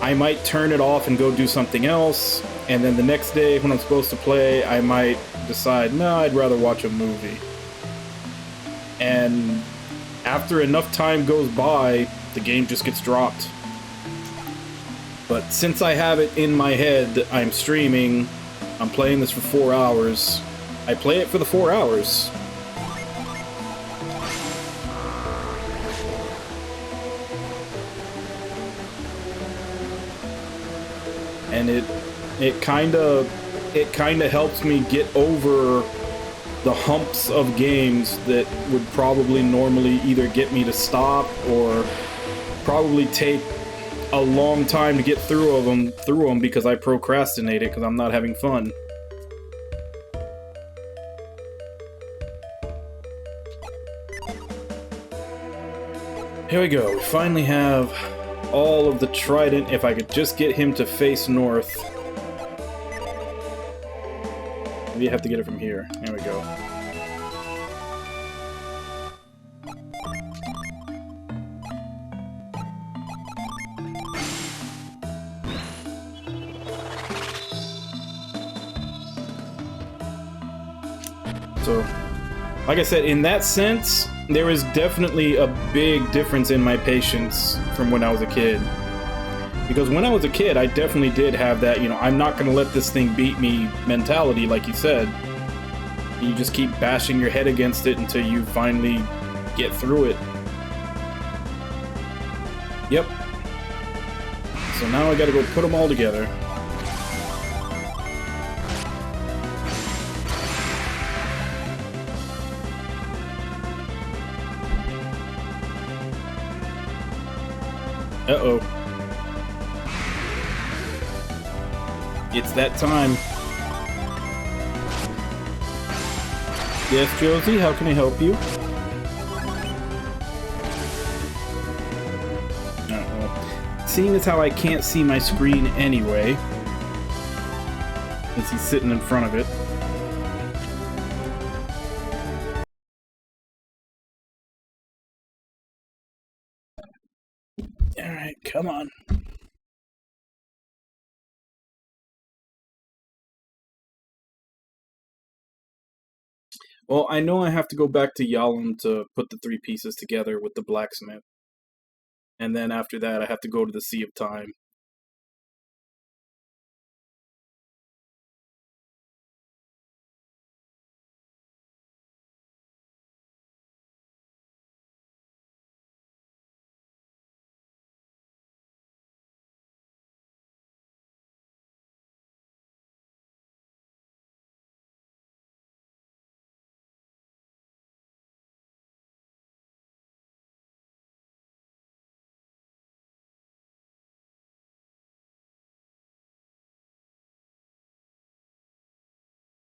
I might turn it off and go do something else, and then the next day when I'm supposed to play, I might decide, no, I'd rather watch a movie. And after enough time goes by, the game just gets dropped. But since I have it in my head that I'm streaming, I'm playing this for 4 hours, I play it for the 4 hours. And it kind of helps me get over the humps of games that would probably normally either get me to stop or probably take a long time to get through them because I procrastinate it because I'm not having fun. Here we go. We finally have all of the Trident. If I could just get him to face north. Maybe you have to get it from here. There we go. So, like I said, in that sense, there is definitely a big difference in my patience from when I was a kid. Because when I was a kid, I definitely did have that, you know, I'm not going to let this thing beat me mentality, like you said. You just keep bashing your head against it until you finally get through it. Yep. So now I gotta go put them all together. Uh-oh. It's that time. Yes, Josie, how can I help you? Uh-oh. Seeing as how I can't see my screen anyway, since he's sitting in front of it. Alright, come on. Well, I know I have to go back to Yalom to put the 3 pieces together with the blacksmith. And then after that, I have to go to the Sea of Time.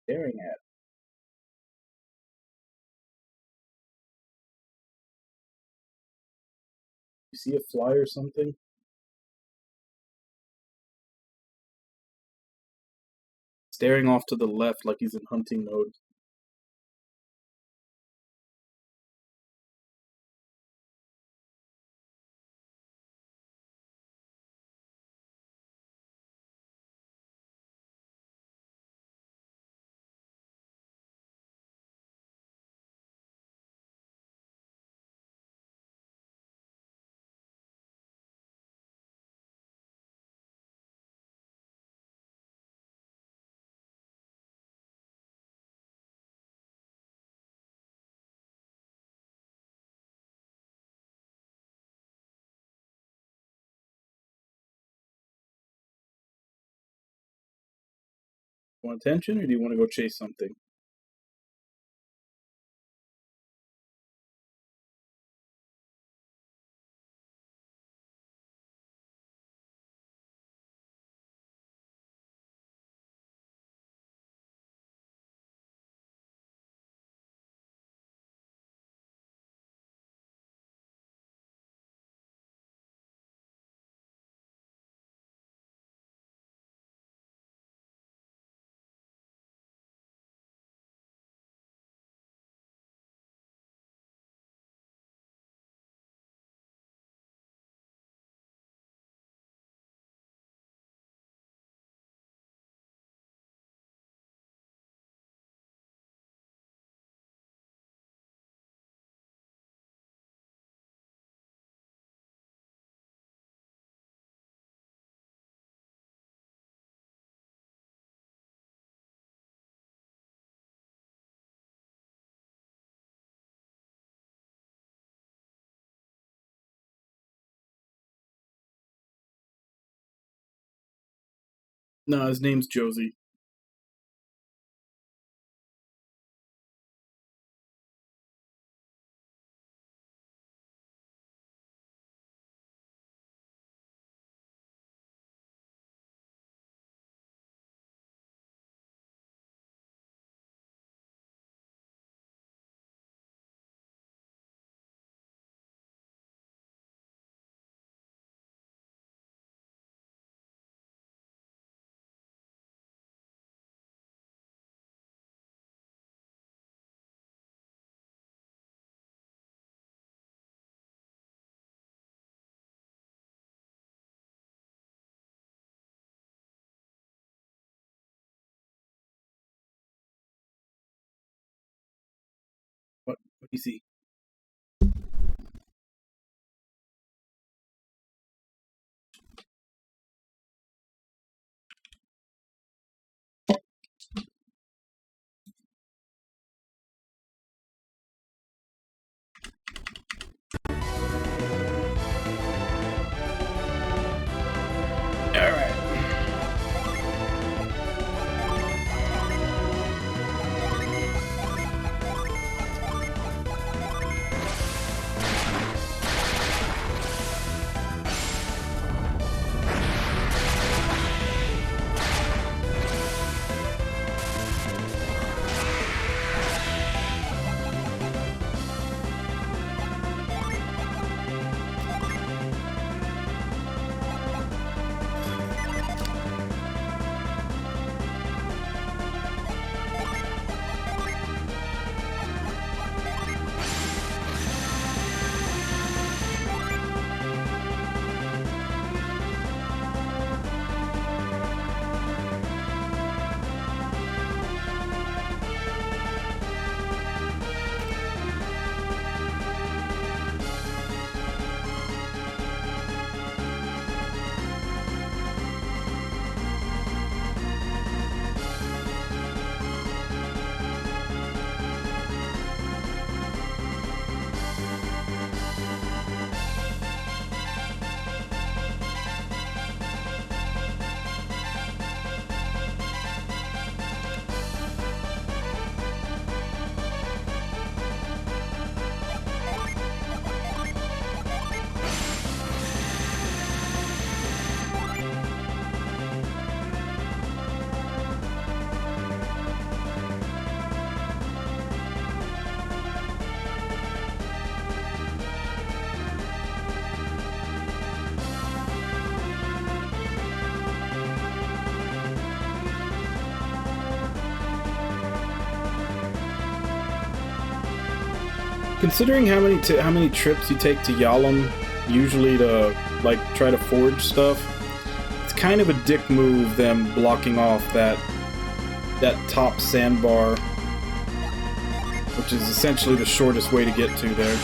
staring at? You see a fly or something? Staring off to the left like he's in hunting mode. Want attention, or do you want to go chase something? No, his name's Josie. What do you see? Alright. Considering how many trips you take to Yalom, usually to like try to forge stuff, it's kind of a dick move them blocking off that top sandbar, which is essentially the shortest way to get to there.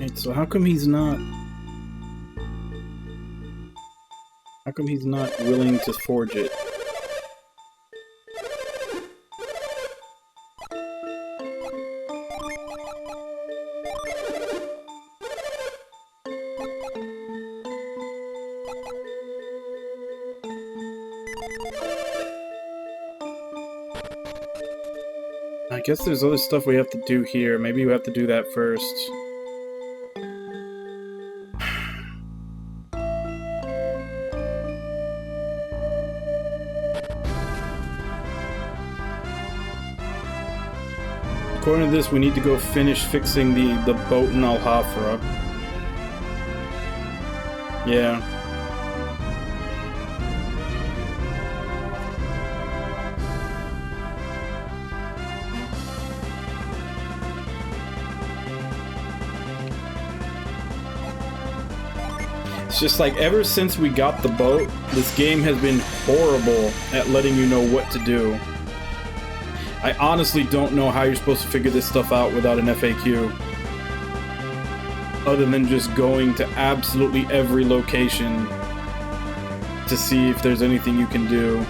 Right, so how come he's not willing to forge it? I guess there's other stuff we have to do here. Maybe we have to do that first. According to this, we need to go finish fixing the boat in Al-Hafra. Yeah. It's just like, ever since we got the boat, this game has been horrible at letting you know what to do. I honestly don't know how you're supposed to figure this stuff out without an FAQ. Other than just going to absolutely every location to see if there's anything you can do.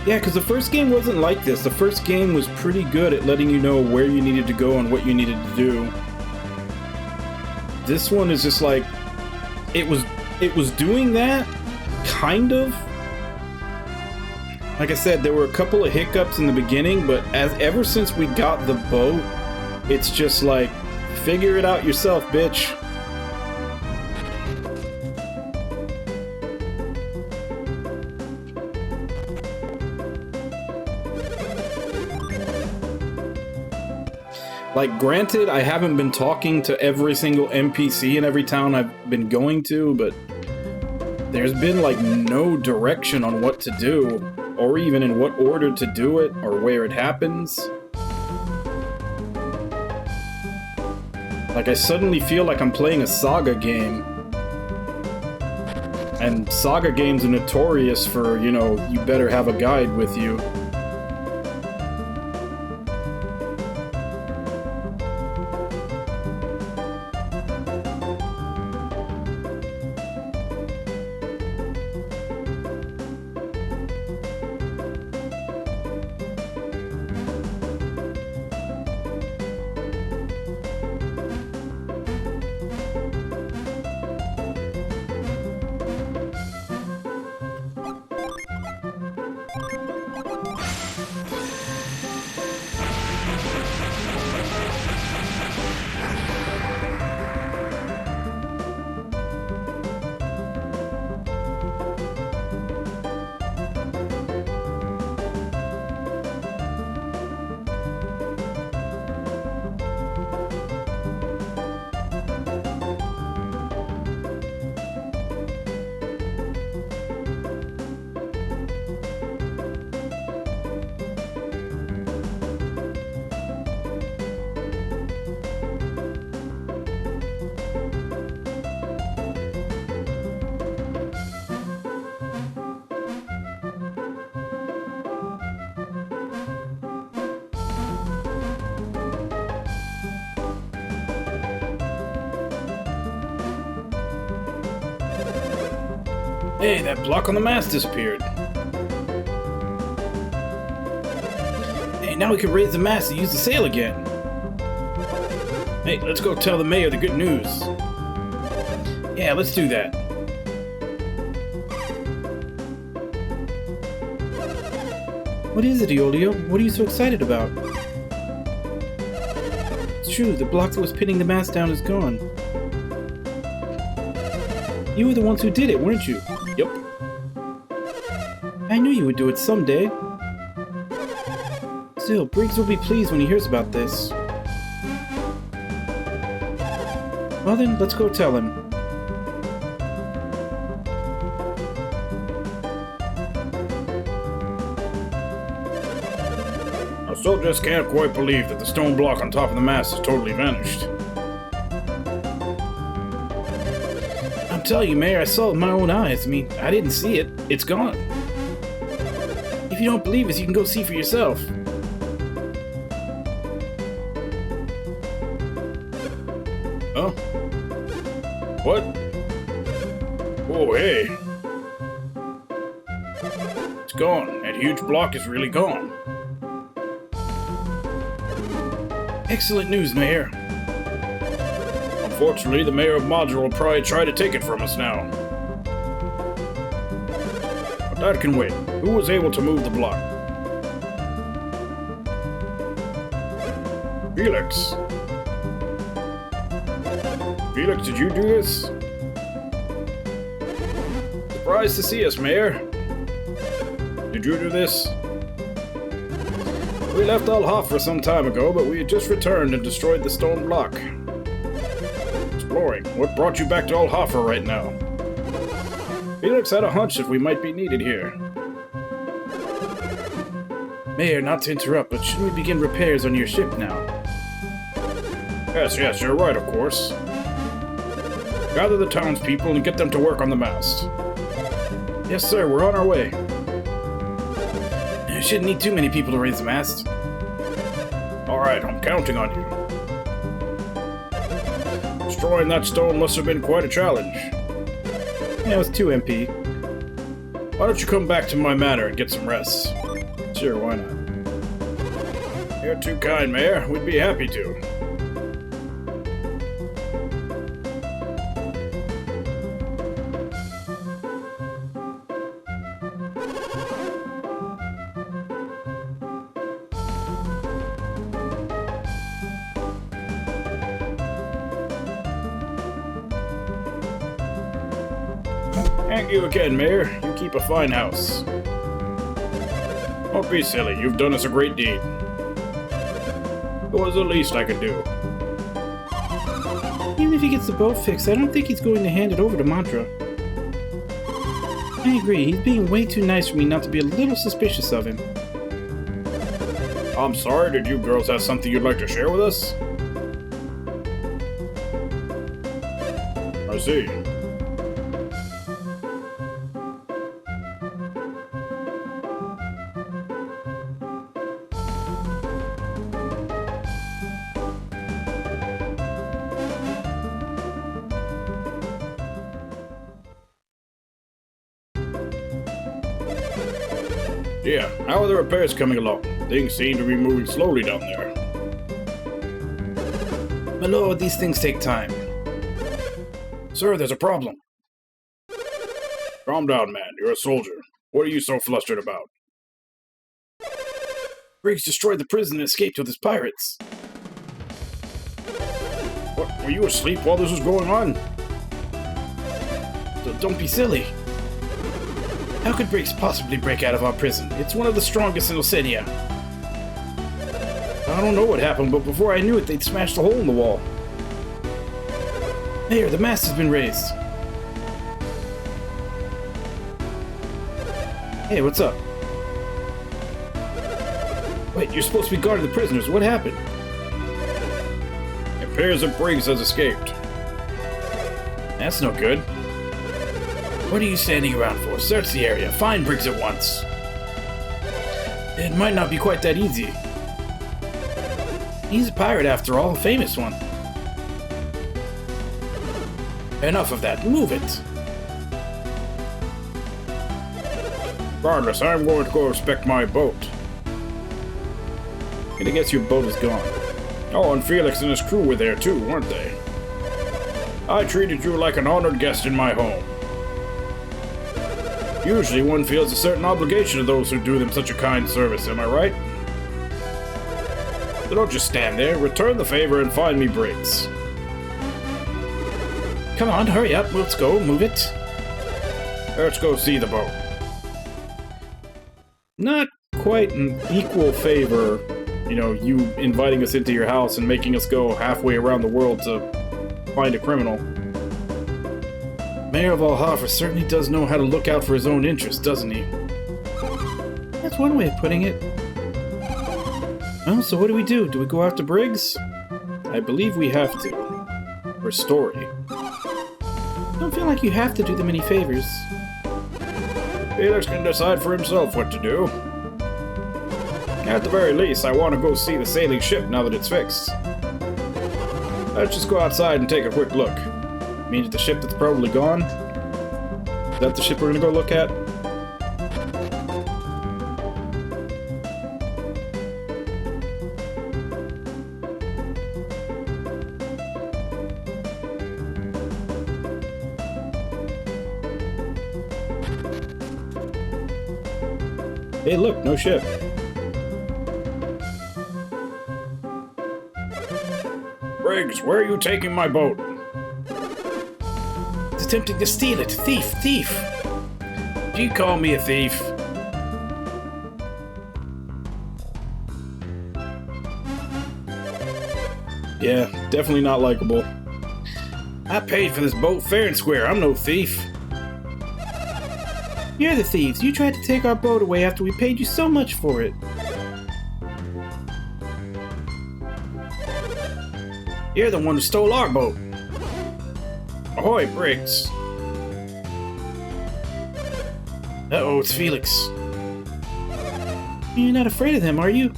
Yeah, because the first game wasn't like this. The first game was pretty good at letting you know where you needed to go and what you needed to do. This one is just like, it was doing that, kind of. Like I said, there were a couple of hiccups in the beginning, but ever since we got the boat, it's just like, figure it out yourself, bitch. Like, granted, I haven't been talking to every single NPC in every town I've been going to, but there's been, like, no direction on what to do, or even in what order to do it, or where it happens. Like, I suddenly feel like I'm playing a Saga game. And Saga games are notorious for, you know, you better have a guide with you. Hey, that block on the mast disappeared. Hey, now we can raise the mast and use the sail again. Hey, let's go tell the mayor the good news. Yeah, let's do that.
What is it, Iolio? What are you so excited about? It's true, the block that was pinning the mast down is gone. You were the ones who did it, weren't you?
Yep.
I knew you would do it someday. Still, Briggs will be pleased when he hears about this. Well then, let's go tell him.
I still just can't quite believe that the stone block on top of the mast has totally vanished.
I'm telling you, Mayor, I saw it with my own eyes. I mean, I didn't see it. It's gone. If you don't believe us, you can go see for yourself.
Huh? What? Oh, hey. It's gone. That huge block is really gone.
Excellent news, Mayor.
Unfortunately, the mayor of Module will probably try to take it from us now. But that can wait. Who was able to move the block? Felix. Felix, did you do this? Surprised to see us, Mayor. Did you do this? We left Al-Hafra some time ago, but we had just returned and destroyed the stone block. Exploring. What brought you back to Al-Hafra right now? Felix had a hunch that we might be needed here.
Mayor, not to interrupt, but shouldn't we begin repairs on your ship now?
Yes, you're right, of course. Gather the townspeople and get them to work on the mast.
Yes, sir, we're on our way. You shouldn't need too many people to raise the mast.
Alright, I'm counting on you. Destroying that stone must have been quite a challenge.
Yeah, it was 2 MP.
Why don't you come back to my manor and get some rest?
Sure, why not?
You're too kind, Mayor. We'd be happy to. Thank you again, Mayor. You keep a fine house. Don't be silly. You've done us a great deed. It was the least I could do.
Even if he gets the boat fixed, I don't think he's going to hand it over to Mantra. I agree. He's being way too nice for me not to be a little suspicious of him.
I'm sorry. Did you girls have something you'd like to share with us? I see. Yeah, how are the repairs coming along? Things seem to be moving slowly down there.
My lord, these things take time.
Sir, there's a problem. Calm down, man. You're a soldier. What are you so flustered about?
Briggs destroyed the prison and escaped with his pirates.
What? Were you asleep while this was going on?
Don't be silly. How could Briggs possibly break out of our prison? It's one of the strongest in Oceania.
I don't know what happened, but before I knew it, they'd smashed a hole in the wall.
Mayor, the mast has been raised. Hey, what's up? Wait, you're supposed to be guarding the prisoners. What happened?
It appears that Briggs has escaped.
That's no good. What are you standing around for? Search the area. Find Briggs at once. It might not be quite that easy. He's a pirate after all, a famous one. Enough of that. Move it.
Regardless, I'm going to go inspect my boat. And I guess your boat is gone. Oh, and Felix and his crew were there too, weren't they? I treated you like an honored guest in my home. Usually one feels a certain obligation to those who do them such a kind service, am I right? So don't just stand there, return the favor and find me Briggs.
Come on, hurry up, let's go, move it.
Let's go see the boat.
Not quite an equal favor, you know, you inviting us into your house and making us go halfway around the world to find a criminal. Mayor of Alhafer certainly does know how to look out for his own interests, doesn't he? That's one way of putting it. Well, so what do? Do we go after Briggs? I believe we have to. For story. I don't feel like you have to do them any favors.
Felix can decide for himself what to do. At the very least, I want to go see the sailing ship now that it's fixed. Let's just go outside and take a quick look.
Means the ship that's probably gone? Is that the ship we're gonna go look at? Hey, look, no ship.
Briggs, where are you taking my boat?
It's attempting to steal it. Thief, thief.
Do you call me a thief?
Yeah, definitely not likable.
I paid for this boat fair and square. I'm no thief.
You're the thieves. You tried to take our boat away after we paid you so much for it.
You're the one who stole our boat. Ahoy, Briggs.
Uh-oh, it's Felix. You're not afraid of them, are you?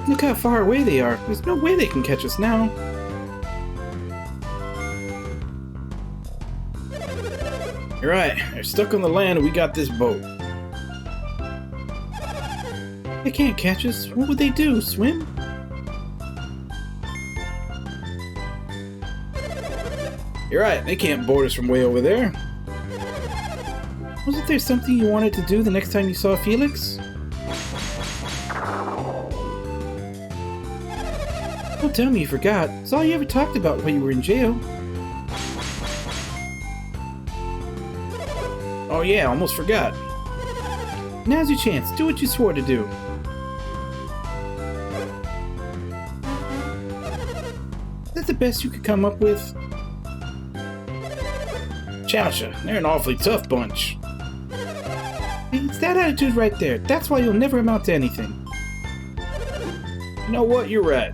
Look how far away they are. There's no way they can catch us now.
You're right. They're stuck on the land and we got this boat.
They can't catch us. What would they do? Swim?
You're right. They can't board us from way over there.
Wasn't there something you wanted to do the next time you saw Felix? Don't tell me you forgot. It's all you ever talked about when you were in jail.
Oh yeah, almost forgot.
Now's your chance. Do what you swore to do. Is that the best you could come up with?
Chowcha, they're an awfully tough bunch.
It's that attitude right there. That's why you'll never amount to anything.
You know what? You're right.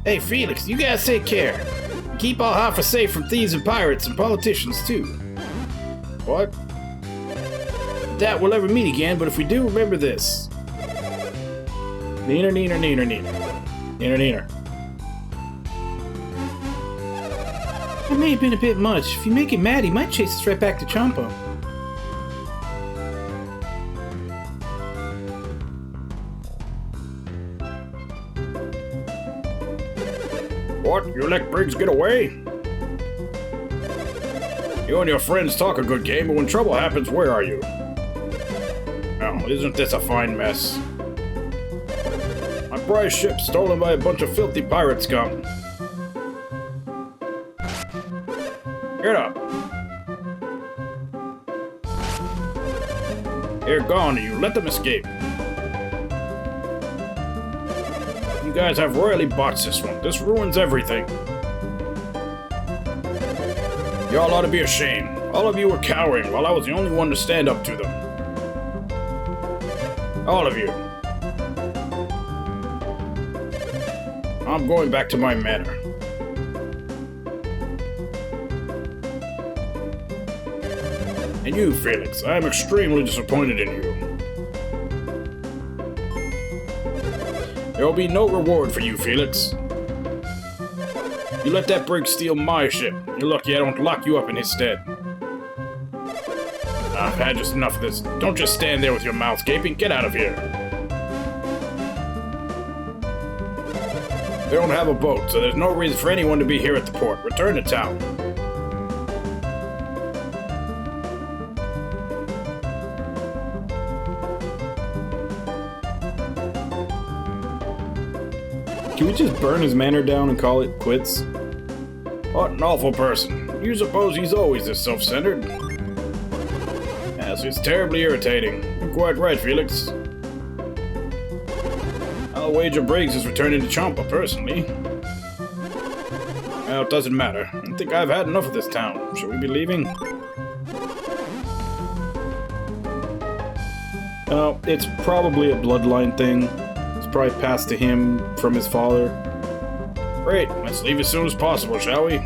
Hey, Felix, you guys take care. Keep Alhafer safe from thieves and pirates and politicians, too. What? That we'll ever meet again, but if we do, remember this. Neener, neener, neener, neener. Neener, neener.
That may have been a bit much. If you make him mad, he might chase us right back to Champo.
What? You let Briggs get away? You and your friends talk a good game, but when trouble happens, where are you? Oh, isn't this a fine mess? My prize ship stolen by a bunch of filthy pirate scum. Get up. They're gone, you let them escape. You guys have royally botched this one. This ruins everything. Y'all ought to be ashamed. All of you were cowering while I was the only one to stand up to them. All of you. I'm going back to my manor. And you, Felix, I am extremely disappointed in you. There will be no reward for you, Felix. You let that brig steal my ship. You're lucky I don't lock you up in his stead. I've had just enough of this. Don't just stand there with your mouth gaping. Get out of here. They don't have a boat, so there's no reason for anyone to be here at the port. Return to town.
Can we just burn his manor down and call it quits?
What an awful person. You suppose he's always this self-centered? Yes, it's terribly irritating. You're quite right, Felix. I'll wager Briggs is returning to Champa, personally. Well, it doesn't matter. I think I've had enough of this town. Shall we be leaving?
Oh, it's probably a bloodline thing. It's probably passed to him from his father.
Great, let's leave as soon as possible, shall we?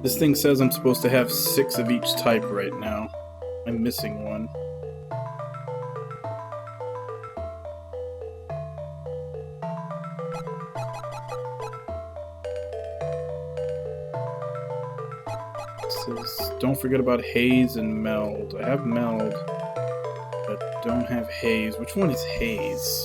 This thing says I'm supposed to have 6 of each type right now. I'm missing one. It says, don't forget about haze and meld. I have meld, but don't have haze. Which one is haze?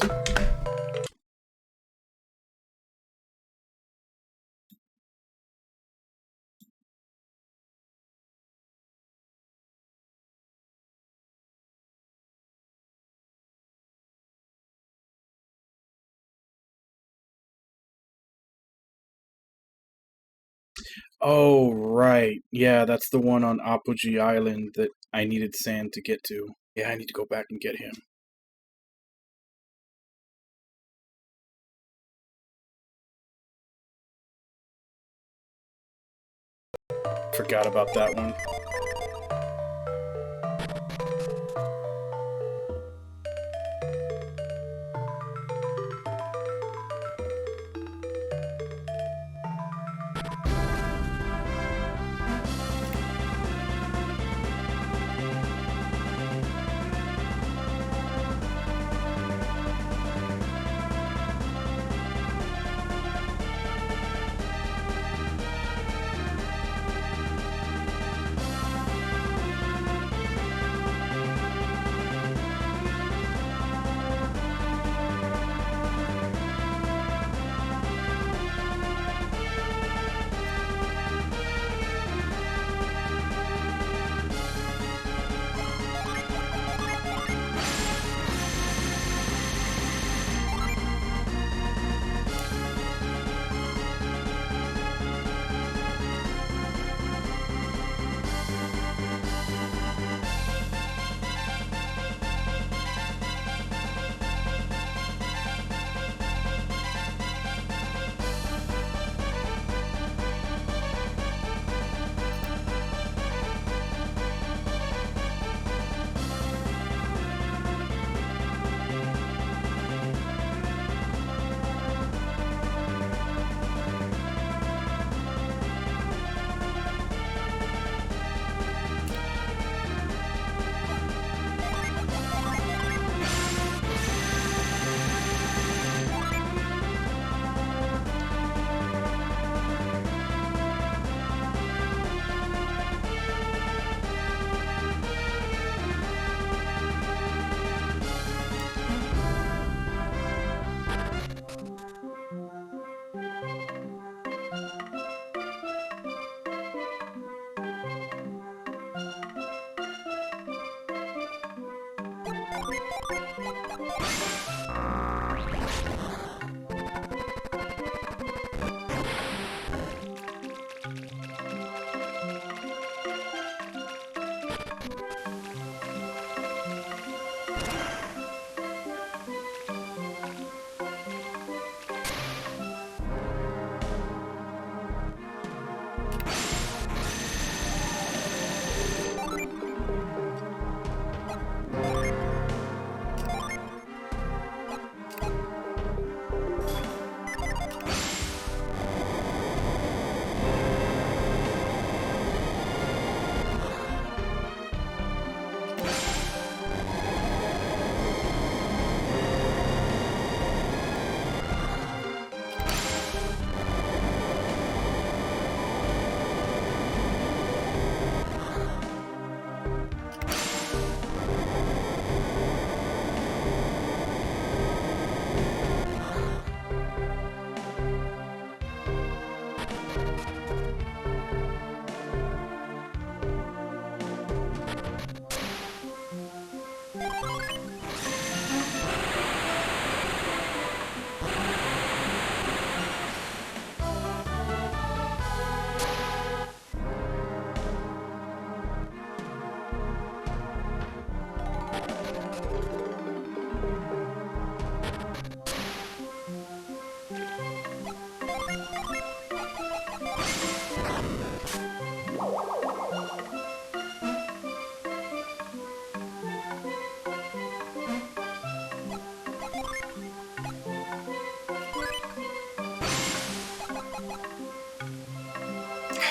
Oh, right. Yeah, that's the one on Apogee Island that I needed sand to get to. Yeah, I need to go back and get him. Forgot about that one.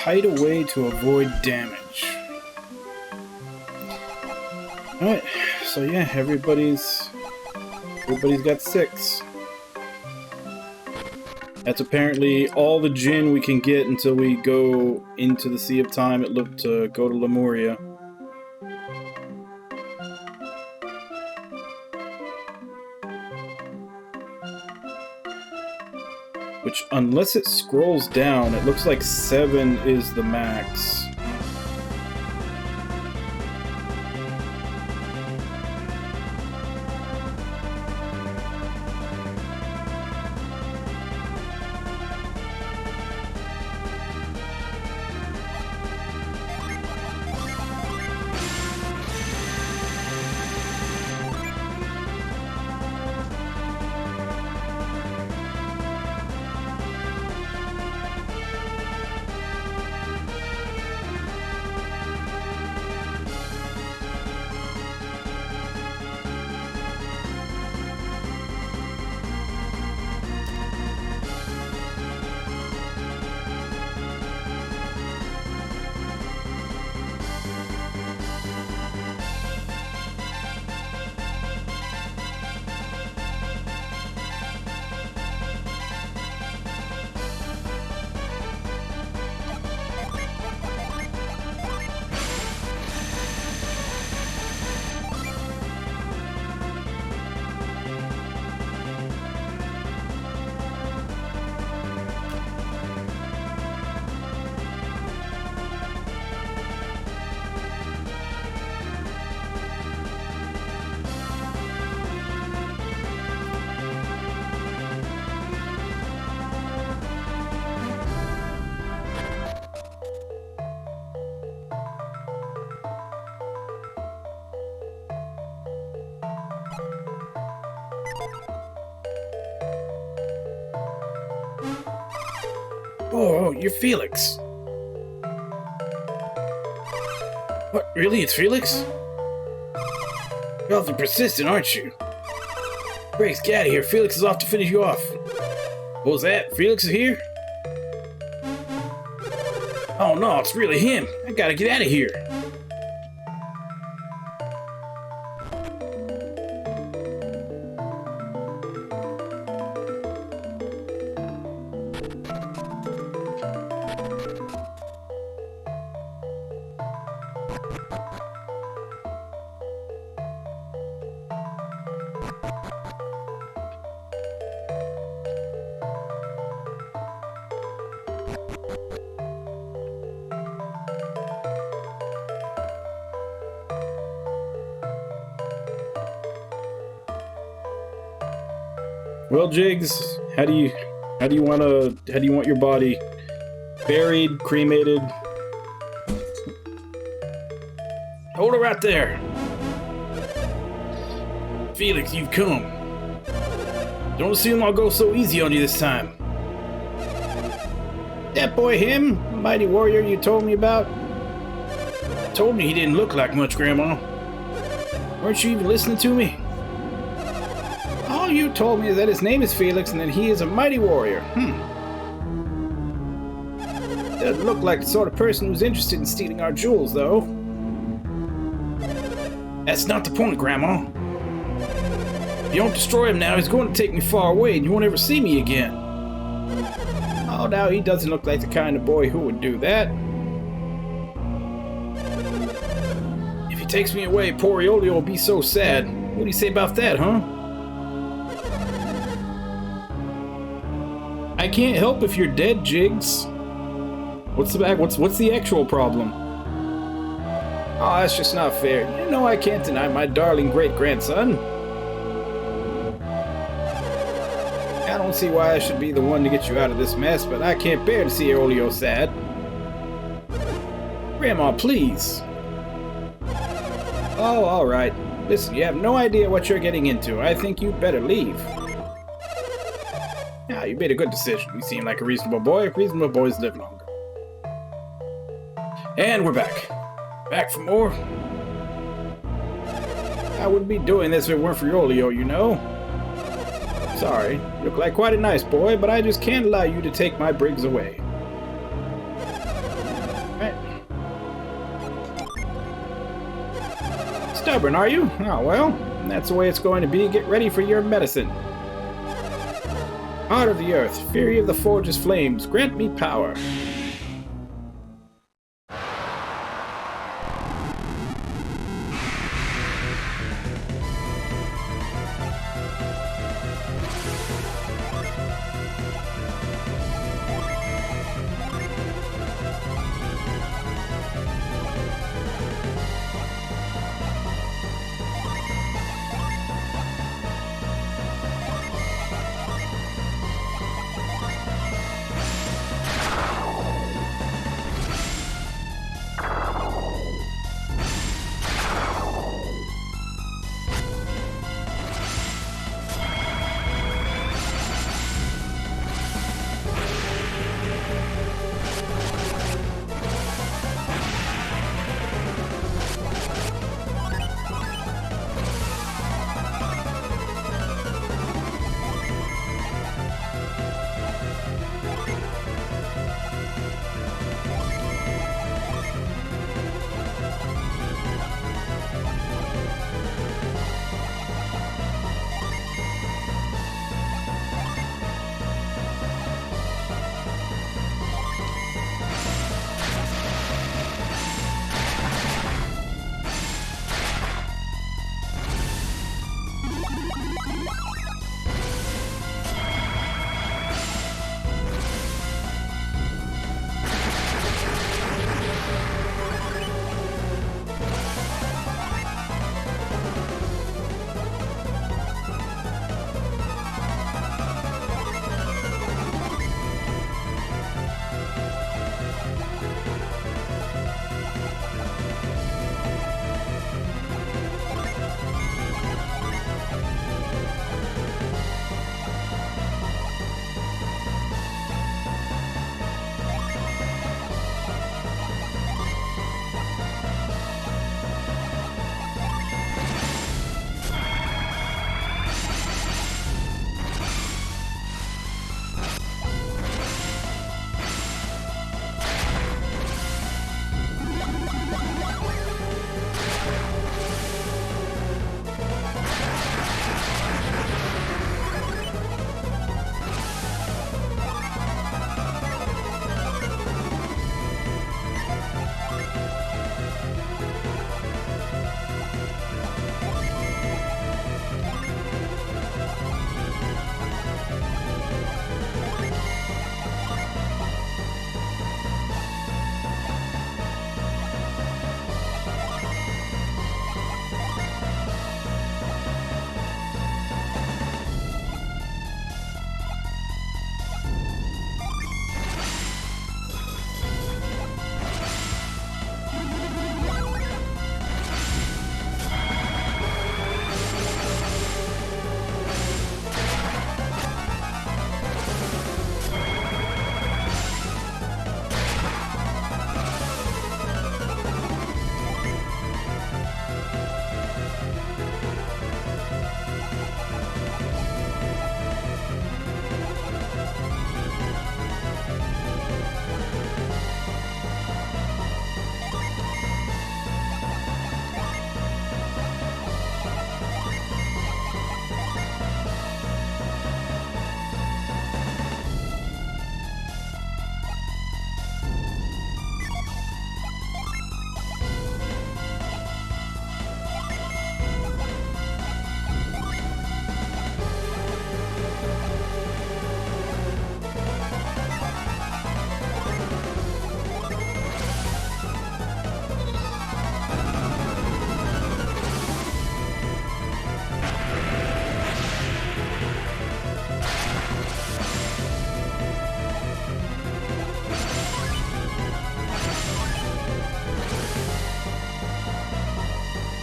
Hide away to avoid damage. Alright, so yeah, everybody's got 6. That's apparently all the Jinn we can get until we go into the Sea of Time. It looked to go to Lemuria. Which, unless it scrolls down, it looks like 7 is the max. Oh, you're Felix. What, really? It's Felix? You're awfully persistent, aren't you? Grace, get out of here. Felix is off to finish you off. What was that? Felix is here? Oh no, it's really him. I gotta get out of here. Well, Jigs, how do you want your body buried, cremated? Hold it right there. Felix, you've come. Don't assume I'll go so easy on you this time. That boy, him, mighty warrior you told me about, told me he didn't look like much, Grandma. Weren't you even listening to me? All you told me is that his name is Felix and that he is a mighty warrior. Doesn't look like the sort of person who's interested in stealing our jewels, though. That's not the point, Grandma. If you don't destroy him now, he's going to take me far away and you won't ever see me again. Oh, now he doesn't look like the kind of boy who would do that. If he takes me away, poor Iolio will be so sad. What do you say about that, huh? I can't help if you're dead, Jigs. What's the actual problem? Oh, that's just not fair. You know I can't deny my darling great-grandson. I don't see why I should be the one to get you out of this mess, but I can't bear to see Olio sad. Grandma, please. Oh, all right. Listen, you have no idea what you're getting into. I think you'd better leave. Yeah, you made a good decision. You seem like a reasonable boy. Reasonable boys live longer. And we're back. Back for more. I wouldn't be doing this if it weren't for Olio, you know. Sorry, you look like quite a nice boy, but I just can't allow you to take my Briggs away. Right. Stubborn, are you? Oh, well, that's the way it's going to be. Get ready for your medicine. Heart of the earth, fury of the forge's flames, grant me power.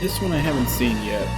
This one I haven't seen yet.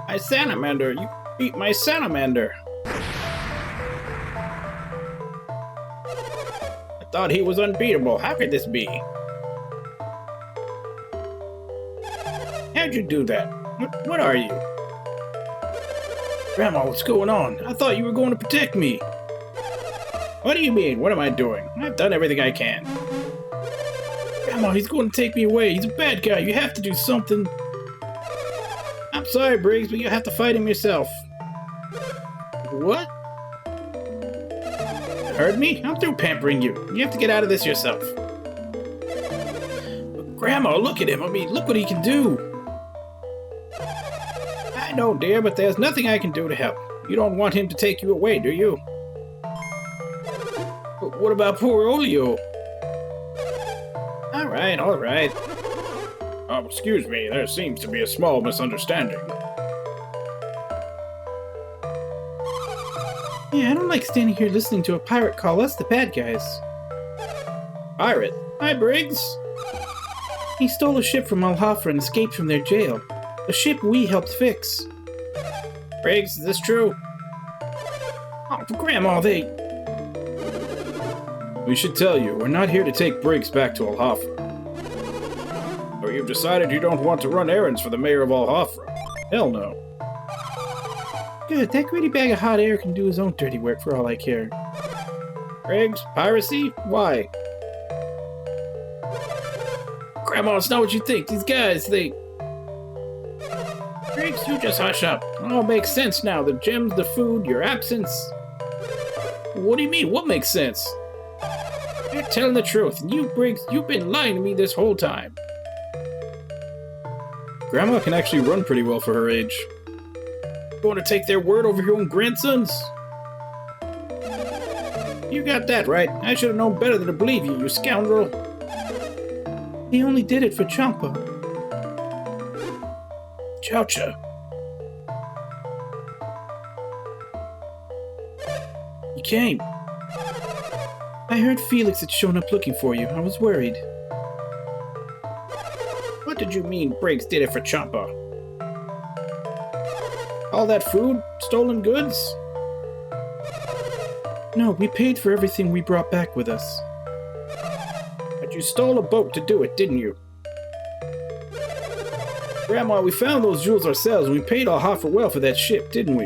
My salamander! You beat my salamander! I thought he was unbeatable. How could this be? How'd you do that? What are you? Grandma, what's going on? I thought you were going to protect me. What do you mean? What am I doing? I've done everything I can. Grandma, he's going to take me away. He's a bad guy. You have to do something. I'm sorry, Briggs, but you have to fight him yourself. What? Heard me? I'm through pampering you. You have to get out of this yourself. But Grandma, look at him. I mean, look what he can do. I know, dear, but there's nothing I can do to help. You don't want him to take you away, do you? But what about poor Olio? All right. Excuse me, there seems to be a small misunderstanding.
Yeah, I don't like standing here listening to a pirate call us the bad guys.
Pirate? Hi, Briggs.
He stole a ship from Alhafra and escaped from their jail. A ship we helped fix.
Briggs, is this true?
Oh, Grandma,
We should tell you, we're not here to take Briggs back to Alhafra. Or you've decided you don't want to run errands for the mayor of Alhafra. Hell no.
Good, that greedy bag of hot air can do his own dirty work for all I care.
Briggs, piracy? Why? Grandma, it's not what you think. These guys, they... Briggs, you just hush up. It all makes sense now. The gems, the food, your absence. What do you mean? What makes sense? You're telling the truth. And you, Briggs, you've been lying to me this whole time. Grandma can actually run pretty well for her age. Going to take their word over your own grandsons? You got that right. I should have known better than to believe you, you scoundrel.
He only did it for Champa.
Chowcha.
You came. I heard Felix had shown up looking for you. I was worried.
What did you mean Briggs did it for Champa? All that food? Stolen goods?
No, we paid for everything we brought back with us.
But you stole a boat to do it, didn't you? Grandma, we found those jewels ourselves and we paid Alhafra well for that ship, didn't we?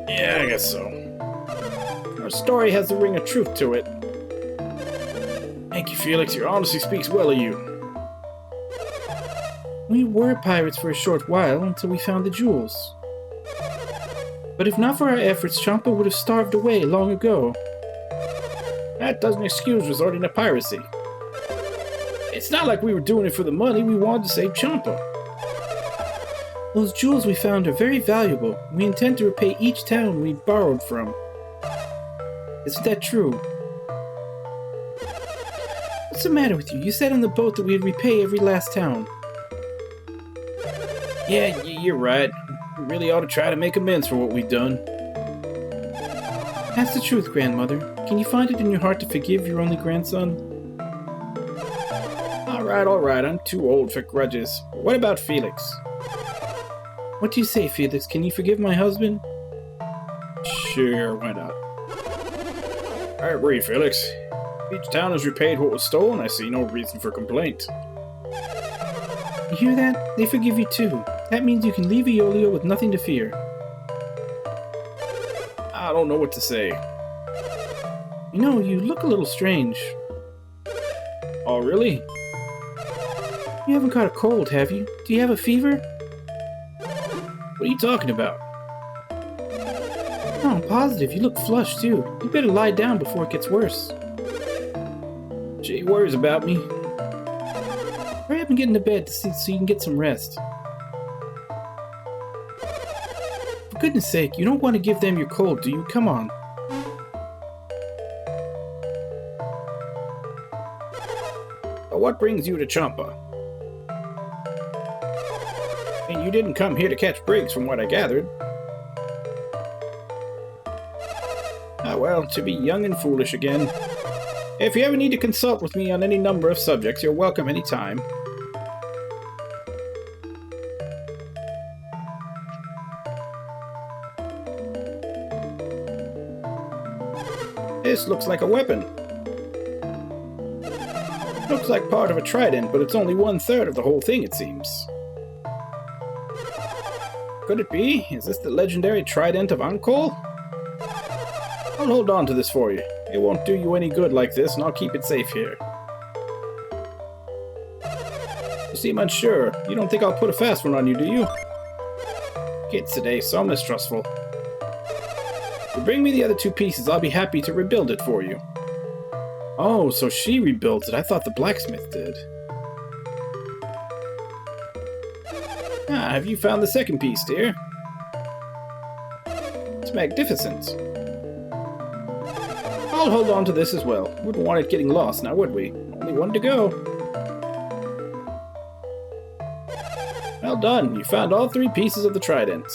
Yeah, I guess so. Our story has the ring of truth to it. Thank you, Felix. Your honesty speaks well of you.
We were pirates for a short while until we found the jewels. But if not for our efforts, Champa would have starved away long ago.
That doesn't excuse resorting to piracy. It's not like we were doing it for the money. We wanted to save Champa.
Those jewels we found are very valuable. We intend to repay each town we borrowed from. Isn't that true? What's the matter with you? You said on the boat that we'd repay every last town.
Yeah, you're right. We really ought to try to make amends for what we've done.
That's the truth, Grandmother. Can you find it in your heart to forgive your only grandson?
All right. I'm too old for grudges. What about Felix?
What do you say, Felix? Can you forgive my husband?
Sure, why not? I agree, Felix. Each town has repaid what was stolen. I see no reason for complaint.
You hear that? They forgive you too. That means you can leave Aeolio with nothing to fear.
I don't know what to say.
You know, you look a little strange.
Oh, really?
You haven't caught a cold, have you? Do you have a fever?
What are you talking about?
No, I'm positive. You look flushed, too. You better lie down before it gets worse.
She worries about me.
Hurry up and get into bed so you can get some rest. For goodness sake, you don't want to give them your cold, do you? Come on.
What brings you to Champa? And you didn't come here to catch Briggs, from what I gathered. Ah, well, to be young and foolish again. If you ever need to consult with me on any number of subjects, you're welcome any time. This looks like a weapon. Looks like part of a trident, but it's only 1/3 of the whole thing, it seems. Could it be? Is this the legendary Trident of Angkor? I'll hold on to this for you. It won't do you any good like this, and I'll keep it safe here. You seem unsure. You don't think I'll put a fast one on you, do you? Kids today, so mistrustful. If you bring me the other 2 pieces, I'll be happy to rebuild it for you. Oh, so she rebuilds it. I thought the blacksmith did. Ah, have you found the second piece, dear? It's magnificent. I'll hold on to this as well. Wouldn't want it getting lost now, would we? Only one to go. Well done. You found all 3 pieces of the trident.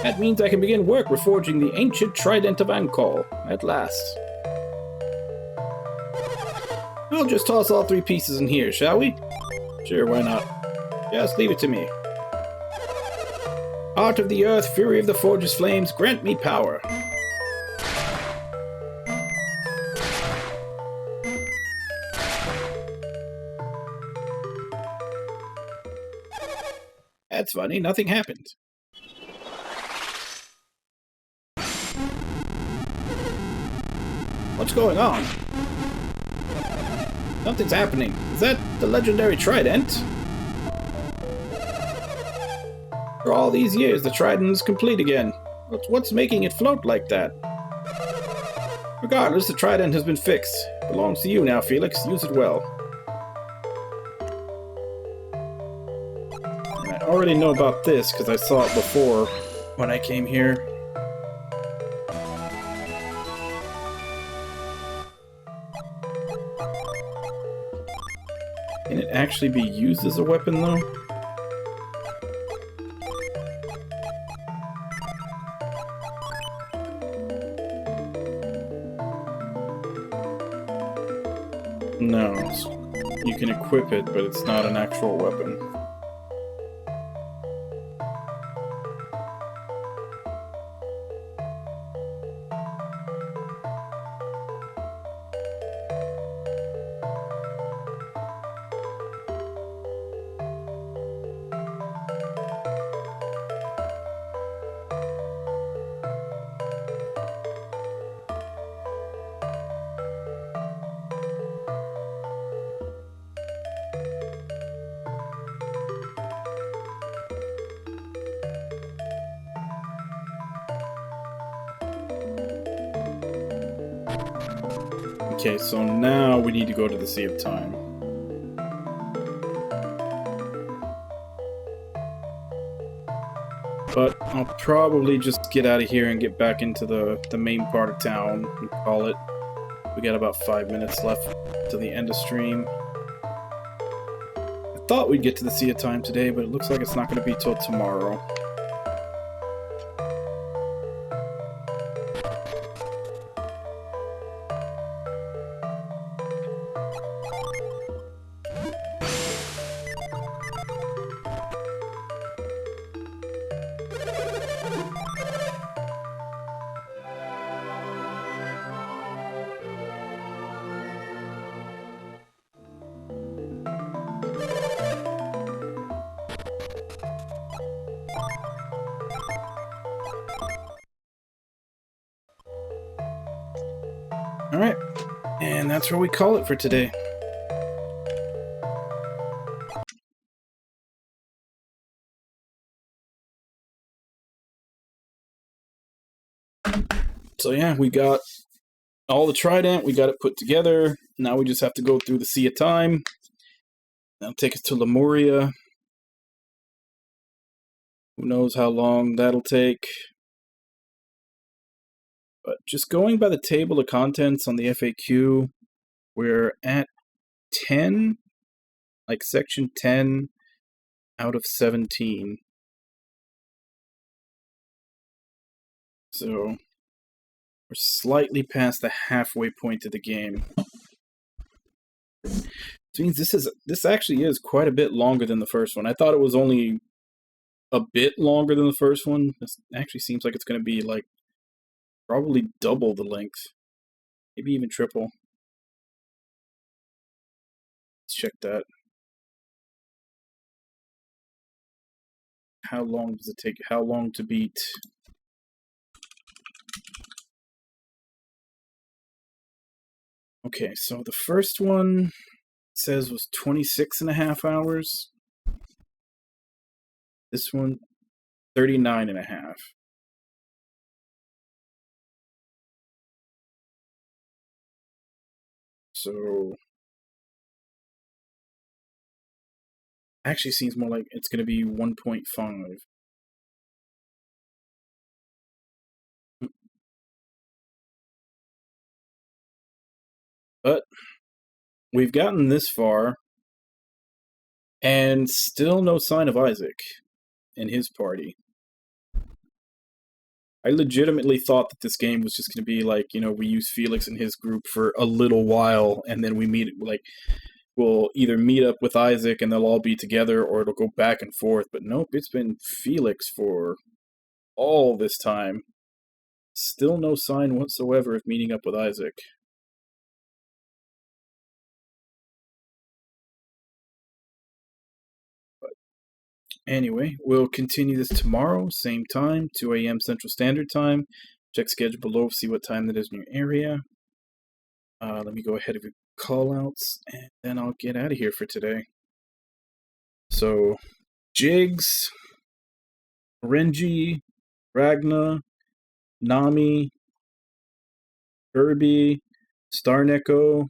That means I can begin work reforging the ancient Trident of Angkor at last. We'll just toss all 3 pieces in here, shall we? Sure, why not? Just leave it to me. Heart of the earth, fury of the forge's flames, grant me power. That's funny, nothing happened. What's going on? Something's happening. Is that the legendary Trident? For all these years, the Trident is complete again. What's making it float like that? Regardless, the Trident has been fixed. It belongs to you now, Felix. Use it well. I already know about this because I saw it before when I came here. Can it actually be used as a weapon, though? No. You can equip it, but it's not an actual weapon. Okay, so now we need to go to the Sea of Time. But I'll probably just get out of here and get back into the main part of town and call it. We got about 5 minutes left to the end of stream. I thought we'd get to the Sea of Time today, but it looks like it's not going to be till tomorrow. Alright, and that's where we call it for today. So yeah, we got all the Trident, we got it put together. Now we just have to go through the Sea of Time. That'll take us to Lemuria. Who knows how long that'll take. But just going by the table of contents on the FAQ, we're at 10, like section 10 out of 17. So we're slightly past the halfway point of the game. Which means this actually is quite a bit longer than the first one. I thought it was only a bit longer than the first one. This actually seems like it's going to be like probably double the length. Maybe even triple. Let's check that. How long does it take? How long to beat? Okay, so the first one says was 26.5 hours. This one, 39.5. So actually seems more like it's going to be 1.5. But we've gotten this far, and still no sign of Isaac and his party. I legitimately thought that this game was just going to be like, you know, we use Felix and his group for a little while, and then we meet, like, we'll either meet up with Isaac and they'll all be together, or it'll go back and forth. But nope, it's been Felix for all this time. Still no sign whatsoever of meeting up with Isaac. Anyway, we'll continue this tomorrow, same time, 2 a.m. Central Standard Time. Check schedule below, see what time that is in your area. Let me go ahead with callouts, and then I'll get out of here for today. So, Jigs, Renji, Ragna, Nami, Kirby, Starneko,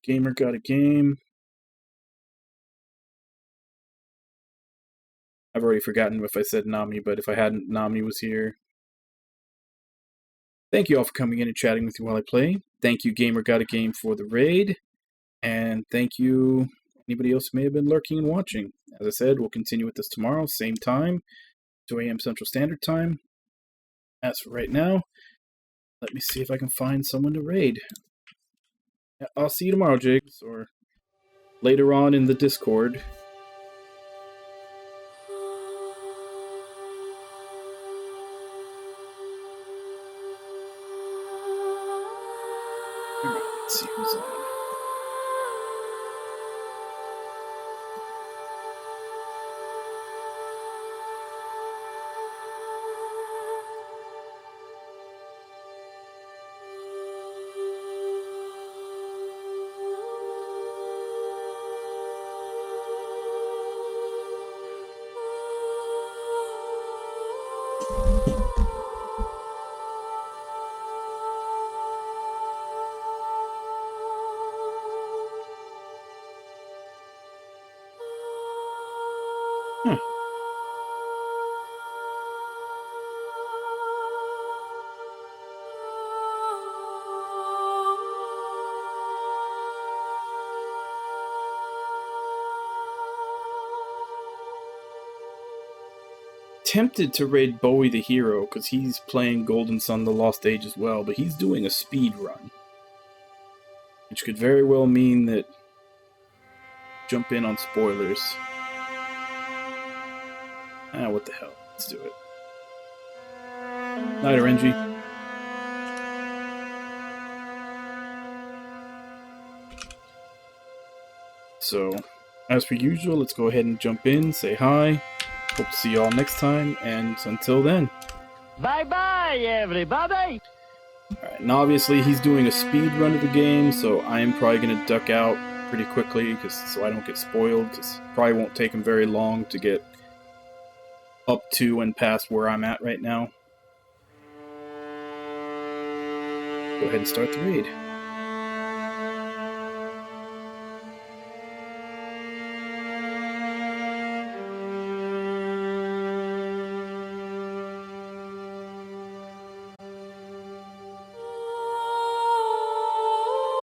Gamer Got a Game. I've already forgotten if I said Nami, but if I hadn't, Nami was here. Thank you all for coming in and chatting with me while I play. Thank you, Gamer Got a Game, for the raid. And thank you, anybody else who may have been lurking and watching. As I said, we'll continue with this tomorrow, same time, 2 a.m. Central Standard Time. As for right now, let me see if I can find someone to raid. I'll see you tomorrow, Jigs, or later on in the Discord. Let's see who's on. Huh. Tempted to raid Bowie the Hero because he's playing Golden Sun The Lost Age as well, but he's doing a speed run, which could very well mean that jump in on spoilers. What the hell? Let's do it. Night, RNG. So, as per usual, let's go ahead and jump in, say hi. Hope to see you all next time, and until then.
Bye-bye, everybody!
Alright, and obviously he's doing a speed run of the game, so I am probably going to duck out pretty quickly, so I don't get spoiled, because it probably won't take him very long to get up to and past where I'm at right now. Go ahead and start the raid.